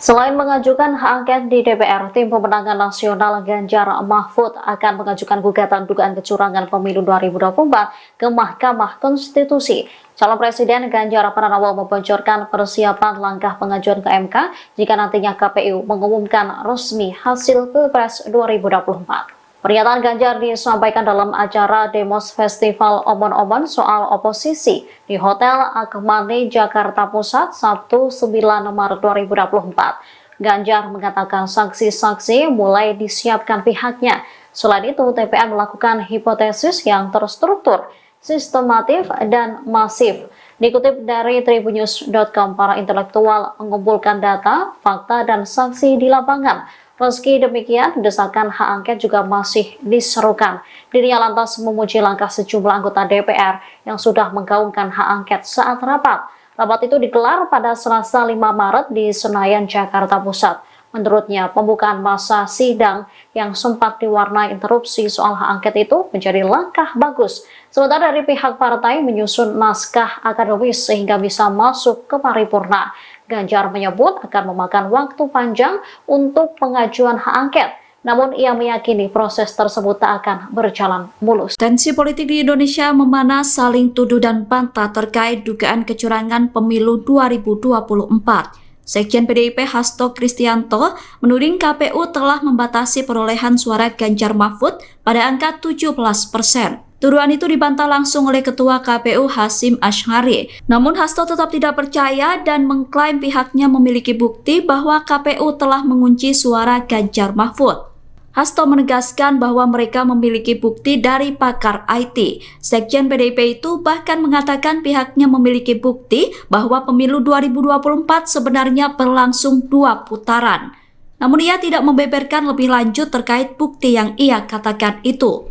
Selain mengajukan hak angket di DPR, Tim Pemenangan Nasional Ganjar Mahfud akan mengajukan gugatan dugaan kecurangan pemilu 2024 ke Mahkamah Konstitusi. Calon Presiden Ganjar Pranowo membocorkan persiapan langkah pengajuan ke MK jika nantinya KPU mengumumkan resmi hasil Pilpres 2024. Pernyataan Ganjar disampaikan dalam acara Demos Festival Omon-Omon soal oposisi di Hotel Akmani, Jakarta Pusat, Sabtu 9 Maret 2024. Ganjar mengatakan saksi-saksi mulai disiapkan pihaknya. Selain itu, TPN melakukan hipotesis yang terstruktur, sistematif, dan masif. Dikutip dari tribunnews.com, para intelektual mengumpulkan data, fakta, dan saksi di lapangan. Meski demikian, desakan hak angket juga masih diserukan. Dirinya lantas memuji langkah sejumlah anggota DPR yang sudah menggaungkan hak angket saat rapat. Rapat itu digelar pada Selasa 5 Maret di Senayan, Jakarta Pusat. Menurutnya, pembukaan masa sidang yang sempat diwarnai interupsi soal hak angket itu menjadi langkah bagus. Sementara dari pihak partai menyusun naskah akademis sehingga bisa masuk ke paripurna. Ganjar menyebut akan memakan waktu panjang untuk pengajuan hak angket. Namun ia meyakini proses tersebut tak akan berjalan mulus. Tensi politik di Indonesia memanas, saling tuduh dan bantah terkait dugaan kecurangan pemilu 2024. Sekjen PDIP Hasto Kristianto menuding KPU telah membatasi perolehan suara Ganjar Mahfud pada angka 17%. Tuduhan itu dibantah langsung oleh Ketua KPU Hasyim Asy'ari. Namun Hasto tetap tidak percaya dan mengklaim pihaknya memiliki bukti bahwa KPU telah mengunci suara Ganjar Mahfud. Hasto menegaskan bahwa mereka memiliki bukti dari pakar IT. Sekjen PDIP itu bahkan mengatakan pihaknya memiliki bukti bahwa pemilu 2024 sebenarnya berlangsung 2 putaran. Namun ia tidak membeberkan lebih lanjut terkait bukti yang ia katakan itu.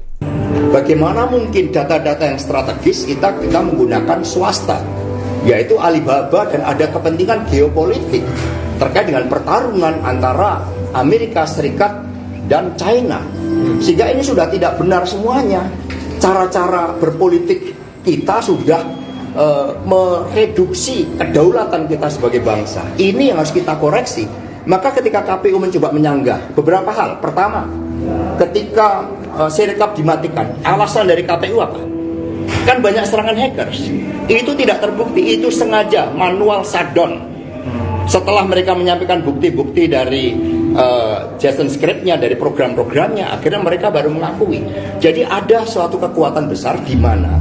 Bagaimana mungkin data-data yang strategis kita menggunakan swasta, yaitu Alibaba, dan ada kepentingan geopolitik terkait dengan pertarungan antara Amerika Serikat dan China, sehingga ini sudah tidak benar semuanya. Cara-cara berpolitik kita sudah mereduksi kedaulatan kita sebagai bangsa. Ini yang harus kita koreksi. Maka ketika KPU mencoba menyanggah beberapa hal, pertama, ketika Sirekap dimatikan, alasan dari KPU apa? Kan banyak serangan hackers. Itu tidak terbukti, itu sengaja manual shutdown. Setelah mereka menyampaikan bukti-bukti dari Jason script-nya, dari program-programnya, akhirnya mereka baru mengakui. Jadi ada suatu kekuatan besar di mana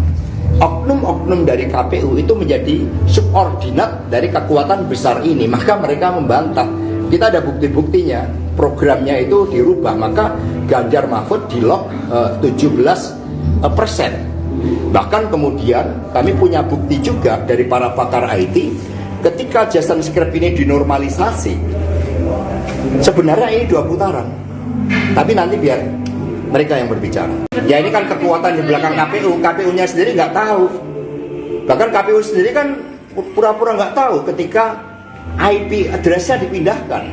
oknum-oknum dari KPU itu menjadi subordinat dari kekuatan besar ini. Maka mereka membantah. Kita ada bukti-buktinya, programnya itu dirubah, maka Ganjar Mahfud di-lock 17%. Bahkan kemudian kami punya bukti juga dari para pakar IT, ketika Jason script ini dinormalisasi, sebenarnya ini 2 putaran. Tapi nanti biar mereka yang berbicara. Ya ini kan kekuatan di belakang KPU, KPU-nya sendiri nggak tahu. Bahkan KPU sendiri kan pura-pura nggak tahu ketika IP address-nya dipindahkan.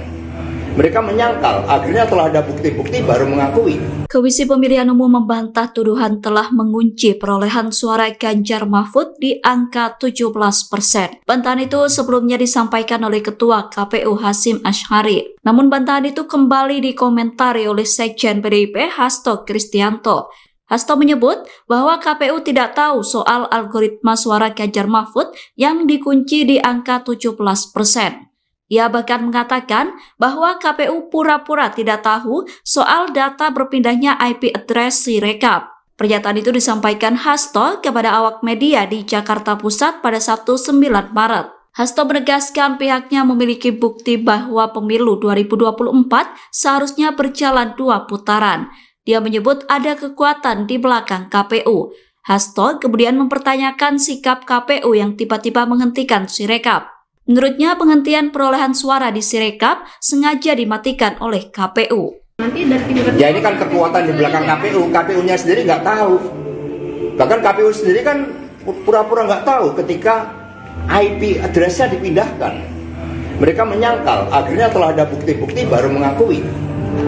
Mereka menyangkal, akhirnya telah ada bukti-bukti baru mengakui. Komisi Pemilihan Umum membantah tuduhan telah mengunci perolehan suara Ganjar Mahfud di angka 17%. Bantahan itu sebelumnya disampaikan oleh Ketua KPU Hasyim Asy'ari. Namun bantahan itu kembali dikomentari oleh Sekjen PDIP Hasto Kristianto. Hasto menyebut bahwa KPU tidak tahu soal algoritma suara Ganjar Mahfud yang dikunci di angka 17%. Ia bahkan mengatakan bahwa KPU pura-pura tidak tahu soal data berpindahnya IP address Sirekap. Pernyataan itu disampaikan Hasto kepada awak media di Jakarta Pusat pada Sabtu 9 Maret. Hasto menegaskan pihaknya memiliki bukti bahwa pemilu 2024 seharusnya berjalan 2 putaran. Dia menyebut ada kekuatan di belakang KPU. Hasto kemudian mempertanyakan sikap KPU yang tiba-tiba menghentikan Sirekap. Menurutnya penghentian perolehan suara di Sirekap sengaja dimatikan oleh KPU. Ya ini kan kekuatan di belakang KPU, KPU-nya sendiri nggak tahu. Bahkan KPU sendiri kan pura-pura nggak tahu ketika IP address-nya dipindahkan. Mereka menyangkal, akhirnya telah ada bukti-bukti baru mengakui.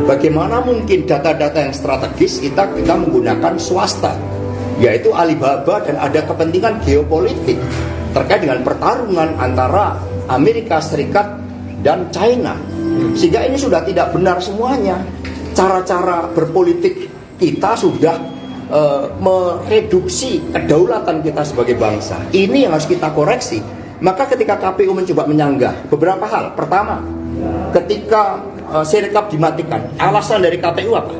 Bagaimana mungkin data-data yang strategis kita menggunakan swasta, yaitu Alibaba, dan ada kepentingan geopolitik terkait dengan pertarungan antara Amerika Serikat dan China. Sehingga ini sudah tidak benar semuanya. Cara-cara berpolitik kita sudah mereduksi kedaulatan kita sebagai bangsa. Ini yang harus kita koreksi. Maka ketika KPU mencoba menyanggah beberapa hal. Pertama, ketika Sirekap dimatikan, alasan dari KPU apa?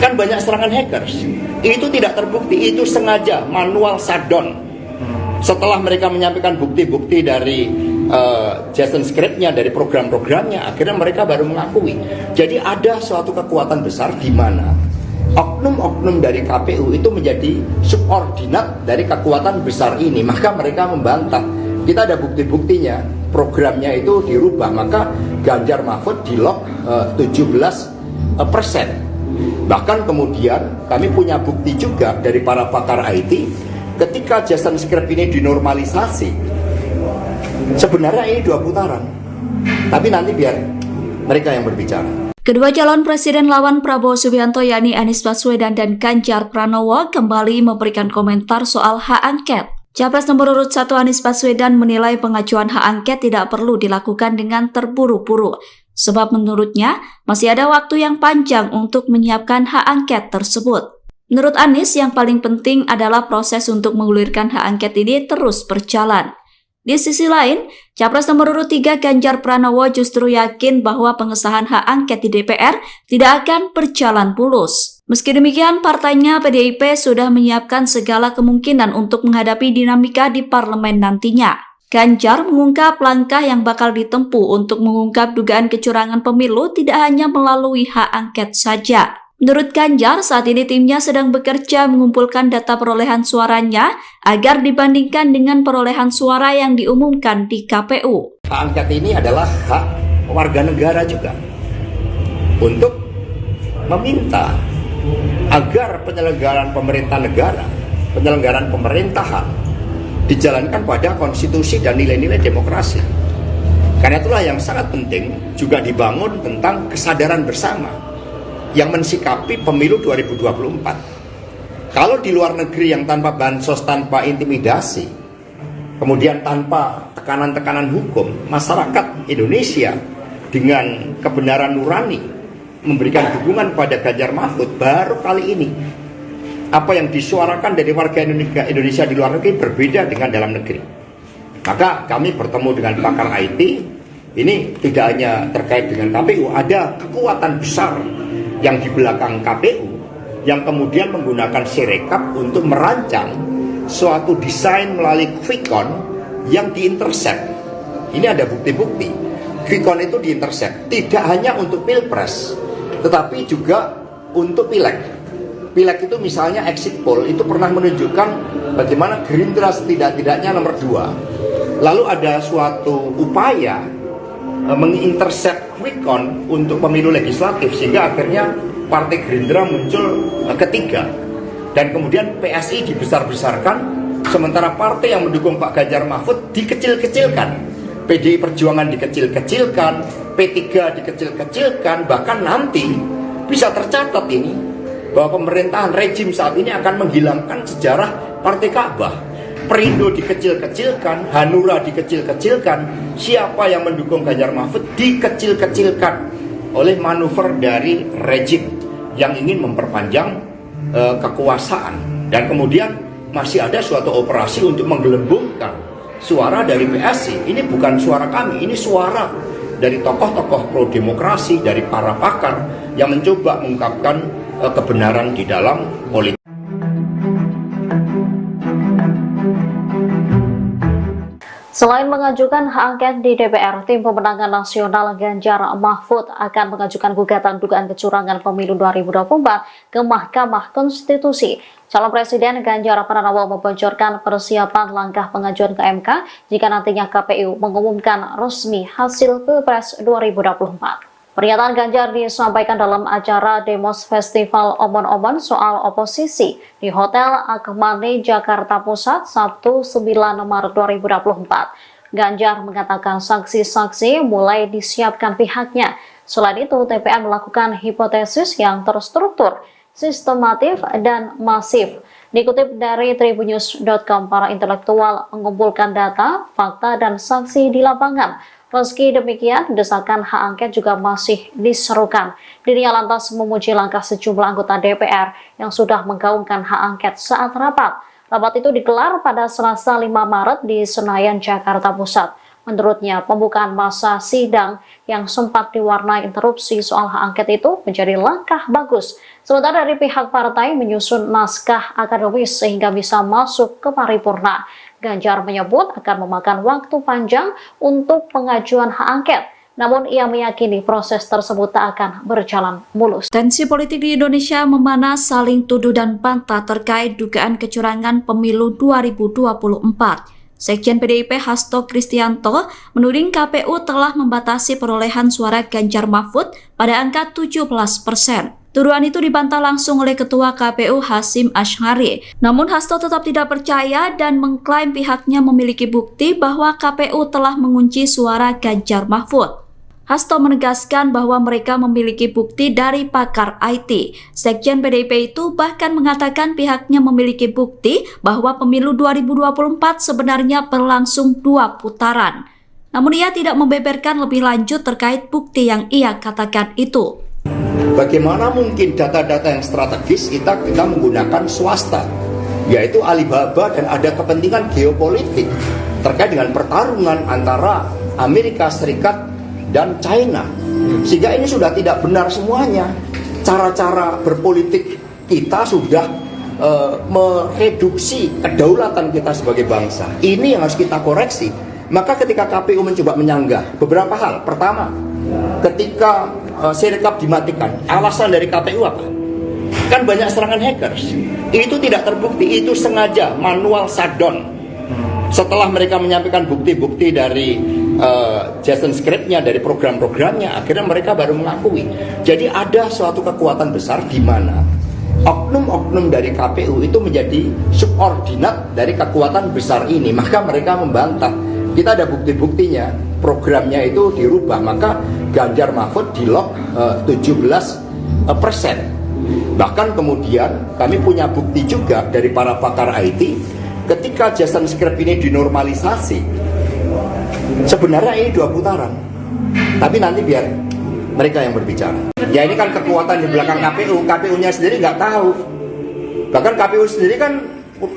Kan banyak serangan hackers. Itu tidak terbukti, itu sengaja manual shutdown. Setelah mereka menyampaikan bukti-bukti dari Jason script-nya, dari program-programnya, akhirnya mereka baru mengakui. Jadi ada suatu kekuatan besar di mana oknum-oknum dari KPU itu menjadi subordinat dari kekuatan besar ini. Maka mereka membantah. Kita ada bukti-buktinya, programnya itu dirubah. Maka Ganjar Mahfud di lock 17%. Bahkan kemudian kami punya bukti juga dari para pakar IT. Ketika Jason script ini dinormalisasi, sebenarnya ini 2 putaran. Tapi nanti biar mereka yang berbicara. Kedua calon presiden lawan Prabowo Subianto yakni Anies Baswedan dan Ganjar Pranowo kembali memberikan komentar soal hak angket. Capres nomor urut 1 Anies Baswedan menilai pengajuan hak angket tidak perlu dilakukan dengan terburu-buru, sebab menurutnya masih ada waktu yang panjang untuk menyiapkan hak angket tersebut. Menurut Anies, yang paling penting adalah proses untuk menggulirkan hak angket ini terus berjalan. Di sisi lain, Capres nomor urut 3 Ganjar Pranowo justru yakin bahwa pengesahan hak angket di DPR tidak akan berjalan mulus. Meski demikian, partainya PDIP sudah menyiapkan segala kemungkinan untuk menghadapi dinamika di parlemen nantinya. Ganjar mengungkap langkah yang bakal ditempuh untuk mengungkap dugaan kecurangan pemilu tidak hanya melalui hak angket saja. Menurut Ganjar, saat ini timnya sedang bekerja mengumpulkan data perolehan suaranya agar dibandingkan dengan perolehan suara yang diumumkan di KPU. Hak angket ini adalah hak warga negara juga untuk meminta agar penyelenggaraan pemerintah negara, penyelenggaraan pemerintahan dijalankan pada konstitusi dan nilai-nilai demokrasi. Karena itulah yang sangat penting juga dibangun tentang kesadaran bersama yang mensikapi pemilu 2024. Kalau di luar negeri yang tanpa bansos, tanpa intimidasi, kemudian tanpa tekanan-tekanan hukum, masyarakat Indonesia dengan kebenaran nurani memberikan dukungan pada Ganjar Mahfud, baru kali ini apa yang disuarakan dari warga Indonesia di luar negeri berbeda dengan dalam negeri. Maka kami bertemu dengan pakar IT, ini tidak hanya terkait dengan KPU, ada kekuatan besar yang di belakang KPU yang kemudian menggunakan Sirekap untuk merancang suatu desain melalui quick-count yang diintercept. Ini ada bukti-bukti. Quick-count itu diintercept tidak hanya untuk pilpres, tetapi juga untuk pileg. Pileg itu misalnya exit poll itu pernah menunjukkan bagaimana Gerindra setidak-tidaknya nomor 2. Lalu ada suatu upaya mengintercept quick-count untuk pemilu legislatif sehingga akhirnya Partai Gerindra muncul ketiga, dan kemudian PSI dibesar-besarkan sementara partai yang mendukung Pak Ganjar Mahfud dikecil-kecilkan, PDI Perjuangan dikecil-kecilkan, P3 dikecil-kecilkan, bahkan nanti bisa tercatat ini bahwa pemerintahan rejim saat ini akan menghilangkan sejarah Partai Ka'bah. Perindo dikecil-kecilkan, Hanura dikecil-kecilkan, siapa yang mendukung Ganjar Mahfud dikecil-kecilkan oleh manuver dari rejim yang ingin memperpanjang kekuasaan. Dan kemudian masih ada suatu operasi untuk menggelembungkan suara dari PSI. Ini bukan suara kami, ini suara dari tokoh-tokoh pro demokrasi, dari para pakar yang mencoba mengungkapkan kebenaran di dalam politik. Selain mengajukan hak angket di DPR, Tim Pemenangan Nasional Ganjar Mahfud akan mengajukan gugatan dugaan kecurangan pemilu 2024 ke Mahkamah Konstitusi. Calon Presiden Ganjar Pranowo membocorkan persiapan langkah pengajuan ke MK jika nantinya KPU mengumumkan resmi hasil Pilpres 2024. Pernyataan Ganjar disampaikan dalam acara Demos Festival Omon-Omon soal oposisi di Hotel Akmani, Jakarta Pusat, Sabtu 9 Maret 2024. Ganjar mengatakan saksi-saksi mulai disiapkan pihaknya. Selain itu, TPN melakukan hipotesis yang terstruktur, sistematif, dan masif. Dikutip dari tribunnews.com, para intelektual mengumpulkan data, fakta, dan saksi di lapangan. Meski demikian, desakan hak angket juga masih diserukan. Dirinya lantas memuji langkah sejumlah anggota DPR yang sudah menggaungkan hak angket saat rapat. Rapat itu digelar pada Selasa 5 Maret di Senayan, Jakarta Pusat. Menurutnya, pembukaan masa sidang yang sempat diwarnai interupsi soal hak angket itu menjadi langkah bagus. Sementara dari pihak partai menyusun naskah akademis sehingga bisa masuk ke paripurna. Ganjar menyebut akan memakan waktu panjang untuk pengajuan hak angket. Namun ia meyakini proses tersebut tak akan berjalan mulus. Tensi politik di Indonesia memanas, saling tuduh dan bantah terkait dugaan kecurangan pemilu 2024. Sekjen PDIP Hasto Kristianto menuding KPU telah membatasi perolehan suara Ganjar Mahfud pada angka 17%. Tuduhan itu dibantah langsung oleh Ketua KPU Hasyim Asy'ari. Namun Hasto tetap tidak percaya dan mengklaim pihaknya memiliki bukti bahwa KPU telah mengunci suara Ganjar Mahfud. Hasto menegaskan bahwa mereka memiliki bukti dari pakar IT. Sekjen PDIP itu bahkan mengatakan pihaknya memiliki bukti bahwa pemilu 2024 sebenarnya berlangsung 2 putaran. Namun ia tidak membeberkan lebih lanjut terkait bukti yang ia katakan itu. Bagaimana mungkin data-data yang strategis kita menggunakan swasta, yaitu Alibaba, dan ada kepentingan geopolitik terkait dengan pertarungan antara Amerika Serikat dan China, sehingga ini sudah tidak benar semuanya. Cara-cara berpolitik kita sudah mereduksi kedaulatan kita sebagai bangsa. Ini yang harus kita koreksi. Maka ketika KPU mencoba menyanggah beberapa hal, pertama, ketika Sirekap dimatikan, alasan dari KPU apa? Kan banyak serangan hackers. Itu tidak terbukti, itu sengaja manual shutdown. Setelah mereka menyampaikan bukti-bukti dari Jason script-nya, dari program-programnya, akhirnya mereka baru mengakui. Jadi ada suatu kekuatan besar di mana oknum-oknum dari KPU itu menjadi subordinat dari kekuatan besar ini. Maka mereka membantah. Kita ada bukti-buktinya, programnya itu dirubah, maka Ganjar Mahfud di lock 17%. Bahkan kemudian kami punya bukti juga dari para pakar IT, ketika Jason script ini dinormalisasi, sebenarnya ini 2 putaran. Tapi nanti biar mereka yang berbicara. Ya ini kan kekuatan di belakang KPU, KPU-nya sendiri nggak tahu. Bahkan KPU sendiri kan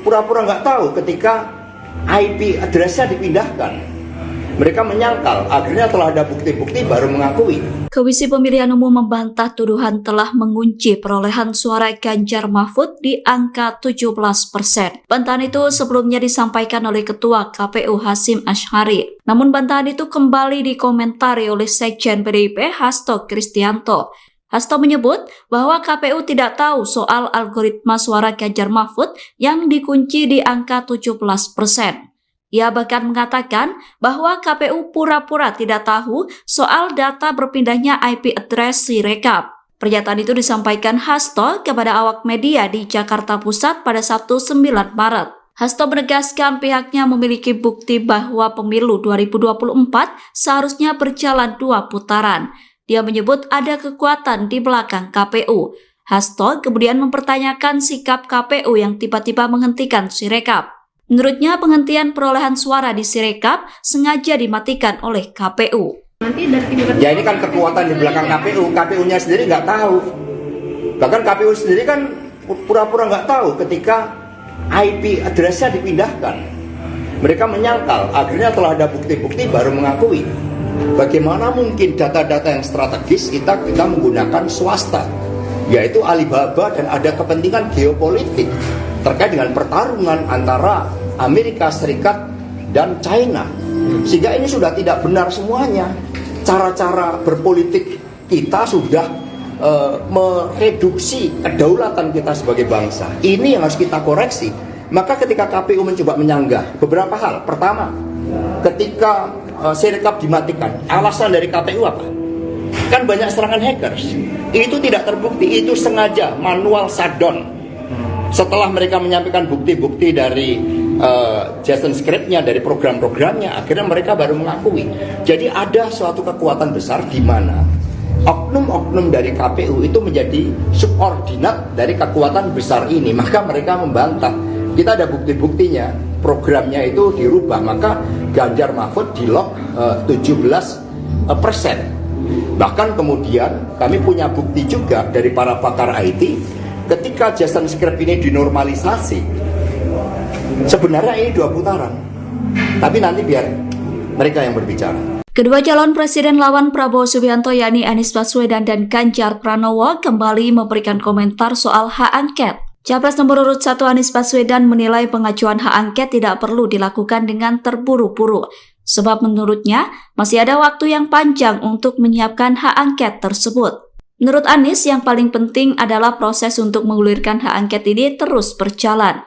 pura-pura nggak tahu ketika IP address-nya dipindahkan. Mereka menyangkal, akhirnya telah ada bukti-bukti baru mengakui. Komisi Pemilihan Umum membantah tuduhan telah mengunci perolehan suara Ganjar Mahfud di angka 17%. Bantahan itu sebelumnya disampaikan oleh Ketua KPU Hasyim Asy'ari. Namun bantahan itu kembali dikomentari oleh Sekjen PDIP Hasto Kristianto. Hasto menyebut bahwa KPU tidak tahu soal algoritma suara Ganjar Mahfud yang dikunci di angka 17%. Ia bahkan mengatakan bahwa KPU pura-pura tidak tahu soal data berpindahnya IP address Sirekap. Pernyataan itu disampaikan Hasto kepada awak media di Jakarta Pusat pada Sabtu 9 Maret. Hasto menegaskan pihaknya memiliki bukti bahwa pemilu 2024 seharusnya berjalan 2 putaran. Dia menyebut ada kekuatan di belakang KPU. Hasto kemudian mempertanyakan sikap KPU yang tiba-tiba menghentikan Sirekap. Menurutnya penghentian perolehan suara di Sirekap sengaja dimatikan oleh KPU. Ya ini kan kekuatan di belakang KPU, KPU-nya sendiri nggak tahu. Bahkan KPU sendiri kan pura-pura nggak tahu ketika IP address-nya dipindahkan. Mereka menyangkal, akhirnya telah ada bukti-bukti baru mengakui. Bagaimana mungkin data-data yang strategis kita menggunakan swasta, yaitu Alibaba, dan ada kepentingan geopolitik terkait dengan pertarungan antara Amerika Serikat dan China, Sehingga ini sudah tidak benar semuanya. Cara-cara berpolitik kita sudah mereduksi kedaulatan kita sebagai bangsa. Ini yang harus kita koreksi. Maka ketika KPU mencoba menyanggah beberapa hal. Pertama, ketika Sirekap dimatikan, alasan dari KPU apa? Kan banyak serangan hackers. Itu tidak terbukti, itu sengaja manual shutdown. Setelah mereka menyampaikan bukti-bukti dari Jason script-nya, dari program-programnya, akhirnya mereka baru mengakui. Jadi ada suatu kekuatan besar di mana oknum-oknum dari KPU itu menjadi subordinat dari kekuatan besar ini. Maka mereka membantah. Kita ada bukti-buktinya, programnya itu dirubah. Maka Ganjar Mahfud di-lock 17%. Bahkan kemudian kami punya bukti juga dari para pakar IT, ketika Jason script ini dinormalisasi, sebenarnya ini 2 putaran. Tapi nanti biar mereka yang berbicara. Kedua calon presiden lawan Prabowo Subianto yakni Anies Baswedan dan Ganjar Pranowo kembali memberikan komentar soal hak angket. Capres nomor urut 1 Anies Baswedan menilai pengajuan hak angket tidak perlu dilakukan dengan terburu-buru. Sebab menurutnya masih ada waktu yang panjang untuk menyiapkan hak angket tersebut. Menurut Anies yang paling penting adalah proses untuk mengulirkan hak angket ini terus berjalan.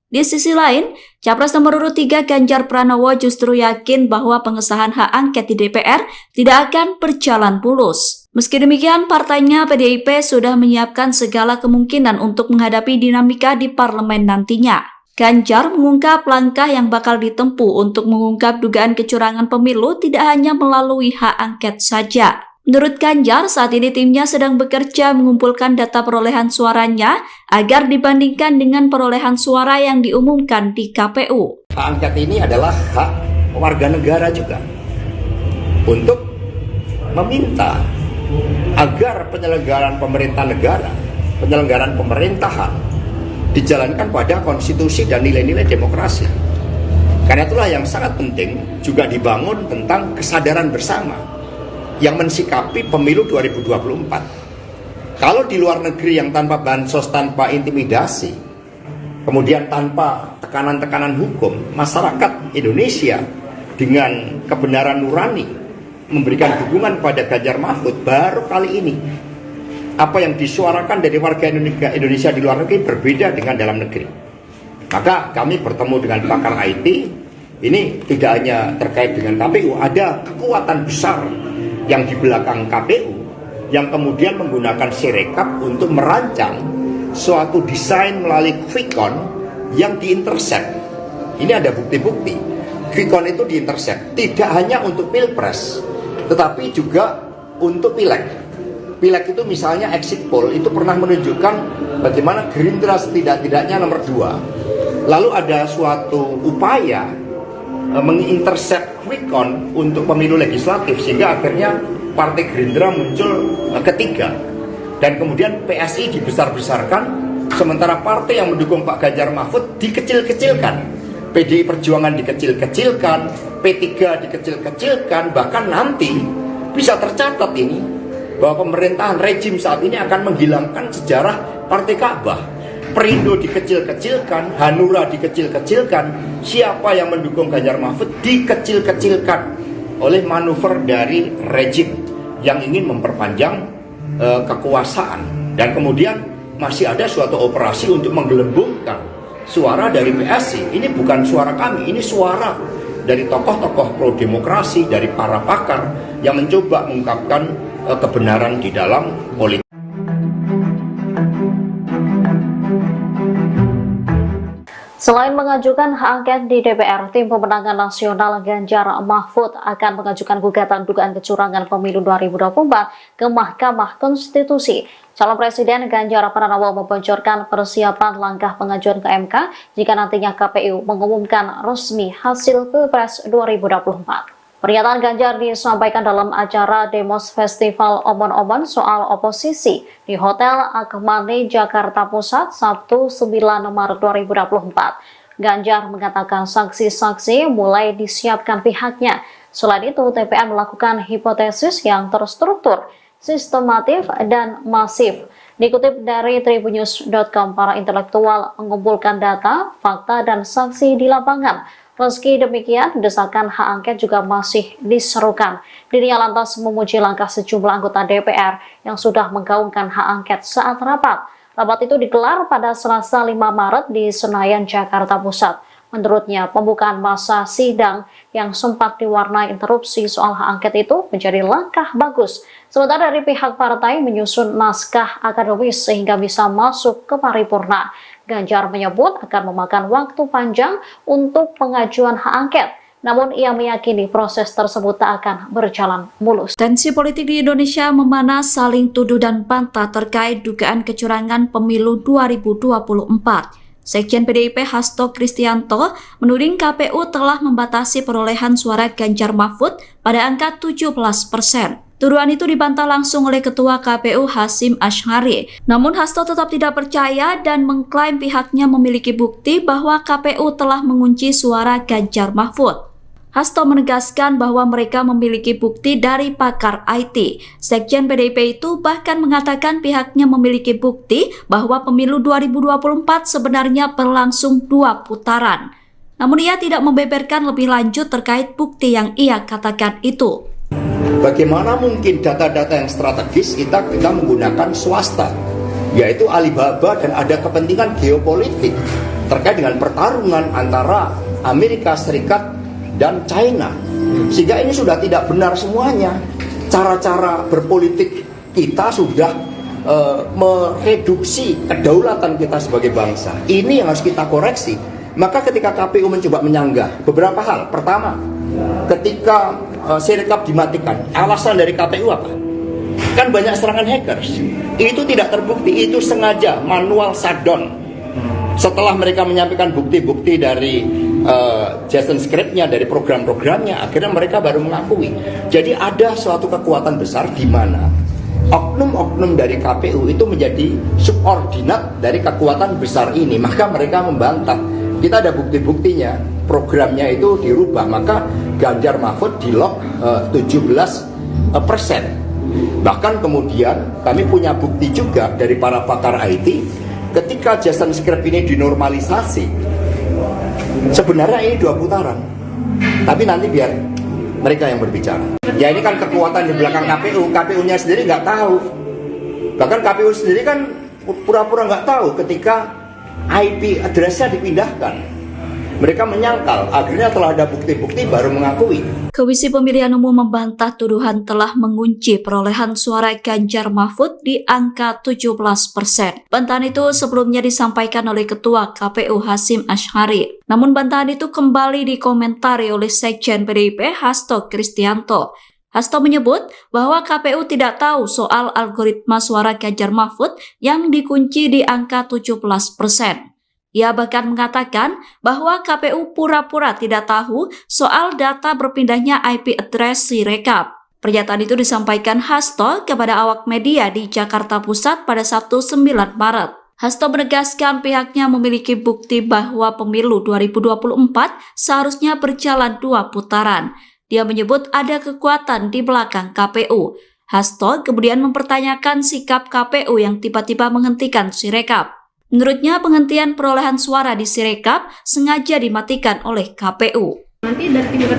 Di sisi lain, Capres nomor urut 3 Ganjar Pranowo justru yakin bahwa pengesahan hak angket di DPR tidak akan berjalan mulus. Meski demikian, partainya PDIP sudah menyiapkan segala kemungkinan untuk menghadapi dinamika di parlemen nantinya. Ganjar mengungkap langkah yang bakal ditempuh untuk mengungkap dugaan kecurangan pemilu tidak hanya melalui hak angket saja. Menurut Ganjar, saat ini timnya sedang bekerja mengumpulkan data perolehan suaranya agar dibandingkan dengan perolehan suara yang diumumkan di KPU. Hak angket ini adalah hak warga negara juga untuk meminta agar penyelenggaraan pemerintah negara, penyelenggaraan pemerintahan dijalankan pada konstitusi dan nilai-nilai demokrasi. Karena itulah yang sangat penting juga dibangun tentang kesadaran bersama yang mensikapi pemilu 2024. Kalau di luar negeri yang tanpa bansos, tanpa intimidasi, kemudian tanpa tekanan-tekanan hukum, masyarakat Indonesia dengan kebenaran nurani memberikan dukungan pada Ganjar Mahfud, baru kali ini apa yang disuarakan dari warga Indonesia di luar negeri berbeda dengan dalam negeri. Maka kami bertemu dengan pakar IT, ini tidak hanya terkait dengan KPU, ada kekuatan besar yang di belakang KPU yang kemudian menggunakan Sirekap untuk merancang suatu desain melalui quick-count yang diintercept. Ini ada bukti-bukti. Quick-count itu diintercept tidak hanya untuk pilpres, tetapi juga untuk pileg. Pileg itu misalnya exit poll itu pernah menunjukkan bagaimana Gerindra setidak-tidaknya nomor 2. Lalu ada suatu upaya mengintercept quick-count untuk pemilu legislatif sehingga akhirnya Partai Gerindra muncul ketiga, dan kemudian PSI dibesar-besarkan sementara partai yang mendukung Pak Ganjar Mahfud dikecil-kecilkan, PDI Perjuangan dikecil-kecilkan, P3 dikecil-kecilkan, bahkan nanti bisa tercatat ini bahwa pemerintahan rejim saat ini akan menghilangkan sejarah Partai Ka'bah. Perindo dikecil-kecilkan, Hanura dikecil-kecilkan, siapa yang mendukung Ganjar Mahfud dikecil-kecilkan oleh manuver dari rejim yang ingin memperpanjang kekuasaan. Dan kemudian masih ada suatu operasi untuk menggelembungkan suara dari PSI. Ini bukan suara kami, ini suara dari tokoh-tokoh pro demokrasi, dari para pakar yang mencoba mengungkapkan kebenaran di dalam politik. Selain mengajukan hak angket di DPR, Tim Pemenangan Nasional Ganjar Mahfud akan mengajukan gugatan dugaan kecurangan pemilu 2024 ke Mahkamah Konstitusi. Calon Presiden Ganjar Pranowo membocorkan persiapan langkah pengajuan ke MK jika nantinya KPU mengumumkan resmi hasil Pilpres 2024. Pernyataan Ganjar disampaikan dalam acara Demos Festival Omon-Omon soal oposisi di Hotel Akmani, Jakarta Pusat, Sabtu 9 Maret 2024. Ganjar mengatakan saksi-saksi mulai disiapkan pihaknya. Selain itu, TPN melakukan hipotesis yang terstruktur, sistematif, dan masif. Dikutip dari tribunnews.com, para intelektual mengumpulkan data, fakta, dan saksi di lapangan. Meski demikian, desakan hak angket juga masih diserukan. Dirinya lantas memuji langkah sejumlah anggota DPR yang sudah menggaungkan hak angket saat rapat. Rapat itu digelar pada Selasa 5 Maret di Senayan, Jakarta Pusat. Menurutnya, pembukaan masa sidang yang sempat diwarnai interupsi soal hak angket itu menjadi langkah bagus. Sementara dari pihak partai menyusun naskah akademis sehingga bisa masuk ke paripurna. Ganjar menyebut akan memakan waktu panjang untuk pengajuan hak angket. Namun ia meyakini proses tersebut tak akan berjalan mulus. Tensi politik di Indonesia memanas, saling tuduh dan bantah terkait dugaan kecurangan pemilu 2024. Sekjen PDIP Hasto Kristianto menuding KPU telah membatasi perolehan suara Ganjar Mahfud pada angka 17%. Tuduhan itu dibantah langsung oleh Ketua KPU Hasyim Asy'ari. Namun Hasto tetap tidak percaya dan mengklaim pihaknya memiliki bukti bahwa KPU telah mengunci suara Ganjar Mahfud. Hasto menegaskan bahwa mereka memiliki bukti dari pakar IT. Sekjen PDIP itu bahkan mengatakan pihaknya memiliki bukti bahwa pemilu 2024 sebenarnya berlangsung 2 putaran. Namun ia tidak membeberkan lebih lanjut terkait bukti yang ia katakan itu. Bagaimana mungkin data-data yang strategis kita menggunakan swasta, yaitu Alibaba, dan ada kepentingan geopolitik terkait dengan pertarungan antara Amerika Serikat dan China, sehingga ini sudah tidak benar semuanya. Cara-cara berpolitik kita sudah mereduksi kedaulatan kita sebagai bangsa. Ini yang harus kita koreksi. Maka ketika KPU mencoba menyanggah beberapa hal, pertama, ketika Sirekap dimatikan, alasan dari KPU apa? Kan banyak serangan hackers. Itu tidak terbukti, itu sengaja manual shutdown. Setelah mereka menyampaikan bukti-bukti dari Jason script-nya, dari program-programnya, akhirnya mereka baru mengakui. Jadi ada suatu kekuatan besar di mana oknum-oknum dari KPU itu menjadi subordinat dari kekuatan besar ini. Maka mereka membantah. Kita ada bukti-buktinya, programnya itu dirubah, maka Ganjar Mahfud di lock 17%. Bahkan kemudian kami punya bukti juga dari para pakar IT, ketika Jason script ini dinormalisasi, sebenarnya ini 2 putaran. Tapi nanti biar mereka yang berbicara. Ya ini kan kekuatan di belakang KPU, KPU-nya sendiri nggak tahu. Bahkan KPU sendiri kan pura-pura nggak tahu ketika IP address-nya dipindahkan. Mereka menyangkal, akhirnya telah ada bukti-bukti baru mengakui. Komisi Pemilihan Umum membantah tuduhan telah mengunci perolehan suara Ganjar Mahfud di angka 17%. Bantahan itu sebelumnya disampaikan oleh Ketua KPU Hasyim Asy'ari. Namun bantahan itu kembali dikomentari oleh Sekjen PDIP Hasto Kristianto. Hasto menyebut bahwa KPU tidak tahu soal algoritma suara Ganjar Mahfud yang dikunci di angka 17%. Ia bahkan mengatakan bahwa KPU pura-pura tidak tahu soal data berpindahnya IP address Sirekap. Pernyataan itu disampaikan Hasto kepada awak media di Jakarta Pusat pada Sabtu 9 Maret. Hasto menegaskan pihaknya memiliki bukti bahwa pemilu 2024 seharusnya berjalan 2 putaran. Dia menyebut ada kekuatan di belakang KPU. Hasto kemudian mempertanyakan sikap KPU yang tiba-tiba menghentikan Sirekap. Menurutnya penghentian perolehan suara di Sirekap sengaja dimatikan oleh KPU.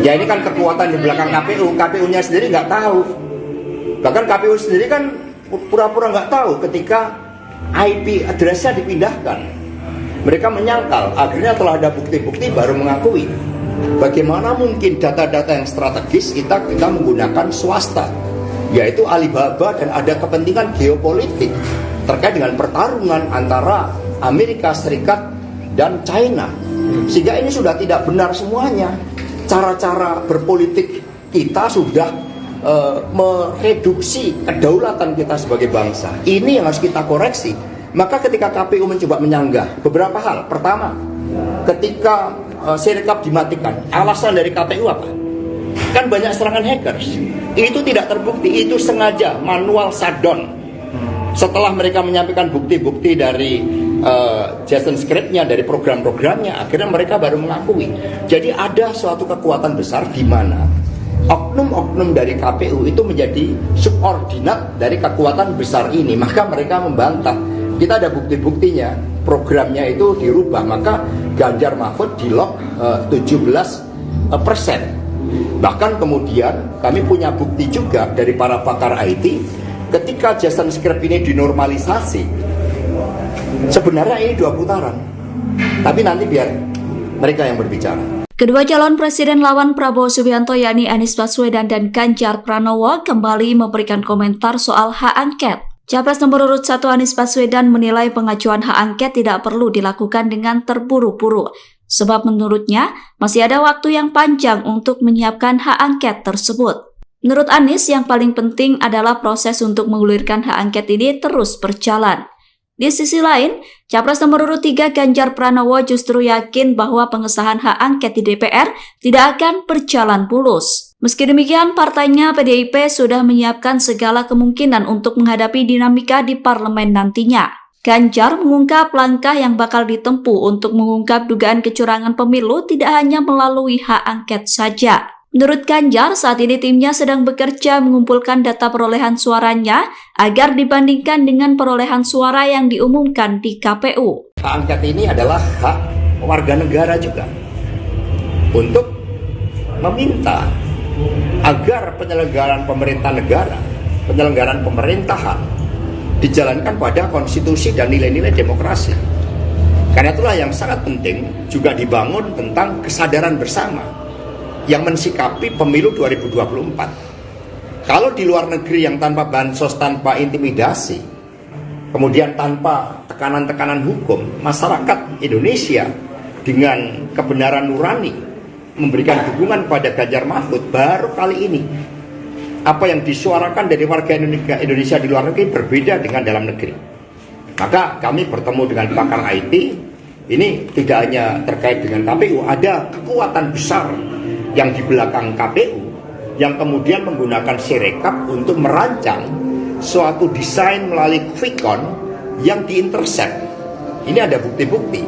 Ya ini kan kekuatan di belakang KPU, KPU-nya sendiri nggak tahu. Bahkan KPU sendiri kan pura-pura nggak tahu ketika IP address-nya dipindahkan. Mereka menyangkal, akhirnya telah ada bukti-bukti baru mengakui. Bagaimana mungkin data-data yang strategis kita menggunakan swasta, yaitu Alibaba, dan ada kepentingan geopolitik terkait dengan pertarungan antara Amerika Serikat dan China, sehingga ini sudah tidak benar semuanya. Cara-cara berpolitik kita sudah mereduksi kedaulatan kita sebagai bangsa. Ini yang harus kita koreksi. Maka ketika KPU mencoba menyanggah beberapa hal, pertama, ketika Sirekap dimatikan, alasan dari KPU apa? Kan banyak serangan hackers. Itu tidak terbukti, itu sengaja manual shutdown. Setelah mereka menyampaikan bukti-bukti dari Jason script-nya, dari program-programnya, akhirnya mereka baru mengakui. Jadi ada suatu kekuatan besar di mana oknum-oknum dari KPU itu menjadi subordinat dari kekuatan besar ini. Maka mereka membantah. Kita ada bukti-buktinya, programnya itu dirubah, maka Ganjar Mahfud di lock 17%. Bahkan kemudian kami punya bukti juga dari para pakar IT, ketika Jason Script ini dinormalisasi, sebenarnya ini 2 putaran. Tapi nanti biar mereka yang berbicara. Kedua calon presiden lawan Prabowo Subianto yakni Anies Baswedan dan Ganjar Pranowo kembali memberikan komentar soal hak angket. Capres nomor urut 1 Anies Baswedan menilai pengajuan hak angket tidak perlu dilakukan dengan terburu-buru, sebab menurutnya masih ada waktu yang panjang untuk menyiapkan hak angket tersebut. Menurut Anies, yang paling penting adalah proses untuk mengulirkan hak angket ini terus berjalan. Di sisi lain, Capres nomor urut 3 Ganjar Pranowo justru yakin bahwa pengesahan hak angket di DPR tidak akan berjalan mulus. Meski demikian, partainya PDIP sudah menyiapkan segala kemungkinan untuk menghadapi dinamika di parlemen nantinya. Ganjar mengungkap langkah yang bakal ditempuh untuk mengungkap dugaan kecurangan pemilu tidak hanya melalui hak angket saja. Menurut Ganjar, saat ini timnya sedang bekerja mengumpulkan data perolehan suaranya agar dibandingkan dengan perolehan suara yang diumumkan di KPU. Hak angket ini adalah hak warga negara juga untuk meminta agar penyelenggaraan pemerintah negara, penyelenggaraan pemerintahan dijalankan pada konstitusi dan nilai-nilai demokrasi. Karena itulah yang sangat penting juga dibangun tentang kesadaran bersama yang mensikapi pemilu 2024. Kalau di luar negeri yang tanpa bansos, tanpa intimidasi, kemudian tanpa tekanan-tekanan hukum, masyarakat Indonesia dengan kebenaran nurani memberikan dukungan pada Ganjar Mahfud, baru kali ini apa yang disuarakan dari warga Indonesia di luar negeri berbeda dengan dalam negeri. Maka kami bertemu dengan pakar IT, ini tidak hanya terkait dengan KPU, ada kekuatan besar yang di belakang KPU yang kemudian menggunakan Sirekap untuk merancang suatu desain melalui Quickcon yang diintercept. Ini ada bukti-bukti.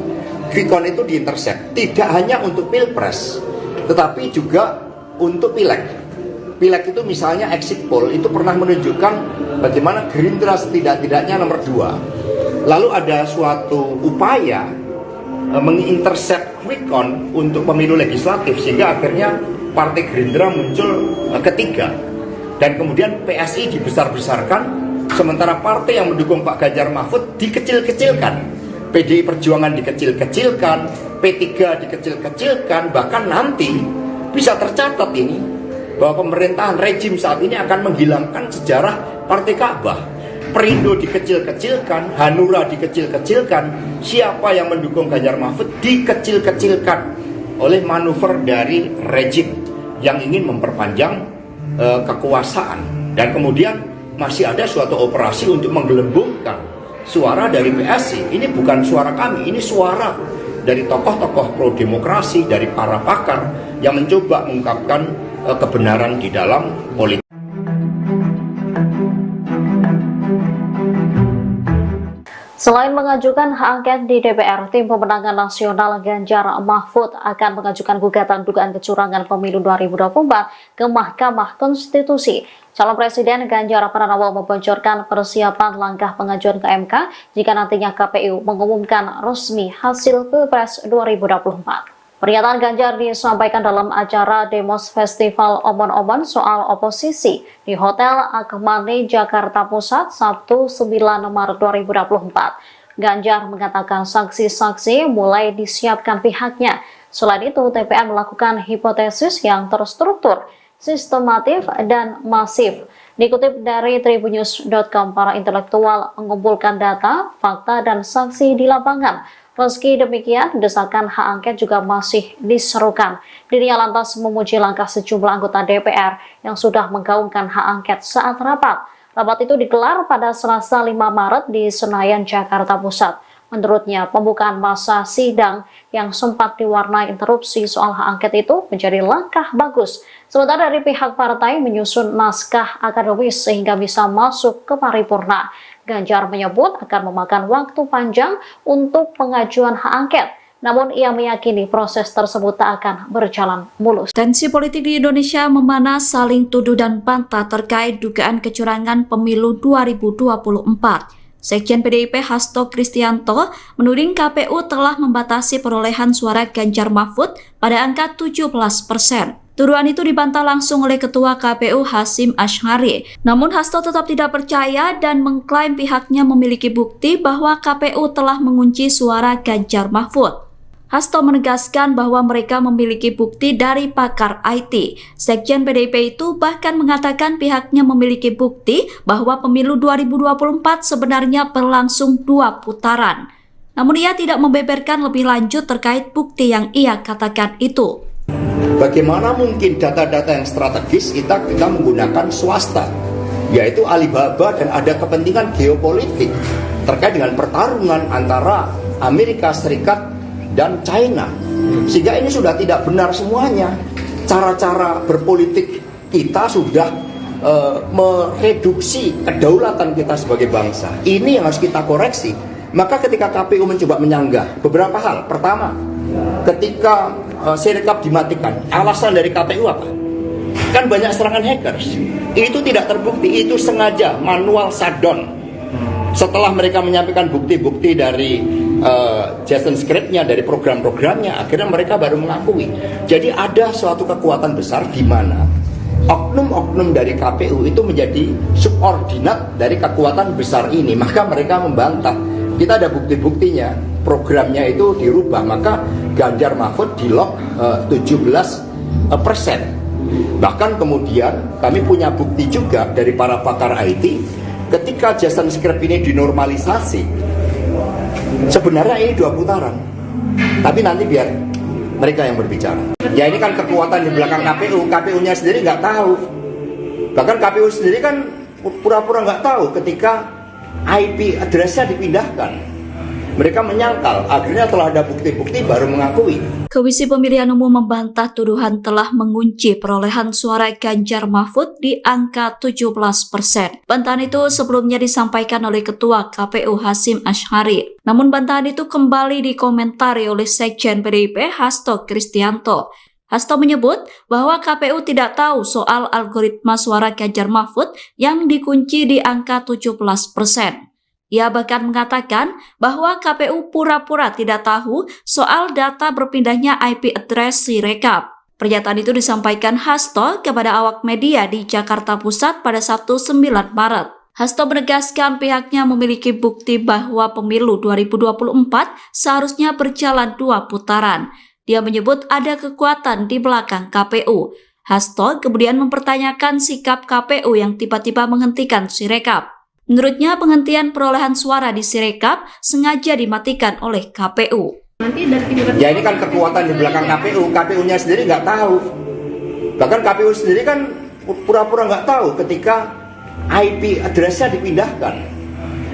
Quickcon itu diintercept tidak hanya untuk Pilpres, tetapi juga untuk Pileg. Pileg itu misalnya exit poll itu pernah menunjukkan bagaimana Gerindra setidak-tidaknya nomor 2. Lalu ada suatu upaya mengintercept Quickcon untuk pemilu legislatif sehingga akhirnya Partai Gerindra muncul ketiga, dan kemudian PSI dibesar-besarkan sementara partai yang mendukung Pak Ganjar Mahfud dikecil-kecilkan, PDI Perjuangan dikecil-kecilkan, P3 dikecil-kecilkan, bahkan nanti bisa tercatat ini bahwa pemerintahan rejim saat ini akan menghilangkan sejarah Partai Ka'bah. Perindo dikecil-kecilkan, Hanura dikecil-kecilkan, siapa yang mendukung Ganjar Mahfud dikecil-kecilkan oleh manuver dari rejim yang ingin memperpanjang kekuasaan. Dan kemudian masih ada suatu operasi untuk menggelembungkan suara dari PSI. Ini bukan suara kami, ini suara dari tokoh-tokoh pro demokrasi, dari para pakar yang mencoba mengungkapkan kebenaran di dalam politik. Selain mengajukan hak angket di DPR, Tim Pemenangan Nasional Ganjar Mahfud akan mengajukan gugatan dugaan kecurangan pemilu 2024 ke Mahkamah Konstitusi. Calon Presiden Ganjar Pranowo membocorkan persiapan langkah pengajuan ke MK jika nantinya KPU mengumumkan resmi hasil Pilpres 2024. Pernyataan Ganjar disampaikan dalam acara Demos Festival Omon-Omon soal oposisi di Hotel Akmani, Jakarta Pusat, Sabtu 9 Maret 2024. Ganjar mengatakan saksi-saksi mulai disiapkan pihaknya. Selain itu, TPN melakukan hipotesis yang terstruktur, sistematif, dan masif. Dikutip dari tribunnews.com, para intelektual mengumpulkan data, fakta, dan saksi di lapangan. Meski demikian, desakan hak angket juga masih diserukan. Dirinya lantas memuji langkah sejumlah anggota DPR yang sudah menggaungkan hak angket saat rapat. Rapat itu digelar pada Selasa 5 Maret di Senayan, Jakarta Pusat. Menurutnya, pembukaan masa sidang yang sempat diwarnai interupsi soal hak angket itu menjadi langkah bagus. Sementara dari pihak partai menyusun naskah akademis sehingga bisa masuk ke paripurna. Ganjar menyebut akan memakan waktu panjang untuk pengajuan hak angket. Namun ia meyakini proses tersebut tak akan berjalan mulus. Tensi politik di Indonesia memanas, saling tuduh dan bantah terkait dugaan kecurangan pemilu 2024. Sekjen PDIP Hasto Kristianto menuding KPU telah membatasi perolehan suara Ganjar Mahfud pada angka 17%. Tuduhan itu dibantah langsung oleh Ketua KPU Hasyim Asy'ari. Namun Hasto tetap tidak percaya dan mengklaim pihaknya memiliki bukti bahwa KPU telah mengunci suara Ganjar Mahfud. Hasto menegaskan bahwa mereka memiliki bukti dari pakar IT. Sekjen PDIP itu bahkan mengatakan pihaknya memiliki bukti bahwa pemilu 2024 sebenarnya berlangsung 2 putaran. Namun ia tidak membeberkan lebih lanjut terkait bukti yang ia katakan itu. Bagaimana mungkin data-data yang strategis kita menggunakan swasta, yaitu Alibaba, dan ada kepentingan geopolitik terkait dengan pertarungan antara Amerika Serikat dan China, sehingga ini sudah tidak benar semuanya. Cara-cara berpolitik kita sudah mereduksi kedaulatan kita sebagai bangsa. Ini yang harus kita koreksi. Maka ketika KPU mencoba menyanggah beberapa hal, pertama, ketika Sirekap dimatikan, alasan dari KPU apa? Kan banyak serangan hackers. Itu tidak terbukti, itu sengaja manual shutdown. Setelah mereka menyampaikan bukti-bukti dari Jason script-nya, dari program-programnya, akhirnya mereka baru mengakui. Jadi ada suatu kekuatan besar di mana oknum-oknum dari KPU itu menjadi subordinat dari kekuatan besar ini. Maka mereka membantah. Kita ada bukti-buktinya, programnya itu dirubah, maka Ganjar Mahfud di-lock 17%. Bahkan kemudian kami punya bukti juga dari para pakar IT, ketika Jason script ini dinormalisasi, sebenarnya ini 2 putaran. Tapi nanti biar mereka yang berbicara. Ya ini kan kekuatan di belakang KPU. KPU-nya sendiri nggak tahu. Bahkan KPU sendiri kan pura-pura nggak tahu ketika IP address-nya dipindahkan. Mereka menyangkal, akhirnya telah ada bukti-bukti baru mengakui. Komisi Pemilihan Umum membantah tuduhan telah mengunci perolehan suara Ganjar Mahfud di angka 17%. Bantahan itu sebelumnya disampaikan oleh Ketua KPU Hasyim Asy'ari. Namun bantahan itu kembali dikomentari oleh Sekjen PDIP Hasto Kristianto. Hasto menyebut bahwa KPU tidak tahu soal algoritma suara Ganjar Mahfud yang dikunci di angka 17%. Ia bahkan mengatakan bahwa KPU pura-pura tidak tahu soal data berpindahnya IP address Sirekap. Pernyataan itu disampaikan Hasto kepada awak media di Jakarta Pusat pada Sabtu 9 Maret. Hasto menegaskan pihaknya memiliki bukti bahwa pemilu 2024 seharusnya berjalan 2 putaran. Dia menyebut ada kekuatan di belakang KPU. Hasto kemudian mempertanyakan sikap KPU yang tiba-tiba menghentikan Sirekap. Menurutnya penghentian perolehan suara di Sirekap sengaja dimatikan oleh KPU. Ya ini kan kekuatan di belakang KPU. KPU-nya sendiri nggak tahu. Bahkan KPU sendiri kan pura-pura nggak tahu ketika IP address-nya dipindahkan.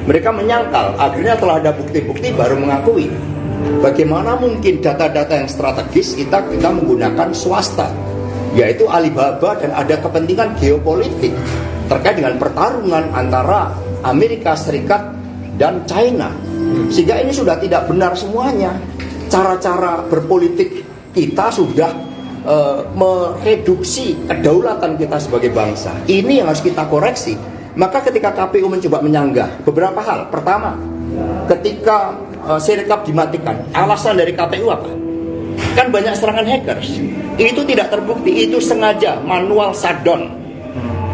Mereka menyangkal, akhirnya telah ada bukti-bukti baru mengakui. Bagaimana mungkin data-data yang strategis kita menggunakan swasta, yaitu Alibaba, dan ada kepentingan geopolitik terkait dengan pertarungan antara Amerika Serikat dan China, sehingga ini sudah tidak benar semuanya. Cara-cara berpolitik kita sudah mereduksi kedaulatan kita sebagai bangsa. Ini yang harus kita koreksi. Maka ketika KPU mencoba menyanggah beberapa hal, pertama, ketika Sirekap dimatikan, alasan dari KPU apa? Kan banyak serangan hackers. Itu tidak terbukti, itu sengaja manual shutdown.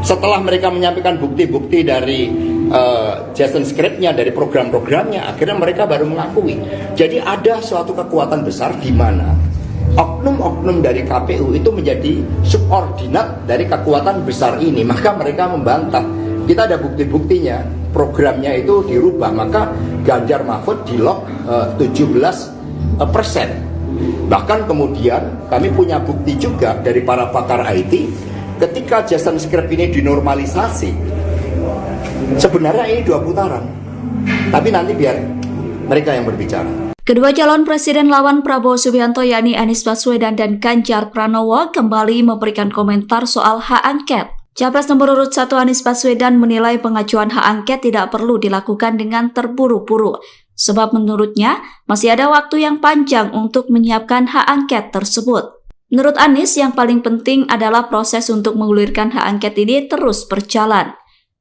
Setelah mereka menyampaikan bukti-bukti dari Jason script-nya, dari program-programnya, akhirnya mereka baru mengakui. Jadi ada suatu kekuatan besar di mana oknum-oknum dari KPU itu menjadi subordinat dari kekuatan besar ini. Maka mereka membantah. Kita ada bukti-buktinya, programnya itu dirubah, maka Ganjar Mahfud di-lock 17%. Bahkan kemudian kami punya bukti juga dari para pakar IT, ketika Jason script ini dinormalisasi, sebenarnya ini 2 putaran. Tapi nanti biar mereka yang berbicara. Kedua calon presiden lawan Prabowo Subianto yakni Anies Baswedan dan Ganjar Pranowo kembali memberikan komentar soal hak angket. Capres nomor urut 1 Anies Baswedan menilai pengajuan hak angket tidak perlu dilakukan dengan terburu-buru, sebab menurutnya masih ada waktu yang panjang untuk menyiapkan hak angket tersebut. Menurut Anies, yang paling penting adalah proses untuk menggulirkan hak angket ini terus berjalan.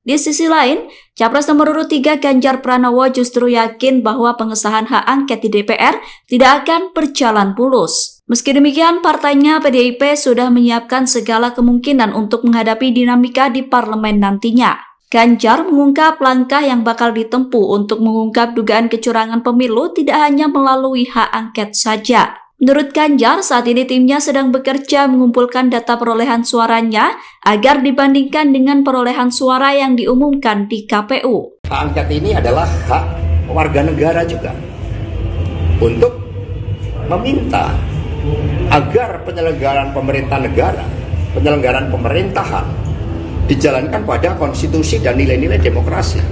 Di sisi lain, Capres nomor urut 3 Ganjar Pranowo justru yakin bahwa pengesahan hak angket di DPR tidak akan berjalan mulus. Meski demikian, partainya PDIP sudah menyiapkan segala kemungkinan untuk menghadapi dinamika di parlemen nantinya. Ganjar mengungkap langkah yang bakal ditempuh untuk mengungkap dugaan kecurangan pemilu tidak hanya melalui hak angket saja. Menurut Ganjar, saat ini timnya sedang bekerja mengumpulkan data perolehan suaranya agar dibandingkan dengan perolehan suara yang diumumkan di KPU. Hak angket ini adalah hak warga negara juga untuk meminta agar penyelenggaraan pemerintah negara, penyelenggaraan pemerintahan dijalankan pada konstitusi dan nilai-nilai demokrasi.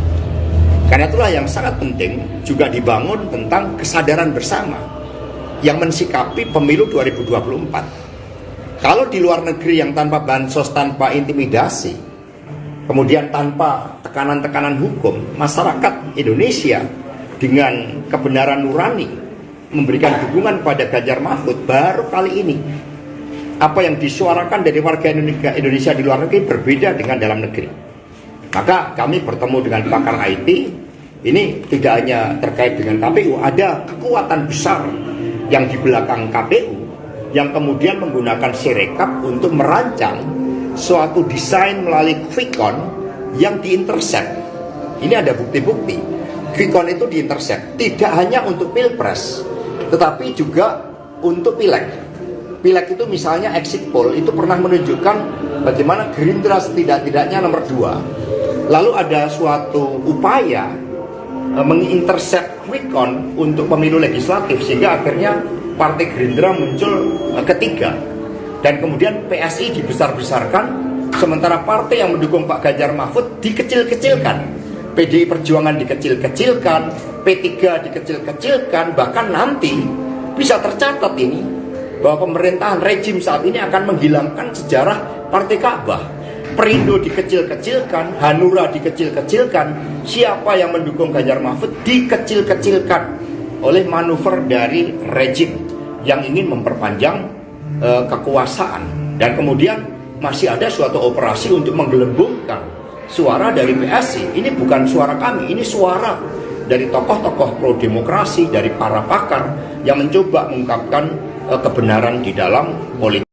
Karena itulah yang sangat penting juga dibangun tentang kesadaran bersama yang mensikapi pemilu 2024. Kalau di luar negeri yang tanpa bansos, tanpa intimidasi, kemudian tanpa tekanan-tekanan hukum, masyarakat Indonesia dengan kebenaran nurani memberikan dukungan pada Ganjar Mahfud, baru kali ini apa yang disuarakan dari warga Indonesia di luar negeri berbeda dengan dalam negeri. Maka kami bertemu dengan pakar IT, ini tidak hanya terkait dengan KPU, ada kekuatan besar yang di belakang KPU yang kemudian menggunakan Sirekap untuk merancang suatu desain melalui quick-count yang diintercept. Ini ada bukti-bukti. Quick-count itu diintercept tidak hanya untuk Pilpres, tetapi juga untuk Pileg. Pileg itu misalnya exit poll itu pernah menunjukkan bagaimana Gerindra setidak-tidaknya nomor 2. Lalu ada suatu upaya mengintercept quick-count untuk pemilu legislatif sehingga akhirnya Partai Gerindra muncul ketiga, dan kemudian PSI dibesar-besarkan sementara partai yang mendukung Pak Ganjar Mahfud dikecil-kecilkan, PDI Perjuangan dikecil-kecilkan, P3 dikecil-kecilkan, bahkan nanti bisa tercatat ini bahwa pemerintahan rejim saat ini akan menghilangkan sejarah Partai Ka'bah. Perindo dikecil-kecilkan, Hanura dikecil-kecilkan, siapa yang mendukung Ganjar Mahfud dikecil-kecilkan oleh manuver dari rejim yang ingin memperpanjang kekuasaan. Dan kemudian masih ada suatu operasi untuk menggelembungkan suara dari PSI. Ini bukan suara kami, ini suara dari tokoh-tokoh pro demokrasi, dari para pakar yang mencoba mengungkapkan kebenaran di dalam politik.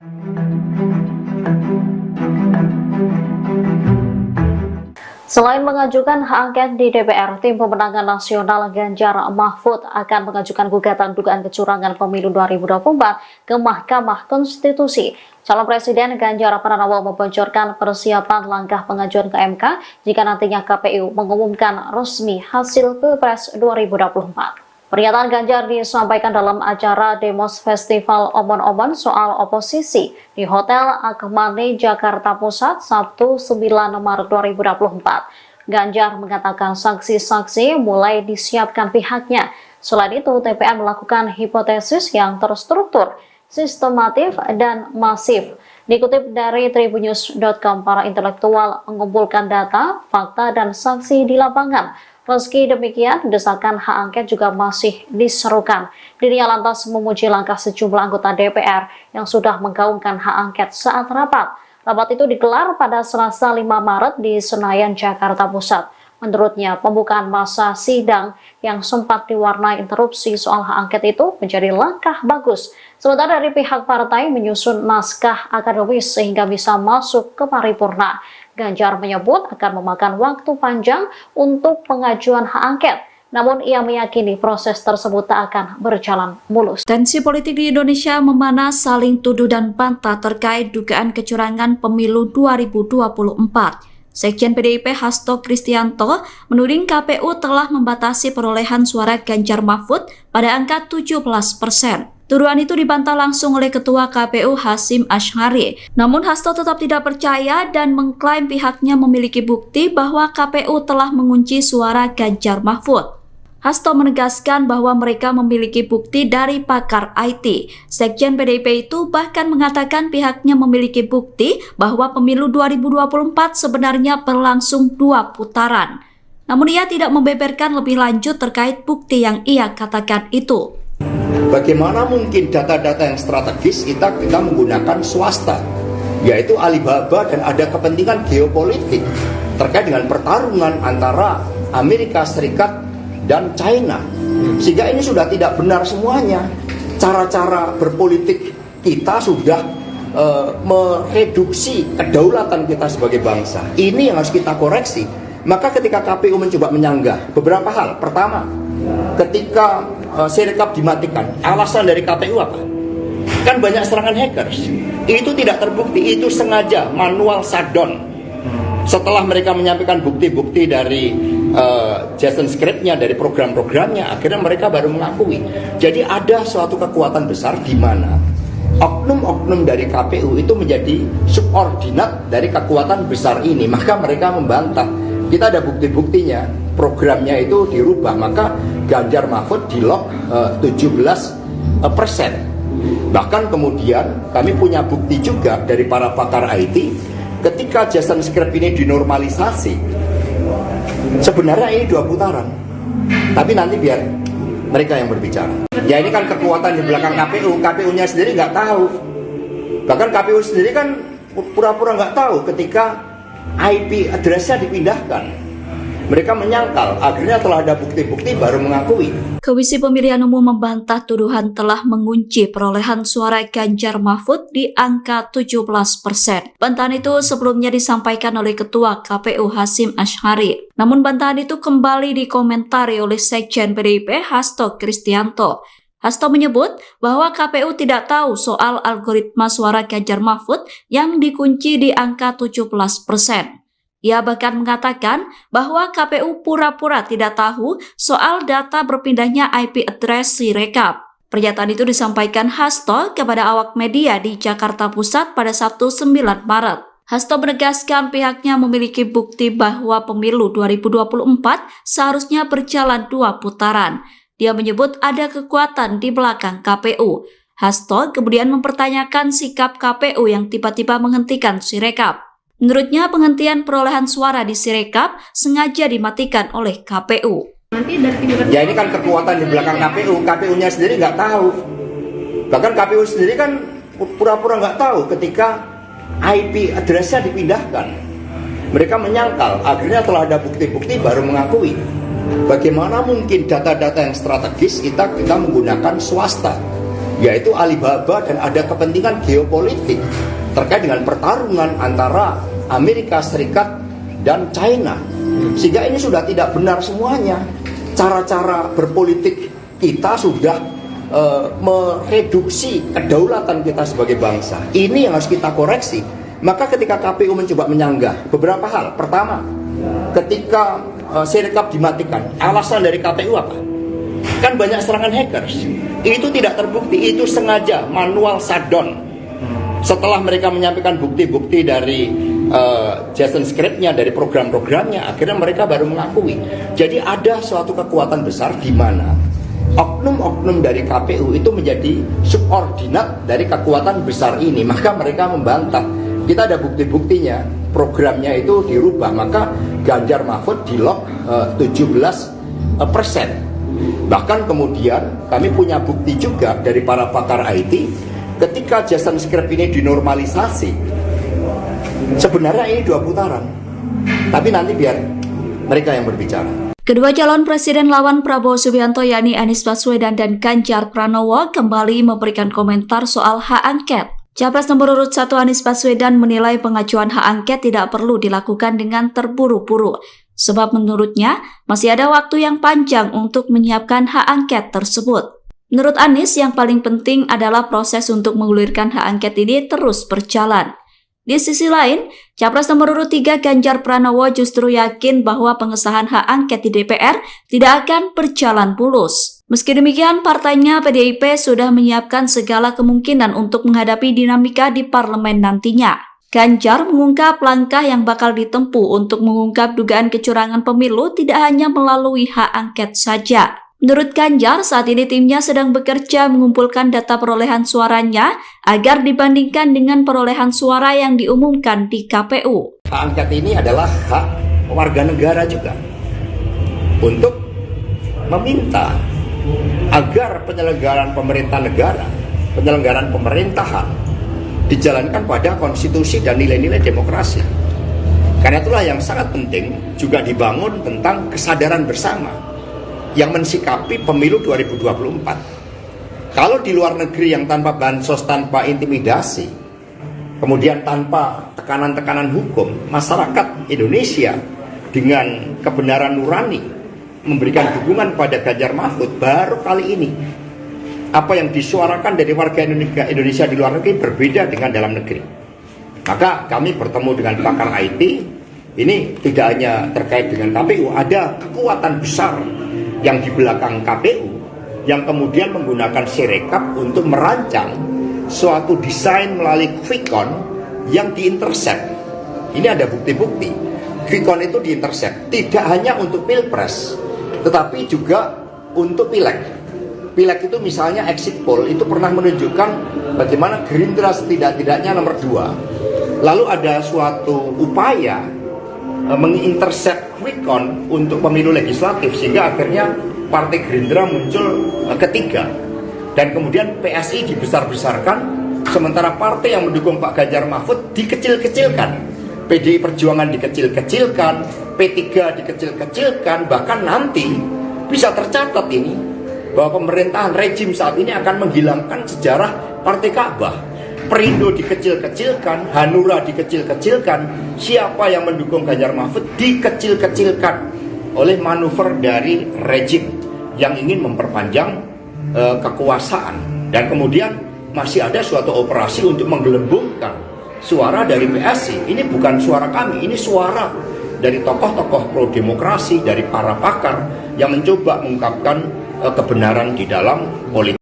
Selain mengajukan hak angket di DPR, Tim Pemenangan Nasional Ganjar Mahfud akan mengajukan gugatan dugaan kecurangan pemilu 2024 ke Mahkamah Konstitusi. Calon Presiden Ganjar Pranowo membocorkan persiapan langkah pengajuan ke MK jika nantinya KPU mengumumkan resmi hasil Pilpres 2024. Pernyataan Ganjar disampaikan dalam acara Demos Festival Omon-Omon soal oposisi di Hotel Akmani, Jakarta Pusat, Sabtu 9 Maret 2024. Ganjar mengatakan saksi-saksi mulai disiapkan pihaknya. Selain itu, TPN melakukan hipotesis yang terstruktur, sistematif, dan masif. Dikutip dari tribunnews.com, para intelektual mengumpulkan data, fakta, dan saksi di lapangan. Meski demikian, desakan hak angket juga masih diserukan. Dirinya lantas memuji langkah sejumlah anggota DPR yang sudah menggaungkan hak angket saat rapat. Rapat itu digelar pada Selasa 5 Maret di Senayan, Jakarta Pusat. Menurutnya, pembukaan masa sidang yang sempat diwarnai interupsi soal hak angket itu menjadi langkah bagus. Sementara dari pihak partai menyusun naskah akademis sehingga bisa masuk ke paripurna. Ganjar menyebut akan memakan waktu panjang untuk pengajuan hak angket. Namun ia meyakini proses tersebut tak akan berjalan mulus. Tensi politik di Indonesia memanas, saling tuduh dan bantah terkait dugaan kecurangan pemilu 2024. Sekjen PDIP Hasto Kristianto menuding KPU telah membatasi perolehan suara Ganjar Mahfud pada angka 17%. Tuduhan itu dibantah langsung oleh Ketua KPU Hasyim Asy'ari. Namun Hasto tetap tidak percaya dan mengklaim pihaknya memiliki bukti bahwa KPU telah mengunci suara Ganjar Mahfud. Hasto menegaskan bahwa mereka memiliki bukti dari pakar IT. Sekjen PDIP itu bahkan mengatakan pihaknya memiliki bukti bahwa pemilu 2024 sebenarnya berlangsung 2 putaran. Namun ia tidak membeberkan lebih lanjut terkait bukti yang ia katakan itu. Bagaimana mungkin data-data yang strategis kita menggunakan swasta, yaitu Alibaba, dan ada kepentingan geopolitik terkait dengan pertarungan antara Amerika Serikat dan China. Sehingga ini sudah tidak benar semuanya. Cara-cara berpolitik kita sudah mereduksi kedaulatan kita sebagai bangsa. Ini yang harus kita koreksi. Maka ketika KPU mencoba menyanggah beberapa hal. Pertama, ketika Sirekap dimatikan, alasan dari KPU apa? Kan banyak serangan hackers. Itu tidak terbukti, itu sengaja manual shutdown. Setelah mereka menyampaikan bukti-bukti dari Jason script-nya, dari program-programnya, akhirnya mereka baru mengakui. Jadi ada suatu kekuatan besar di mana oknum-oknum dari KPU itu menjadi subordinat dari kekuatan besar ini. Maka mereka membantah. Kita ada bukti-buktinya, programnya itu dirubah, maka Ganjar Mahfud di lock 17%. Bahkan kemudian kami punya bukti juga dari para pakar IT, ketika Jason script ini dinormalisasi, sebenarnya ini 2 putaran. Tapi nanti biar mereka yang berbicara. Ya ini kan kekuatan di belakang KPU, KPU-nya sendiri nggak tahu. Bahkan KPU sendiri kan pura-pura nggak tahu ketika IP address-nya dipindahkan. Mereka menyangkal, akhirnya telah ada bukti-bukti baru mengakui. Komisi Pemilihan Umum membantah tuduhan telah mengunci perolehan suara Ganjar Mahfud di angka 17%. Bantahan itu sebelumnya disampaikan oleh Ketua KPU Hasyim Asy'ari. Namun bantahan itu kembali dikomentari oleh Sekjen PDIP Hasto Kristianto. Hasto menyebut bahwa KPU tidak tahu soal algoritma suara Ganjar Mahfud yang dikunci di angka 17%. Ia bahkan mengatakan bahwa KPU pura-pura tidak tahu soal data berpindahnya IP address Sirekap. Pernyataan itu disampaikan Hasto kepada awak media di Jakarta Pusat pada Sabtu 9 Maret. Hasto menegaskan pihaknya memiliki bukti bahwa pemilu 2024 seharusnya berjalan 2 putaran. Dia menyebut ada kekuatan di belakang KPU. Hasto kemudian mempertanyakan sikap KPU yang tiba-tiba menghentikan Sirekap. Menurutnya penghentian perolehan suara di Sirekap sengaja dimatikan oleh KPU. Ya ini kan kekuatan di belakang KPU, KPU-nya sendiri nggak tahu. Bahkan KPU sendiri kan pura-pura nggak tahu ketika IP address-nya dipindahkan. Mereka menyangkal, akhirnya telah ada bukti-bukti baru mengakui. Bagaimana mungkin data-data yang strategis kita menggunakan swasta, yaitu Alibaba, dan ada kepentingan geopolitik terkait dengan pertarungan antara Amerika Serikat dan China. Sehingga ini sudah tidak benar semuanya. Cara-cara berpolitik kita sudah mereduksi kedaulatan kita sebagai bangsa. Ini yang harus kita koreksi. Maka ketika KPU mencoba menyanggah beberapa hal. Pertama, ketika Sirekap dimatikan, alasan dari KPU apa? Kan banyak serangan hackers. Itu tidak terbukti, itu sengaja manual shutdown. Setelah mereka menyampaikan bukti-bukti dari Jason script-nya, dari program-programnya, akhirnya mereka baru mengakui. Jadi ada suatu kekuatan besar di mana oknum-oknum dari KPU itu menjadi subordinat dari kekuatan besar ini. Maka mereka membantah. Kita ada bukti-buktinya, programnya itu dirubah, maka Ganjar Mahfud di lock 17%. Bahkan kemudian kami punya bukti juga dari para pakar IT, ketika Jason script ini dinormalisasi, sebenarnya ini 2 putaran. Tapi nanti biar mereka yang berbicara. Kedua calon presiden lawan Prabowo Subianto yakni Anies Baswedan dan Ganjar Pranowo kembali memberikan komentar soal hak angket. Capres nomor urut 1 Anies Baswedan menilai pengajuan hak angket tidak perlu dilakukan dengan terburu-buru. Sebab menurutnya masih ada waktu yang panjang untuk menyiapkan hak angket tersebut. Menurut Anies, yang paling penting adalah proses untuk mengulirkan hak angket ini terus berjalan. Di sisi lain, Capres nomor urut 3 Ganjar Pranowo justru yakin bahwa pengesahan hak angket di DPR tidak akan berjalan mulus. Meski demikian, partainya PDIP sudah menyiapkan segala kemungkinan untuk menghadapi dinamika di parlemen nantinya. Ganjar mengungkap langkah yang bakal ditempuh untuk mengungkap dugaan kecurangan pemilu tidak hanya melalui hak angket saja. Menurut Ganjar, saat ini timnya sedang bekerja mengumpulkan data perolehan suaranya agar dibandingkan dengan perolehan suara yang diumumkan di KPU. Hak angket ini adalah hak warga negara juga untuk meminta agar penyelenggaraan pemerintah negara, penyelenggaraan pemerintahan dijalankan pada konstitusi dan nilai-nilai demokrasi. Karena itulah yang sangat penting juga dibangun tentang kesadaran bersama yang mensikapi pemilu 2024. Kalau di luar negeri yang tanpa bansos, tanpa intimidasi, kemudian tanpa tekanan-tekanan hukum, masyarakat Indonesia dengan kebenaran nurani memberikan dukungan pada Ganjar Mahfud, baru kali ini apa yang disuarakan dari warga Indonesia di luar negeri berbeda dengan dalam negeri. Maka kami bertemu dengan pakar IT, ini tidak hanya terkait dengan KPU, ada kekuatan besar yang di belakang KPU yang kemudian menggunakan Sirekap untuk merancang suatu desain melalui quick-count yang diintercept. Ini ada bukti-bukti. Quick-count itu diintercept tidak hanya untuk pilpres, tetapi juga untuk pileg. Pileg itu misalnya exit poll itu pernah menunjukkan bagaimana Gerindra setidak-tidaknya nomor 2. Lalu ada suatu upaya mengintercept quick-count untuk pemilu legislatif sehingga akhirnya Partai Gerindra muncul ketiga, dan kemudian PSI dibesar-besarkan, sementara partai yang mendukung Pak Ganjar Mahfud dikecil-kecilkan, PDI Perjuangan dikecil-kecilkan, P3 dikecil-kecilkan, bahkan nanti bisa tercatat ini bahwa pemerintahan rejim saat ini akan menghilangkan sejarah Partai Ka'bah. Perindo dikecil-kecilkan, Hanura dikecil-kecilkan, siapa yang mendukung Ganjar Mahfud dikecil-kecilkan oleh manuver dari rejim yang ingin memperpanjang kekuasaan. Dan kemudian masih ada suatu operasi untuk menggelembungkan suara dari PSI. Ini bukan suara kami, ini suara dari tokoh-tokoh pro demokrasi, dari para pakar yang mencoba mengungkapkan kebenaran di dalam politik.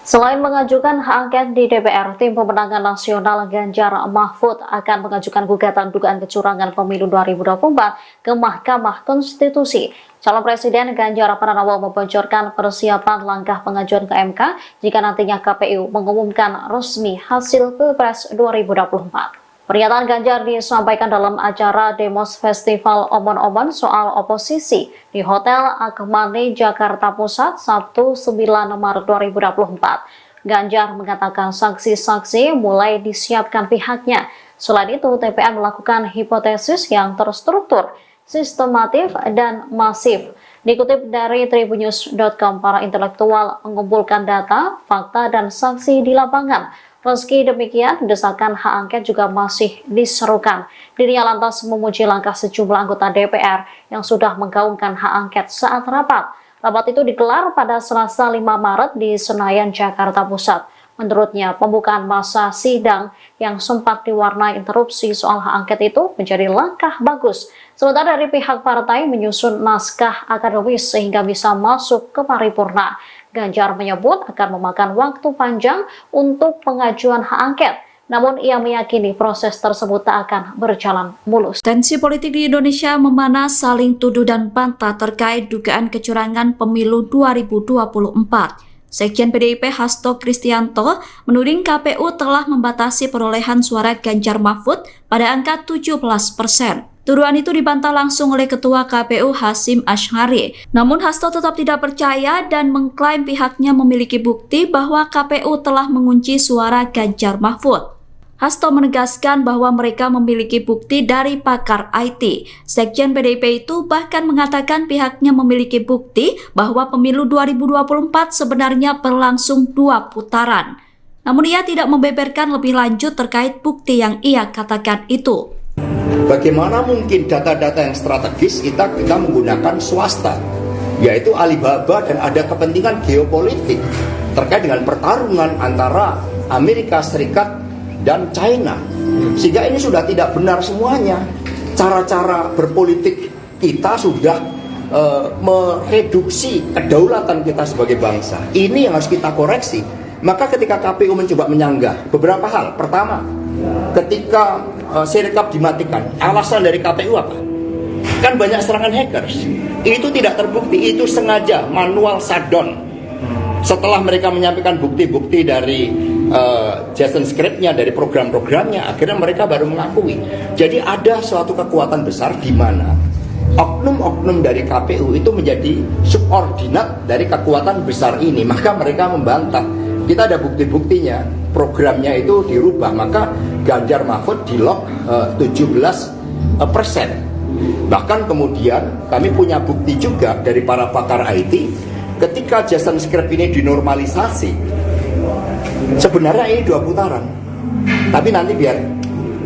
Selain mengajukan hak angket di DPR, Tim Pemenangan Nasional Ganjar Mahfud akan mengajukan gugatan dugaan kecurangan pemilu 2024 ke Mahkamah Konstitusi. Calon Presiden Ganjar Pranowo membocorkan persiapan langkah pengajuan ke MK jika nantinya KPU mengumumkan resmi hasil Pilpres 2024. Pernyataan Ganjar disampaikan dalam acara Demos Festival Omon-Omon soal oposisi di Hotel Akmani, Jakarta Pusat, Sabtu 9 Maret 2024. Ganjar mengatakan saksi-saksi mulai disiapkan pihaknya. Selain itu, TPN melakukan hipotesis yang terstruktur, sistematif, dan masif. Dikutip dari tribunnews.com, para intelektual mengumpulkan data, fakta, dan saksi di lapangan. Meski demikian, desakan hak angket juga masih diserukan. Dirinya lantas memuji langkah sejumlah anggota DPR yang sudah menggaungkan hak angket saat rapat. Rapat itu digelar pada Selasa 5 Maret di Senayan, Jakarta Pusat. Menurutnya, pembukaan masa sidang yang sempat diwarnai interupsi soal hak angket itu menjadi langkah bagus. Sementara dari pihak partai menyusun naskah akademis sehingga bisa masuk ke paripurna. Ganjar menyebut akan memakan waktu panjang untuk pengajuan hak angket. Namun ia meyakini proses tersebut tak akan berjalan mulus. Tensi politik di Indonesia memanas, saling tuduh dan bantah terkait dugaan kecurangan pemilu 2024. Sekjen PDIP Hasto Kristianto menuding KPU telah membatasi perolehan suara Ganjar Mahfud pada angka 17%. Tuduhan itu dibantah langsung oleh Ketua KPU Hasyim Asy'ari. Namun Hasto tetap tidak percaya dan mengklaim pihaknya memiliki bukti bahwa KPU telah mengunci suara Ganjar Mahfud. Hasto menegaskan bahwa mereka memiliki bukti dari pakar IT. Sekjen PDIP itu bahkan mengatakan pihaknya memiliki bukti bahwa pemilu 2024 sebenarnya berlangsung 2 putaran. Namun ia tidak membeberkan lebih lanjut terkait bukti yang ia katakan itu. Bagaimana mungkin data-data yang strategis kita menggunakan swasta, yaitu Alibaba, dan ada kepentingan geopolitik terkait dengan pertarungan antara Amerika Serikat dan China, sehingga ini sudah tidak benar semuanya. Cara-cara berpolitik kita sudah mereduksi kedaulatan kita sebagai bangsa. Ini yang harus kita koreksi. Maka ketika KPU mencoba menyanggah beberapa hal, pertama, ketika Sirekap dimatikan, alasan dari KPU apa? Kan banyak serangan hackers. Itu tidak terbukti, itu sengaja manual shutdown. Setelah mereka menyampaikan bukti-bukti dari Jason script-nya, dari program-programnya, akhirnya mereka baru mengakui. Jadi ada suatu kekuatan besar di mana oknum-oknum dari KPU itu menjadi subordinat dari kekuatan besar ini. Maka mereka membantah kita ada bukti-buktinya, programnya itu dirubah, maka Ganjar Mahfud di lock 17%. Bahkan kemudian kami punya bukti juga dari para pakar IT, ketika Jason Script ini dinormalisasi, sebenarnya ini 2 putaran, tapi nanti biar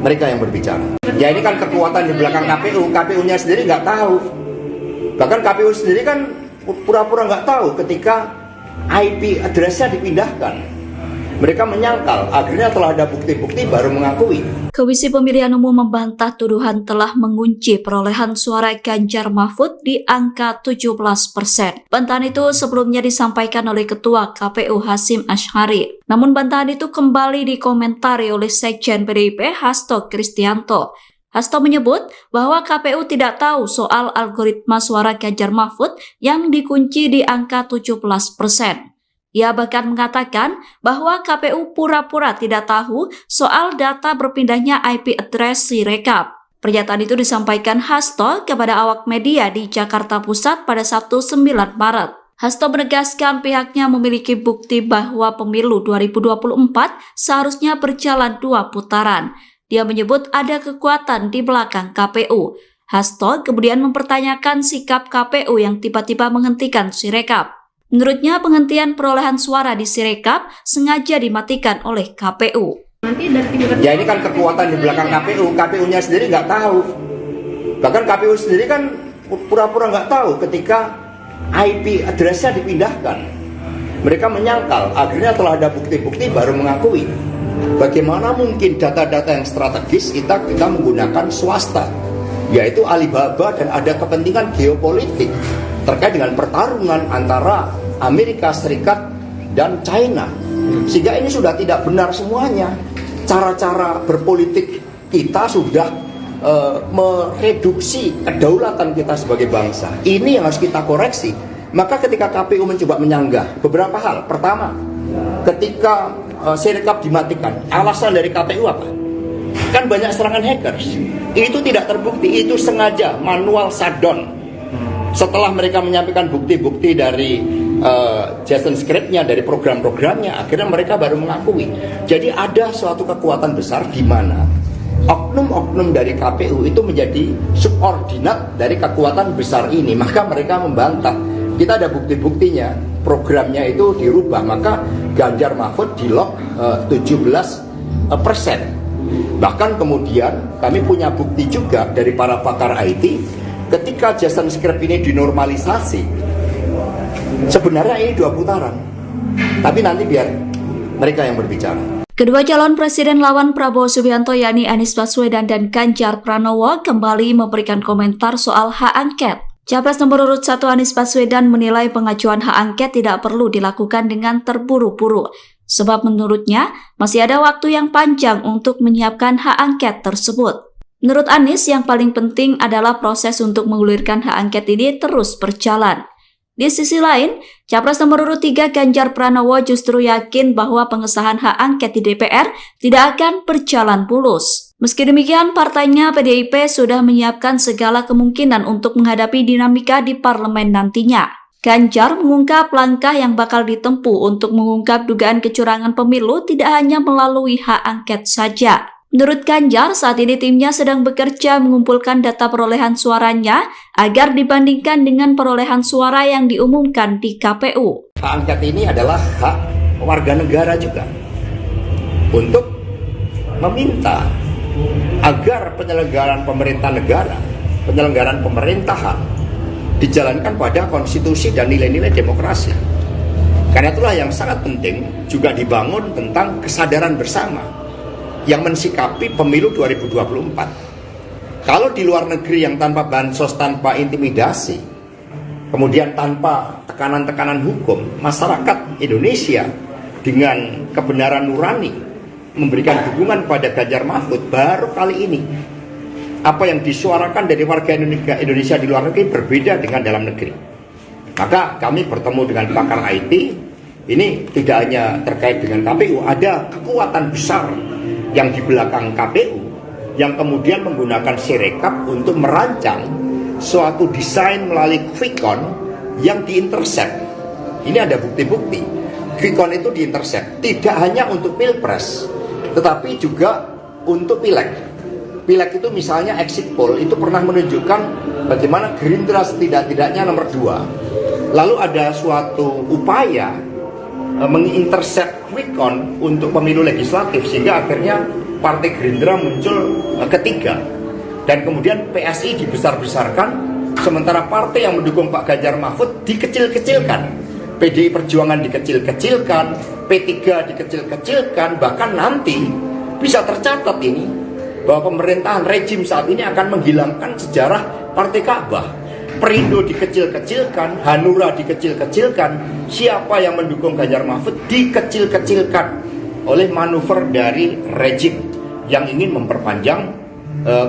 mereka yang berbicara. Ya ini kan kekuatan di belakang KPU-nya sendiri nggak tahu. Bahkan KPU sendiri kan pura-pura nggak tahu ketika IP address-nya dipindahkan. Mereka menyangkal, akhirnya telah ada bukti-bukti baru mengakui. Komisi Pemilihan Umum membantah tuduhan telah mengunci perolehan suara Ganjar Mahfud di angka 17%. Bantahan itu sebelumnya disampaikan oleh Ketua KPU Hasyim Asy'ari. Namun bantahan itu kembali dikomentari oleh Sekjen PDIP Hasto Kristianto. Hasto menyebut bahwa KPU tidak tahu soal algoritma suara Ganjar Mahfud yang dikunci di angka 17%. Ia bahkan mengatakan bahwa KPU pura-pura tidak tahu soal data berpindahnya IP address Sirekap. Pernyataan itu disampaikan Hasto kepada awak media di Jakarta Pusat pada Sabtu 9 Maret. Hasto menegaskan pihaknya memiliki bukti bahwa pemilu 2024 seharusnya berjalan 2 putaran. Dia menyebut ada kekuatan di belakang KPU. Hasto kemudian mempertanyakan sikap KPU yang tiba-tiba menghentikan Sirekap. Menurutnya penghentian perolehan suara di Sirekap sengaja dimatikan oleh KPU. Ya ini kan kekuatan di belakang KPU-nya sendiri nggak tahu. Bahkan KPU sendiri kan pura-pura nggak tahu ketika IP address-nya dipindahkan. Mereka menyangkal, akhirnya telah ada bukti-bukti baru mengakui. Bagaimana mungkin data-data yang strategis kita menggunakan swasta, yaitu Alibaba, dan ada kepentingan geopolitik terkait dengan pertarungan antara Amerika Serikat dan China. Sehingga ini sudah tidak benar semuanya. Cara-cara berpolitik kita sudah mereduksi kedaulatan kita sebagai bangsa. Ini yang harus kita koreksi. Maka ketika KPU mencoba menyanggah beberapa hal. Pertama, ketika Sirekap dimatikan, alasan dari KPU apa? Kan banyak serangan hackers. Itu tidak terbukti, itu sengaja manual shutdown. Setelah mereka menyampaikan bukti-bukti dari Jason Script-nya, dari program-programnya, akhirnya mereka baru mengakui. Jadi ada suatu kekuatan besar di mana oknum-oknum dari KPU itu menjadi subordinat dari kekuatan besar ini. Maka mereka membantah. Kita ada bukti-buktinya, programnya itu dirubah, maka Ganjar Mahfud di lock 17%. Bahkan kemudian kami punya bukti juga dari para pakar IT, ketika Jason Script ini dinormalisasi, sebenarnya ini 2 putaran, tapi nanti biar mereka yang berbicara. Kedua calon presiden lawan Prabowo Subianto yakni Anies Baswedan dan Ganjar Pranowo kembali memberikan komentar soal hak angket. Capres nomor urut 1 Anies Baswedan menilai pengajuan hak angket tidak perlu dilakukan dengan terburu-buru, sebab menurutnya masih ada waktu yang panjang untuk menyiapkan hak angket tersebut. Menurut Anies, yang paling penting adalah proses untuk menggulirkan hak angket ini terus berjalan. Di sisi lain, Capres nomor urut 3 Ganjar Pranowo justru yakin bahwa pengesahan hak angket di DPR tidak akan berjalan mulus. Meski demikian, partainya PDIP sudah menyiapkan segala kemungkinan untuk menghadapi dinamika di parlemen nantinya. Ganjar mengungkap langkah yang bakal ditempuh untuk mengungkap dugaan kecurangan pemilu tidak hanya melalui hak angket saja. Menurut Ganjar, saat ini timnya sedang bekerja mengumpulkan data perolehan suaranya agar dibandingkan dengan perolehan suara yang diumumkan di KPU. Hak angket ini adalah hak warga negara juga untuk meminta agar penyelenggaraan penyelenggaraan pemerintahan dijalankan pada konstitusi dan nilai-nilai demokrasi. Karena itulah yang sangat penting juga dibangun tentang kesadaran bersama yang mensikapi pemilu 2024. Kalau di luar negeri yang tanpa bansos, tanpa intimidasi, kemudian tanpa tekanan-tekanan hukum, masyarakat Indonesia dengan kebenaran nurani memberikan dukungan pada Ganjar Mahfud, baru kali ini apa yang disuarakan dari warga Indonesia di luar negeri berbeda dengan dalam negeri. Maka kami bertemu dengan pakar IT, ini tidak hanya terkait dengan KPU, ada kekuatan besar yang di belakang KPU yang kemudian menggunakan Sirekap untuk merancang suatu desain melalui quick count yang diintercept. Ini ada bukti-bukti. quick count itu diintercept tidak hanya untuk pilpres, tetapi juga untuk pileg. Pileg itu misalnya exit poll itu pernah menunjukkan bagaimana Gerindra setidak-tidaknya nomor 2. Lalu ada suatu upaya mengintercept quick count untuk pemilu legislatif sehingga akhirnya Partai Gerindra muncul ketiga. Dan kemudian PSI dibesar-besarkan, sementara partai yang mendukung Pak Ganjar Mahfud dikecil-kecilkan. PDI Perjuangan dikecil-kecilkan, P3 dikecil-kecilkan, bahkan nanti bisa tercatat ini bahwa pemerintahan rejim saat ini akan menghilangkan sejarah Partai Ka'bah. Perindo dikecil-kecilkan, Hanura dikecil-kecilkan, siapa yang mendukung Ganjar Mahfud dikecil-kecilkan oleh manuver dari rejim yang ingin memperpanjang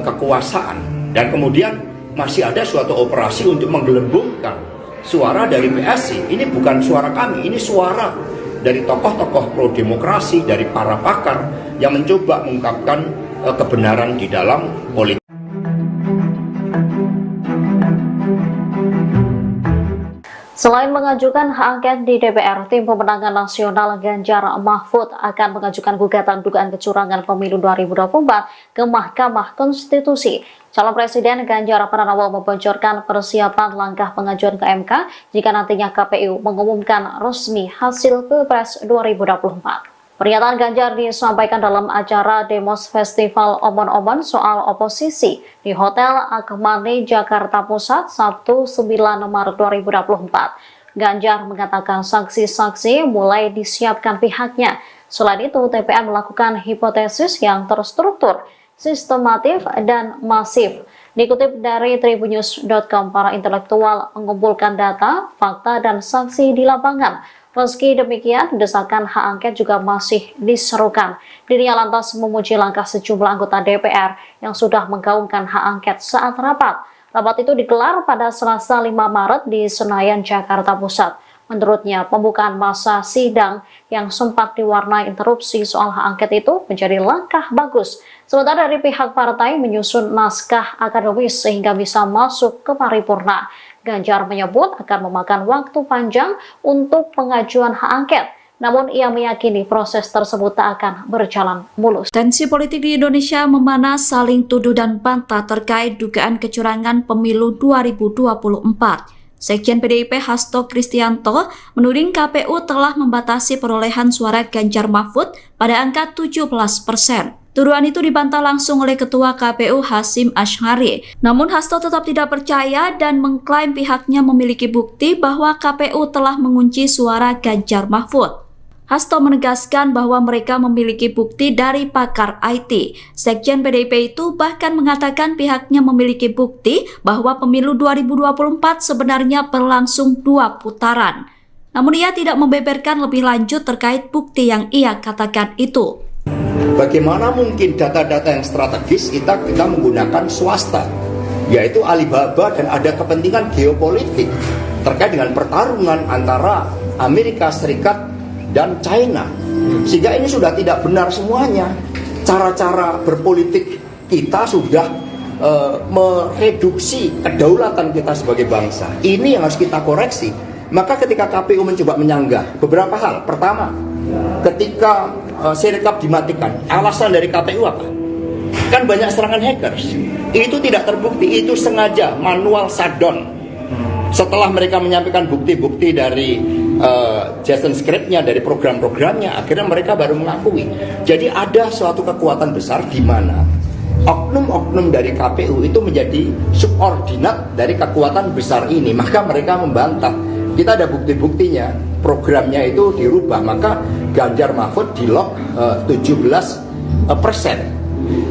kekuasaan. Dan kemudian masih ada suatu operasi untuk menggelembungkan suara dari PSI. Ini bukan suara kami, ini suara dari tokoh-tokoh pro demokrasi, dari para pakar yang mencoba mengungkapkan kebenaran di dalam politik. Selain mengajukan hak angket di DPR, Tim Pemenangan Nasional Ganjar Mahfud akan mengajukan gugatan dugaan kecurangan pemilu 2024 ke Mahkamah Konstitusi. Calon Presiden Ganjar Pranowo membocorkan persiapan langkah pengajuan ke MK jika nantinya KPU mengumumkan resmi hasil Pilpres 2024. Pernyataan Ganjar disampaikan dalam acara Demos Festival Omon-Omon soal oposisi di Hotel Akmani, Jakarta Pusat, Sabtu 9 Maret 2024. Ganjar mengatakan saksi-saksi mulai disiapkan pihaknya. Selain itu, TPN melakukan hipotesis yang terstruktur, sistematif, dan masif. Dikutip dari tribunnews.com, para intelektual mengumpulkan data, fakta, dan saksi di lapangan. Meski demikian, desakan hak angket juga masih diserukan. Dirinya lantas memuji langkah sejumlah anggota DPR yang sudah menggaungkan hak angket saat rapat. Rapat itu digelar pada Selasa 5 Maret di Senayan, Jakarta Pusat. Menurutnya, pembukaan masa sidang yang sempat diwarnai interupsi soal hak angket itu menjadi langkah bagus. Sementara dari pihak partai menyusun naskah akademis sehingga bisa masuk ke paripurna. Ganjar menyebut akan memakan waktu panjang untuk pengajuan hak angket. Namun ia meyakini proses tersebut tak akan berjalan mulus. Tensi politik di Indonesia memanas, saling tuduh dan bantah terkait dugaan kecurangan pemilu 2024. Sekjen PDIP Hasto Kristianto menuding KPU telah membatasi perolehan suara Ganjar Mahfud pada angka 17%. Tuduhan itu dibantah langsung oleh Ketua KPU Hasyim Asy'ari. Namun Hasto tetap tidak percaya dan mengklaim pihaknya memiliki bukti bahwa KPU telah mengunci suara Ganjar Mahfud. Hasto menegaskan bahwa mereka memiliki bukti dari pakar IT. Sekjen PDIP itu bahkan mengatakan pihaknya memiliki bukti bahwa pemilu 2024 sebenarnya berlangsung 2 putaran. Namun ia tidak membeberkan lebih lanjut terkait bukti yang ia katakan itu. Bagaimana mungkin data-data yang strategis kita menggunakan swasta, yaitu Alibaba, dan ada kepentingan geopolitik terkait dengan pertarungan antara Amerika Serikat dan China, sehingga ini sudah tidak benar semuanya. Cara-cara berpolitik kita sudah mereduksi kedaulatan kita sebagai bangsa. Ini yang harus kita koreksi. Maka ketika KPU mencoba menyanggah beberapa hal, pertama, ketika Sirekap dimatikan, alasan dari KPU apa? Kan banyak serangan hackers. Itu tidak terbukti, itu sengaja manual shutdown. Setelah mereka menyampaikan bukti-bukti dari Jason script-nya, dari program-programnya, akhirnya mereka baru mengakui. Jadi ada suatu kekuatan besar di mana oknum-oknum dari KPU itu menjadi subordinat dari kekuatan besar ini. Maka mereka membantah. Kita ada bukti-buktinya, programnya itu dirubah, maka Ganjar Mahfud di lock 17%.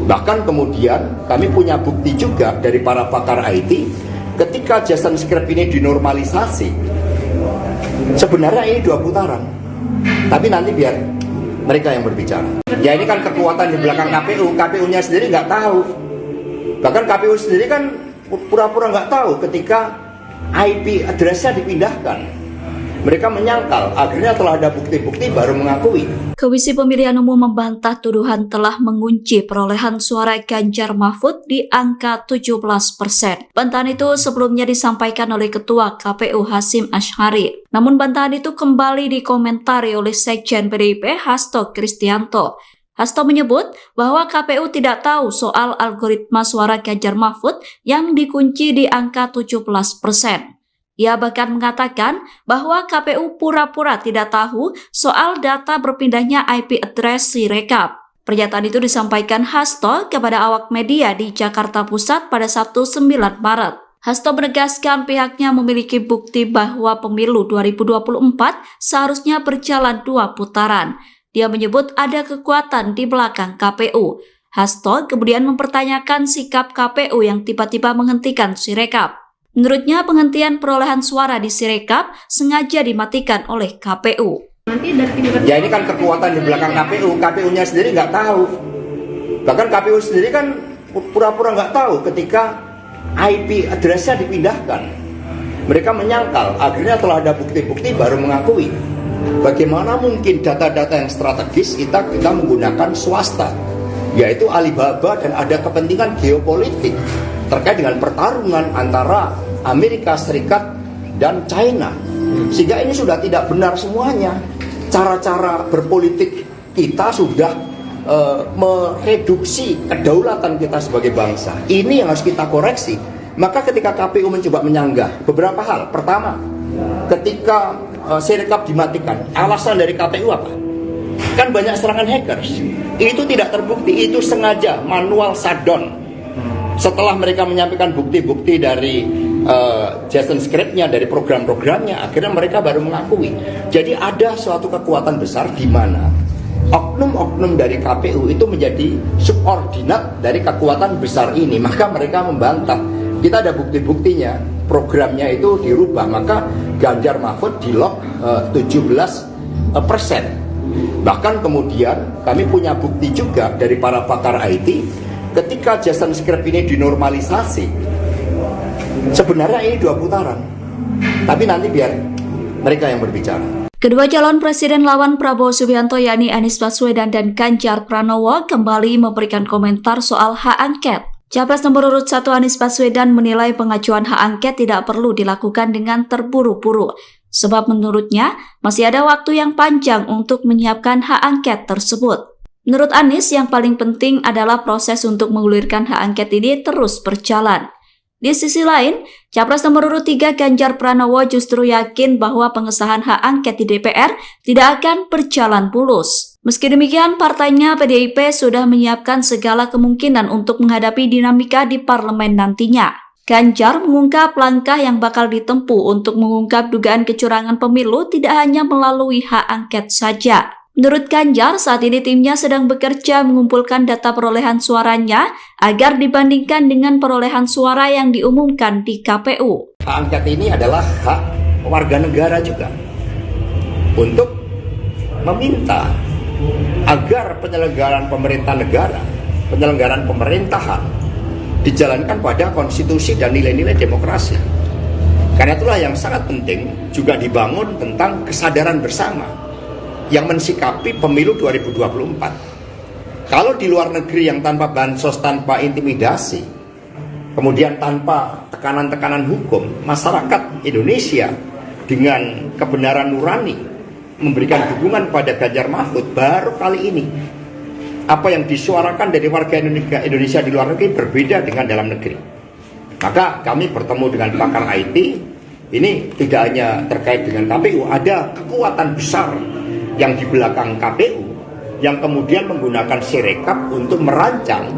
Bahkan kemudian kami punya bukti juga dari para pakar IT, ketika Jason script ini dinormalisasi, sebenarnya ini 2 putaran, tapi nanti biar mereka yang berbicara. Ya ini kan kekuatan di belakang KPU, KPU-nya sendiri nggak tahu. Bahkan KPU sendiri kan pura-pura nggak tahu ketika IP address-nya dipindahkan. Mereka menyangkal, akhirnya telah ada bukti-bukti baru mengakui. Komisi Pemilihan Umum membantah tuduhan telah mengunci perolehan suara Ganjar Mahfud di angka 17%. Bantahan itu sebelumnya disampaikan oleh Ketua KPU Hasyim Asy'ari. Namun bantahan itu kembali dikomentari oleh Sekjen PDIP Hasto Kristianto. Hasto menyebut bahwa KPU tidak tahu soal algoritma suara Ganjar Mahfud yang dikunci di angka 17%. Ia bahkan mengatakan bahwa KPU pura-pura tidak tahu soal data berpindahnya IP address Sirekap. Pernyataan itu disampaikan Hasto kepada awak media di Jakarta Pusat pada Sabtu 9 Maret. Hasto menegaskan pihaknya memiliki bukti bahwa pemilu 2024 seharusnya berjalan 2 putaran. Dia menyebut ada kekuatan di belakang KPU. Hasto kemudian mempertanyakan sikap KPU yang tiba-tiba menghentikan Sirekap. Menurutnya penghentian perolehan suara di Sirekap sengaja dimatikan oleh KPU. Ya ini kan kekuatan di belakang KPU, KPU-nya sendiri nggak tahu. Bahkan KPU sendiri kan pura-pura nggak tahu ketika IP address-nya dipindahkan. Mereka menyangkal, akhirnya telah ada bukti-bukti baru mengakui. Bagaimana mungkin data-data yang strategis kita menggunakan swasta, yaitu Alibaba, dan ada kepentingan geopolitik terkait dengan pertarungan antara Amerika Serikat dan China. Sehingga ini sudah tidak benar semuanya. Cara-cara berpolitik kita sudah mereduksi kedaulatan kita sebagai bangsa. Ini yang harus kita koreksi. Maka ketika KPU mencoba menyanggah beberapa hal. Pertama, ketika Sirekap dimatikan, alasan dari KPU apa? Kan banyak serangan hackers. Itu tidak terbukti, itu sengaja manual shutdown. Setelah mereka menyampaikan bukti-bukti dari JSON script-nya, dari program-programnya, akhirnya mereka baru mengakui. Jadi ada suatu kekuatan besar di mana oknum-oknum dari KPU itu menjadi subordinat dari kekuatan besar ini. Maka mereka membantah. Kita ada bukti-buktinya, programnya itu dirubah, maka Ganjar Mahfud di-lock 17%. Bahkan kemudian kami punya bukti juga dari para pakar IT, ketika JSON script ini dinormalisasi, sebenarnya ini 2 putaran. Tapi nanti biar mereka yang berbicara. Kedua calon presiden lawan Prabowo Subianto yakni Anies Baswedan dan Ganjar Pranowo kembali memberikan komentar soal hak angket. Capres nomor urut 1 Anies Baswedan menilai pengajuan hak angket tidak perlu dilakukan dengan terburu-buru. Sebab menurutnya masih ada waktu yang panjang untuk menyiapkan hak angket tersebut. Menurut Anies, yang paling penting adalah proses untuk mengulirkan hak angket ini terus berjalan. Di sisi lain, Capres nomor urut 3 Ganjar Pranowo justru yakin bahwa pengesahan hak angket di DPR tidak akan berjalan mulus. Meski demikian, partainya PDIP sudah menyiapkan segala kemungkinan untuk menghadapi dinamika di parlemen nantinya. Ganjar mengungkap langkah yang bakal ditempuh untuk mengungkap dugaan kecurangan pemilu tidak hanya melalui hak angket saja. Menurut Ganjar, saat ini timnya sedang bekerja mengumpulkan data perolehan suaranya agar dibandingkan dengan perolehan suara yang diumumkan di KPU. Hak angket ini adalah hak warga negara juga untuk meminta agar penyelenggaraan pemerintah negara, penyelenggaraan pemerintahan dijalankan pada konstitusi dan nilai-nilai demokrasi. Karena itulah yang sangat penting juga dibangun tentang kesadaran bersama yang mensikapi pemilu 2024. Kalau di luar negeri yang tanpa bansos, tanpa intimidasi, kemudian tanpa tekanan-tekanan hukum, masyarakat Indonesia dengan kebenaran nurani memberikan dukungan pada Ganjar Mahfud, baru kali ini apa yang disuarakan dari warga Indonesia di luar negeri berbeda dengan dalam negeri. Maka kami bertemu dengan pakar IT, ini tidak hanya terkait dengan KPU, ada kekuatan besar yang di belakang KPU yang kemudian menggunakan Sirekap untuk merancang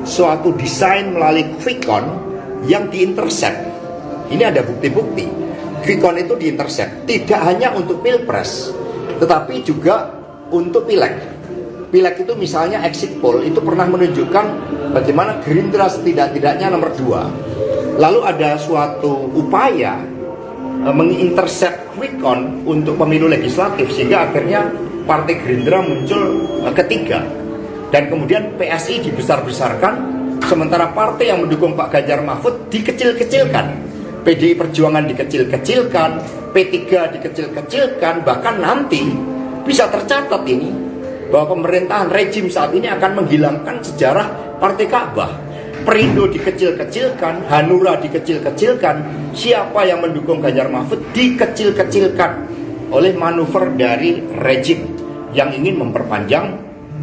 suatu desain melalui quick-count yang diintercept. Ini ada bukti-bukti. Quick-count itu diintercept tidak hanya untuk pilpres, tetapi juga untuk pileg. Pileg itu misalnya exit poll itu pernah menunjukkan bagaimana Gerindra setidak-tidaknya nomor 2. Lalu ada suatu upaya mengintercept quick-count untuk pemilu legislatif sehingga akhirnya Partai Gerindra muncul ketiga. Dan kemudian PSI dibesar-besarkan, sementara partai yang mendukung Pak Ganjar Mahfud dikecil-kecilkan. PDI Perjuangan dikecil-kecilkan, P3 dikecil-kecilkan, bahkan nanti bisa tercatat ini bahwa pemerintahan rejim saat ini akan menghilangkan sejarah Partai Ka'bah. Perindo dikecil-kecilkan, Hanura dikecil-kecilkan, siapa yang mendukung Ganjar Mahfud dikecil-kecilkan oleh manuver dari rejim yang ingin memperpanjang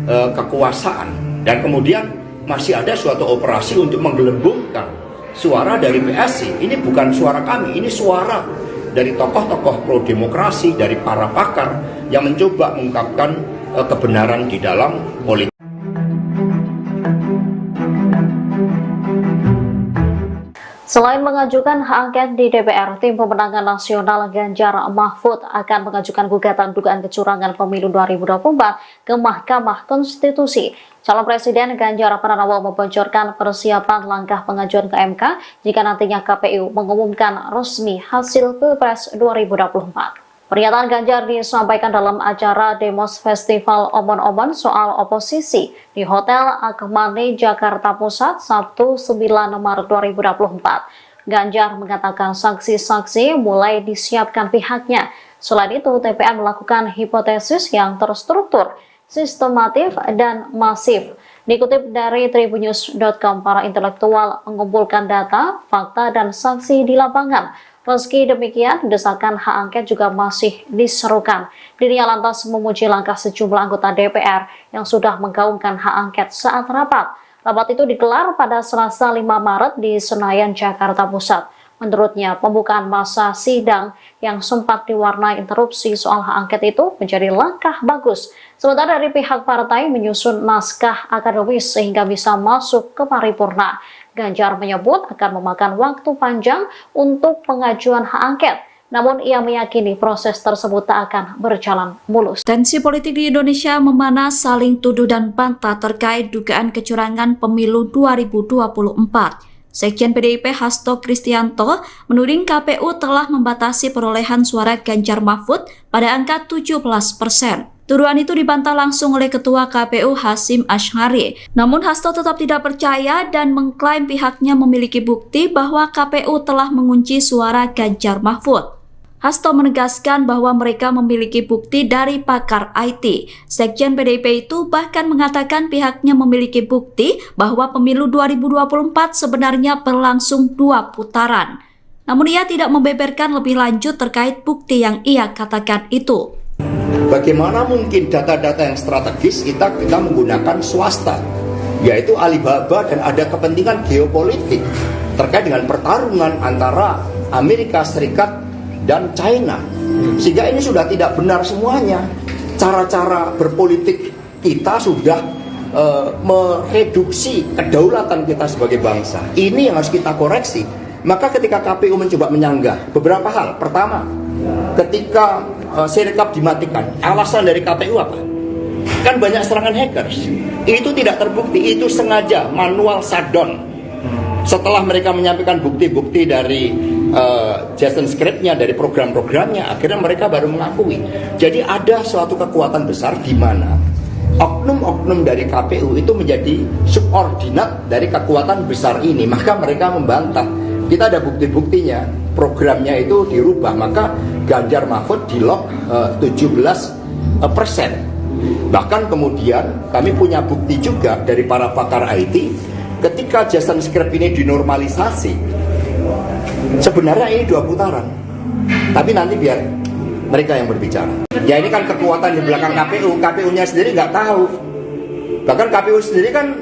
kekuasaan. Dan kemudian masih ada suatu operasi untuk menggelembungkan suara dari PSI. Ini bukan suara kami, ini suara dari tokoh-tokoh pro demokrasi, dari para pakar yang mencoba mengungkapkan kebenaran di dalam politik. Selain mengajukan hak angket di DPR, Tim Pemenangan Nasional Ganjar Mahfud akan mengajukan gugatan dugaan kecurangan pemilu 2024 ke Mahkamah Konstitusi. Calon Presiden Ganjar Pranowo membocorkan persiapan langkah pengajuan ke MK jika nantinya KPU mengumumkan resmi hasil Pilpres 2024. Pernyataan Ganjar disampaikan dalam acara Demos Festival Omon-Omon soal oposisi di Hotel Akmani, Jakarta Pusat, Sabtu 9 Maret 2024. Ganjar mengatakan saksi-saksi mulai disiapkan pihaknya. Selain itu, TPN melakukan hipotesis yang terstruktur, sistematif, dan masif. Dikutip dari tribunnews.com, para intelektual mengumpulkan data, fakta, dan saksi di lapangan. Meski demikian, desakan hak angket juga masih diserukan. Dirinya lantas memuji langkah sejumlah anggota DPR yang sudah menggaungkan hak angket saat rapat. Rapat itu digelar pada Selasa 5 Maret di Senayan, Jakarta Pusat. Menurutnya, pembukaan masa sidang yang sempat diwarnai interupsi soal hak angket itu menjadi langkah bagus. Sementara dari pihak partai menyusun naskah akademis sehingga bisa masuk ke paripurna. Ganjar menyebut akan memakan waktu panjang untuk pengajuan hak angket. Namun ia meyakini proses tersebut tak akan berjalan mulus. Tensi politik di Indonesia memanas, saling tuduh dan bantah terkait dugaan kecurangan pemilu 2024. Sekjen PDIP Hasto Kristianto menuding KPU telah membatasi perolehan suara Ganjar Mahfud pada angka 17%. Tuduhan itu dibantah langsung oleh Ketua KPU Hasyim Asy'ari. Namun Hasto tetap tidak percaya dan mengklaim pihaknya memiliki bukti bahwa KPU telah mengunci suara Ganjar Mahfud. Hasto menegaskan bahwa mereka memiliki bukti dari pakar IT. Sekjen PDIP itu bahkan mengatakan pihaknya memiliki bukti bahwa pemilu 2024 sebenarnya berlangsung 2 putaran. Namun ia tidak membeberkan lebih lanjut terkait bukti yang ia katakan itu. Bagaimana mungkin data-data yang strategis kita menggunakan swasta, yaitu Alibaba, dan ada kepentingan geopolitik terkait dengan pertarungan antara Amerika Serikat dan China, sehingga ini sudah tidak benar semuanya. Cara-cara berpolitik kita sudah mereduksi kedaulatan kita sebagai bangsa. Ini yang harus kita koreksi. Maka ketika KPU mencoba menyanggah beberapa hal, pertama, ketika Sirekap dimatikan, alasan dari KPU apa? Kan banyak serangan hackers. Itu tidak terbukti, itu sengaja manual shutdown. Setelah mereka menyampaikan bukti-bukti dari Jason script-nya, dari program-programnya, akhirnya mereka baru mengakui. Jadi ada suatu kekuatan besar di mana oknum-oknum dari KPU itu menjadi subordinat dari kekuatan besar ini. Maka mereka membantah. Kita ada bukti-buktinya, programnya itu dirubah, maka Ganjar Mahfud di lock 17%. Bahkan kemudian kami punya bukti juga dari para pakar IT, ketika Jason script ini dinormalisasi, sebenarnya ini 2 putaran. Tapi nanti biar mereka yang berbicara. Ya ini kan kekuatan di belakang KPU, KPU-nya sendiri nggak tahu. Bahkan KPU sendiri kan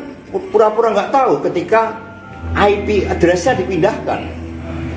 pura-pura nggak tahu ketika IP address-nya dipindahkan.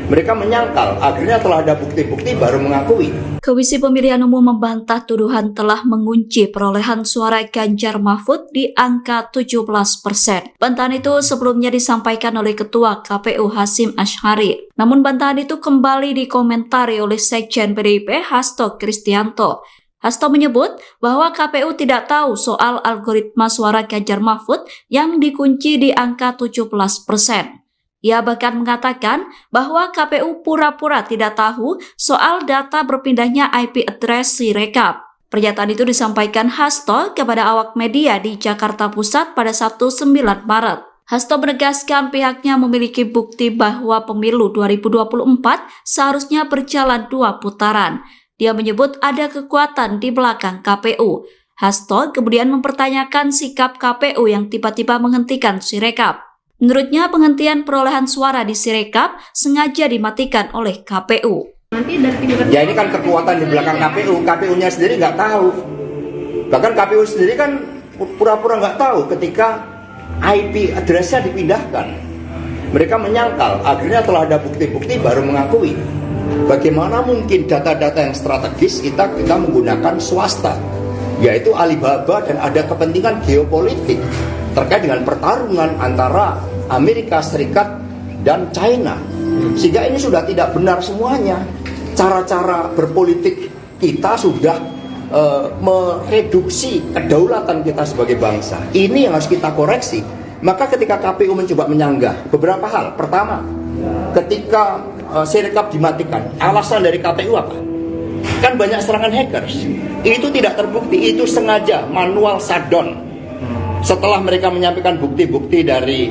Mereka menyangkal, akhirnya telah ada bukti-bukti baru mengakui. Komisi Pemilihan Umum membantah tuduhan telah mengunci perolehan suara Ganjar Mahfud di angka 17%. Bantahan itu sebelumnya disampaikan oleh Ketua KPU Hasyim Asy'ari. Namun bantahan itu kembali dikomentari oleh Sekjen PDIP Hasto Kristianto. Hasto menyebut bahwa KPU tidak tahu soal algoritma suara Ganjar Mahfud yang dikunci di angka 17%. Ia bahkan mengatakan bahwa KPU pura-pura tidak tahu soal data berpindahnya IP address Sirekap. Pernyataan itu disampaikan Hasto kepada awak media di Jakarta Pusat pada Sabtu 9 Maret. Hasto menegaskan pihaknya memiliki bukti bahwa pemilu 2024 seharusnya berjalan 2 putaran. Dia menyebut ada kekuatan di belakang KPU. Hasto kemudian mempertanyakan sikap KPU yang tiba-tiba menghentikan Sirekap. Menurutnya penghentian perolehan suara di Sirekap sengaja dimatikan oleh KPU. Ya ini kan kekuatan di belakang KPU, KPU-nya sendiri nggak tahu. Bahkan KPU sendiri kan pura-pura nggak tahu ketika IP address-nya dipindahkan. Mereka menyangkal, akhirnya telah ada bukti-bukti baru mengakui. Bagaimana mungkin data-data yang strategis kita menggunakan swasta, yaitu Alibaba, dan ada kepentingan geopolitik terkait dengan pertarungan antara Amerika Serikat dan China. Sehingga ini sudah tidak benar semuanya. Cara-cara berpolitik kita sudah mereduksi kedaulatan kita sebagai bangsa. Ini yang harus kita koreksi. Maka ketika KPU mencoba menyanggah beberapa hal. Pertama, ketika Sirekap dimatikan, alasan dari KPU apa? Kan banyak serangan hackers. Itu tidak terbukti, itu sengaja manual shutdown. Setelah mereka menyampaikan bukti-bukti dari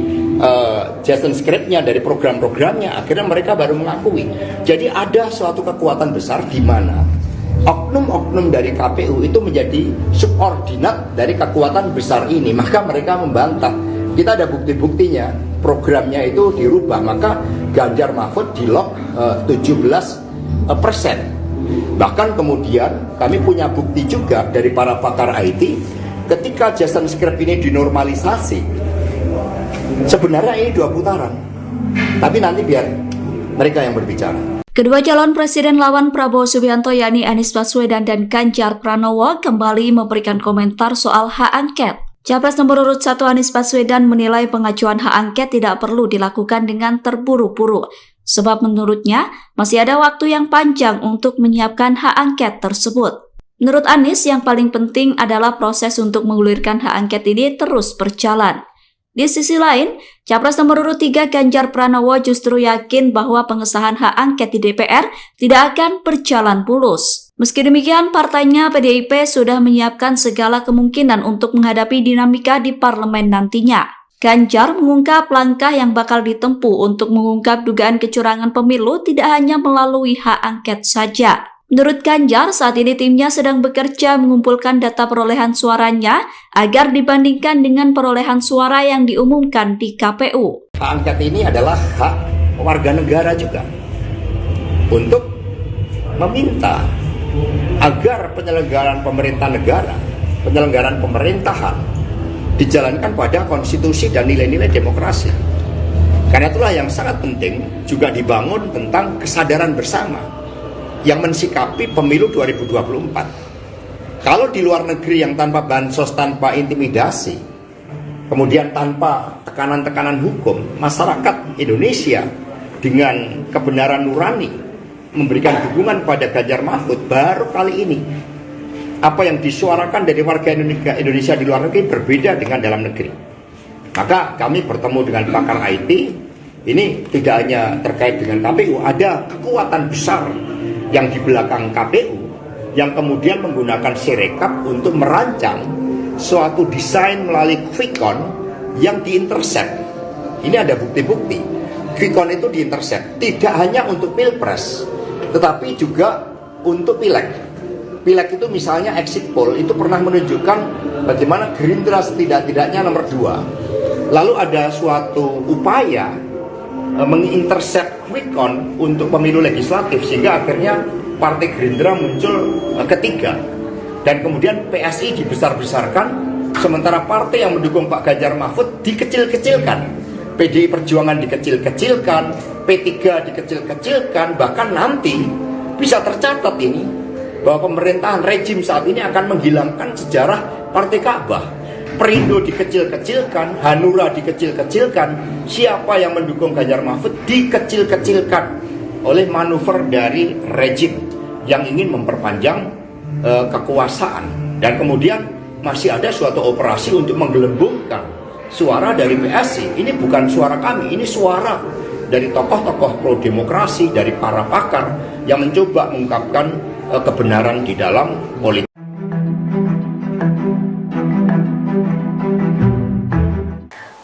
Jason script-nya, dari program-programnya, akhirnya mereka baru mengakui. Jadi ada suatu kekuatan besar di mana oknum-oknum dari KPU itu menjadi subordinat dari kekuatan besar ini. Maka mereka membantah. Kita ada bukti-buktinya, programnya itu dirubah. Maka Ganjar Mahfud di-lock 17%. Bahkan kemudian kami punya bukti juga dari para pakar IT, ketika Jason script ini dinormalisasi, sebenarnya ini 2 putaran. Tapi nanti biar mereka yang berbicara. Kedua calon presiden lawan Prabowo Subianto yakni Anies Baswedan dan Ganjar Pranowo kembali memberikan komentar soal hak angket. Capres nomor urut 1 Anies Baswedan menilai pengajuan hak angket tidak perlu dilakukan dengan terburu-buru, sebab menurutnya masih ada waktu yang panjang untuk menyiapkan hak angket tersebut. Menurut Anies, yang paling penting adalah proses untuk menggulirkan hak angket ini terus berjalan. Di sisi lain, Capres nomor urut 3 Ganjar Pranowo justru yakin bahwa pengesahan hak angket di DPR tidak akan berjalan mulus. Meski demikian, partainya PDIP sudah menyiapkan segala kemungkinan untuk menghadapi dinamika di parlemen nantinya. Ganjar mengungkap langkah yang bakal ditempuh untuk mengungkap dugaan kecurangan pemilu tidak hanya melalui hak angket saja. Menurut Ganjar, saat ini timnya sedang bekerja mengumpulkan data perolehan suaranya agar dibandingkan dengan perolehan suara yang diumumkan di KPU. Hak angket ini adalah hak warga negara juga untuk meminta agar penyelenggaraan pemerintah negara, penyelenggaraan pemerintahan dijalankan pada konstitusi dan nilai-nilai demokrasi. Karena itulah yang sangat penting juga dibangun tentang kesadaran bersama yang mensikapi pemilu 2024. Kalau di luar negeri yang tanpa bansos, tanpa intimidasi, kemudian tanpa tekanan-tekanan hukum, masyarakat Indonesia dengan kebenaran nurani memberikan dukungan pada Ganjar Mahfud, baru kali ini apa yang disuarakan dari warga Indonesia di luar negeri berbeda dengan dalam negeri. Maka kami bertemu dengan pakar IT, ini tidak hanya terkait dengan KPU, ada kekuatan besar yang di belakang KPU yang kemudian menggunakan Sirekap untuk merancang suatu desain melalui quick-count yang diintercept. Ini ada bukti-bukti. Quick-count itu diintercept tidak hanya untuk pilpres, tetapi juga untuk pileg. Pileg itu misalnya exit poll itu pernah menunjukkan bagaimana Gerindra setidak-tidaknya nomor 2. Lalu ada suatu upaya mengintercept quick-count untuk pemilu legislatif sehingga akhirnya Partai Gerindra muncul ketiga. Dan kemudian PSI dibesar-besarkan, sementara partai yang mendukung Pak Ganjar Mahfud dikecil-kecilkan. PDI Perjuangan dikecil-kecilkan, P3 dikecil-kecilkan, bahkan nanti bisa tercatat ini bahwa pemerintahan rejim saat ini akan menghilangkan sejarah Partai Ka'bah. Perindo dikecil-kecilkan, Hanura dikecil-kecilkan, siapa yang mendukung Ganjar Mahfud dikecil-kecilkan oleh manuver dari rejim yang ingin memperpanjang kekuasaan. Dan kemudian masih ada suatu operasi untuk menggelembungkan suara dari PSI. Ini bukan suara kami, ini suara dari tokoh-tokoh pro-demokrasi, dari para pakar yang mencoba mengungkapkan kebenaran di dalam politik.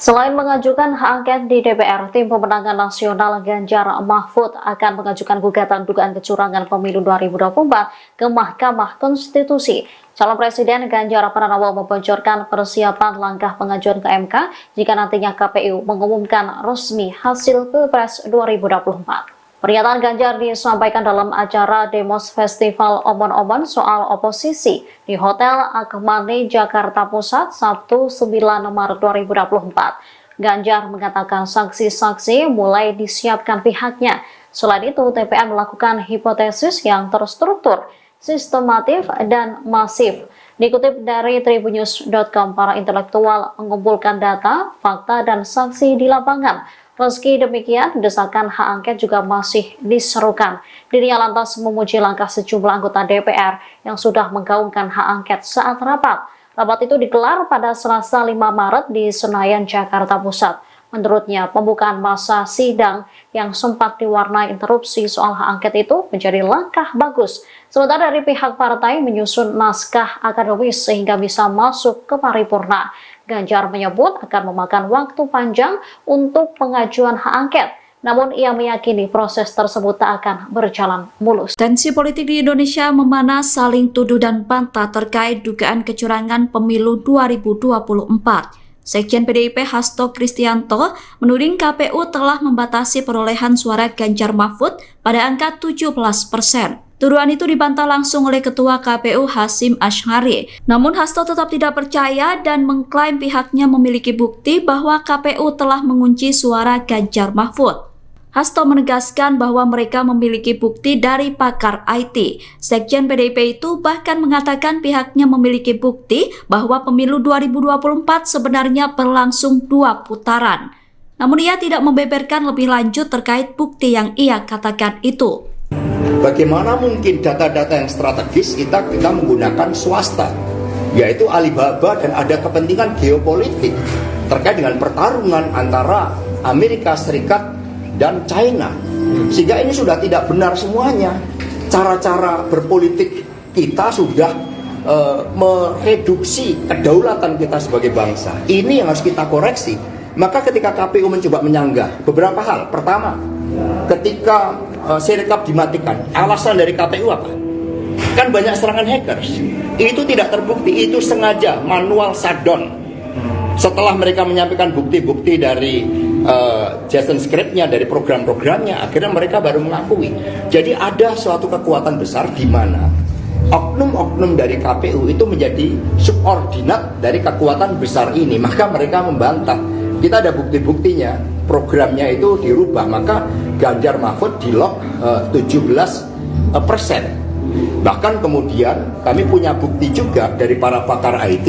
Selain mengajukan hak angket di DPR, Tim Pemenangan Nasional Ganjar Mahfud akan mengajukan gugatan dugaan kecurangan pemilu 2024 ke Mahkamah Konstitusi. Calon Presiden Ganjar Pranowo membocorkan persiapan langkah pengajuan ke MK jika nantinya KPU mengumumkan resmi hasil Pilpres 2024. Pernyataan Ganjar disampaikan dalam acara Demos Festival Omon-Omon soal oposisi di Hotel Akmani, Jakarta Pusat, Sabtu 9 Maret 2024. Ganjar mengatakan saksi-saksi mulai disiapkan pihaknya. Selain itu, TPN melakukan hipotesis yang terstruktur, sistematif, dan masif. Dikutip dari tribunnews.com, para intelektual mengumpulkan data, fakta, dan saksi di lapangan. Meski demikian, desakan hak angket juga masih diserukan. Dirinya lantas memuji langkah sejumlah anggota DPR yang sudah menggaungkan hak angket saat rapat. Rapat itu digelar pada Selasa 5 Maret di Senayan, Jakarta Pusat. Menurutnya, pembukaan masa sidang yang sempat diwarnai interupsi soal hak angket itu menjadi langkah bagus. Sementara dari pihak partai menyusun naskah akademis sehingga bisa masuk ke paripurna. Ganjar menyebut akan memakan waktu panjang untuk pengajuan hak angket. Namun ia meyakini proses tersebut tak akan berjalan mulus. Tensi politik di Indonesia memanas, saling tuduh dan bantah terkait dugaan kecurangan pemilu 2024. Sekjen PDIP Hasto Kristianto menuding KPU telah membatasi perolehan suara Ganjar Mahfud pada angka 17%. Tuduhan itu dibantah langsung oleh Ketua KPU Hasyim Asy'ari. Namun Hasto tetap tidak percaya dan mengklaim pihaknya memiliki bukti bahwa KPU telah mengunci suara Ganjar Mahfud. Hasto menegaskan bahwa mereka memiliki bukti dari pakar IT. Sekjen PDIP itu bahkan mengatakan pihaknya memiliki bukti bahwa pemilu 2024 sebenarnya berlangsung 2 putaran. Namun ia tidak membeberkan lebih lanjut terkait bukti yang ia katakan itu. Bagaimana mungkin data-data yang strategis kita menggunakan swasta, yaitu Alibaba, dan ada kepentingan geopolitik terkait dengan pertarungan antara Amerika Serikat dan China, sehingga ini sudah tidak benar semuanya. Cara-cara berpolitik kita sudah mereduksi kedaulatan kita sebagai bangsa. Ini yang harus kita koreksi. Maka ketika KPU mencoba menyanggah beberapa hal, pertama, ketika Sirekap dimatikan, alasan dari KPU apa? Kan banyak serangan hackers. Itu tidak terbukti, itu sengaja manual shutdown. Setelah mereka menyampaikan bukti-bukti dari Jason script-nya, dari program-programnya, akhirnya mereka baru mengakui. Jadi ada suatu kekuatan besar di mana oknum-oknum dari KPU itu menjadi subordinat dari kekuatan besar ini. Maka mereka membantah. Kita ada bukti-buktinya, programnya itu dirubah, maka Ganjar Mahfud di-lock 17%. Bahkan kemudian kami punya bukti juga dari para pakar IT,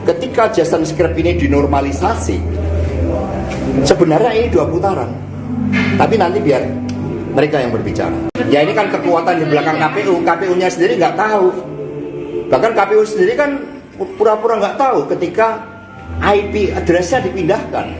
ketika Jason script ini dinormalisasi, sebenarnya ini 2 putaran. Tapi nanti biar mereka yang berbicara. Ya ini kan kekuatan di belakang KPU, KPU-nya sendiri nggak tahu. Bahkan KPU sendiri kan pura-pura nggak tahu ketika IP address-nya dipindahkan.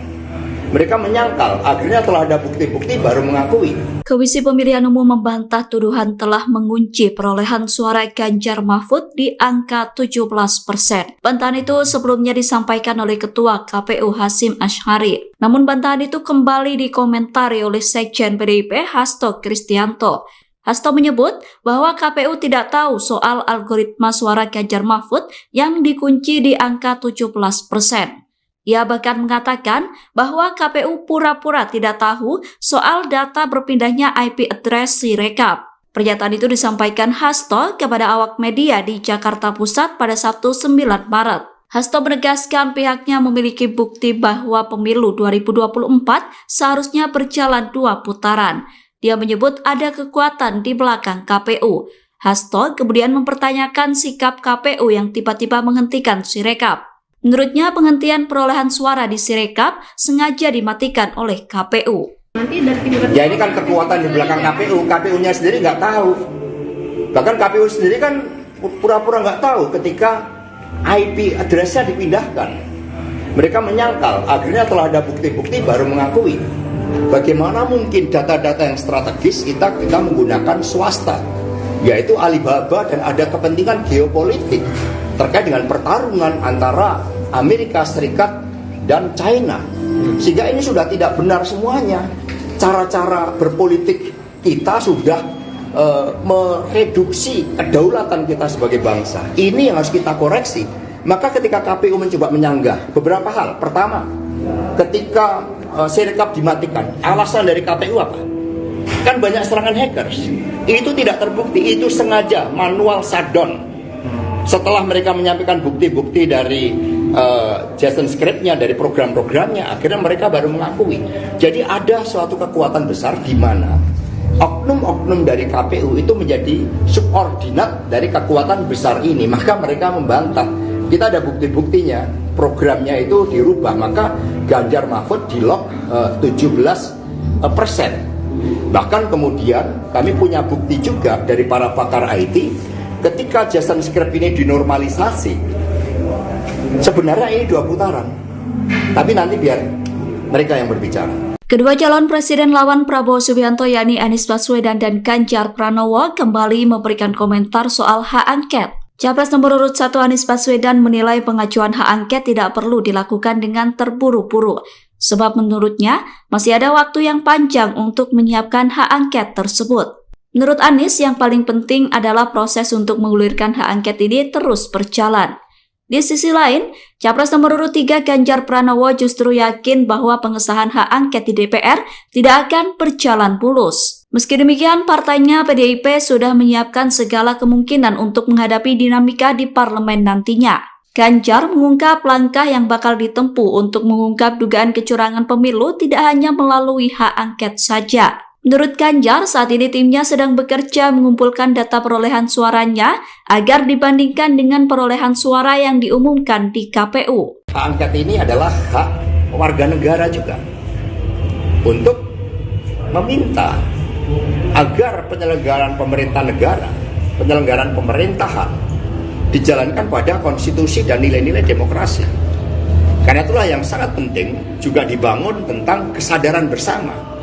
Mereka menyangkal, akhirnya telah ada bukti-bukti baru mengakui. Komisi Pemilihan Umum membantah tuduhan telah mengunci perolehan suara Ganjar Mahfud di angka 17%. Bantahan itu sebelumnya disampaikan oleh Ketua KPU Hasyim Asy'ari. Namun bantahan itu kembali dikomentari oleh Sekjen PDIP Hasto Kristianto. Hasto menyebut bahwa KPU tidak tahu soal algoritma suara Ganjar Mahfud yang dikunci di angka 17%. Ia bahkan mengatakan bahwa KPU pura-pura tidak tahu soal data berpindahnya IP address Sirekap. Pernyataan itu disampaikan Hasto kepada awak media di Jakarta Pusat pada Sabtu 9 Maret. Hasto menegaskan pihaknya memiliki bukti bahwa pemilu 2024 seharusnya berjalan 2 putaran. Dia menyebut ada kekuatan di belakang KPU. Hasto kemudian mempertanyakan sikap KPU yang tiba-tiba menghentikan Sirekap. Menurutnya penghentian perolehan suara di Sirekap sengaja dimatikan oleh KPU. Ya ini kan kekuatan di belakang KPU, KPU-nya sendiri nggak tahu. Bahkan KPU sendiri kan pura-pura nggak tahu ketika IP address-nya dipindahkan. Mereka menyangkal, akhirnya telah ada bukti-bukti baru mengakui. Bagaimana mungkin data-data yang strategis kita menggunakan swasta, yaitu Alibaba, dan ada kepentingan geopolitik terkait dengan pertarungan antara Amerika Serikat dan China. Sehingga ini sudah tidak benar semuanya. Cara-cara berpolitik kita sudah mereduksi kedaulatan kita sebagai bangsa. Ini yang harus kita koreksi. Maka ketika KPU mencoba menyanggah beberapa hal. Pertama, ketika Sirekap dimatikan, alasan dari KPU apa? Kan banyak serangan hackers. Itu tidak terbukti, itu sengaja manual shutdown. Setelah mereka menyampaikan bukti-bukti dari Jason script-nya, dari program-programnya, akhirnya mereka baru mengakui. Jadi ada suatu kekuatan besar di mana oknum-oknum dari KPU itu menjadi subordinat dari kekuatan besar ini. Maka mereka membantah. Kita ada bukti-buktinya, programnya itu dirubah, maka Ganjar Mahfud di lock 17%. Bahkan kemudian kami punya bukti juga dari para pakar IT, ketika Jason script ini dinormalisasi, sebenarnya ini 2 putaran. Tapi nanti biar mereka yang berbicara. Kedua calon presiden lawan Prabowo Subianto yakni Anies Baswedan dan Ganjar Pranowo kembali memberikan komentar soal hak angket. Capres nomor urut 1 Anies Baswedan menilai pengajuan hak angket tidak perlu dilakukan dengan terburu-buru, sebab menurutnya masih ada waktu yang panjang untuk menyiapkan hak angket tersebut. Menurut Anies, yang paling penting adalah proses untuk mengulirkan hak angket ini terus berjalan. Di sisi lain, Capres nomor urut 3 Ganjar Pranowo justru yakin bahwa pengesahan hak angket di DPR tidak akan berjalan mulus. Meski demikian, partainya PDIP sudah menyiapkan segala kemungkinan untuk menghadapi dinamika di parlemen nantinya. Ganjar mengungkap langkah yang bakal ditempuh untuk mengungkap dugaan kecurangan pemilu tidak hanya melalui hak angket saja. Menurut Ganjar, saat ini timnya sedang bekerja mengumpulkan data perolehan suaranya agar dibandingkan dengan perolehan suara yang diumumkan di KPU. Hak angket ini adalah hak warga negara juga untuk meminta agar penyelenggaraan pemerintah negara, penyelenggaraan pemerintahan dijalankan pada konstitusi dan nilai-nilai demokrasi. Karena itulah yang sangat penting juga dibangun tentang kesadaran bersama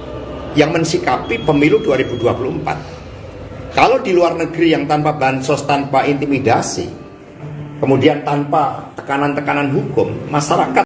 yang mensikapi pemilu 2024. Kalau di luar negeri yang tanpa bansos, tanpa intimidasi, kemudian tanpa tekanan-tekanan hukum, masyarakat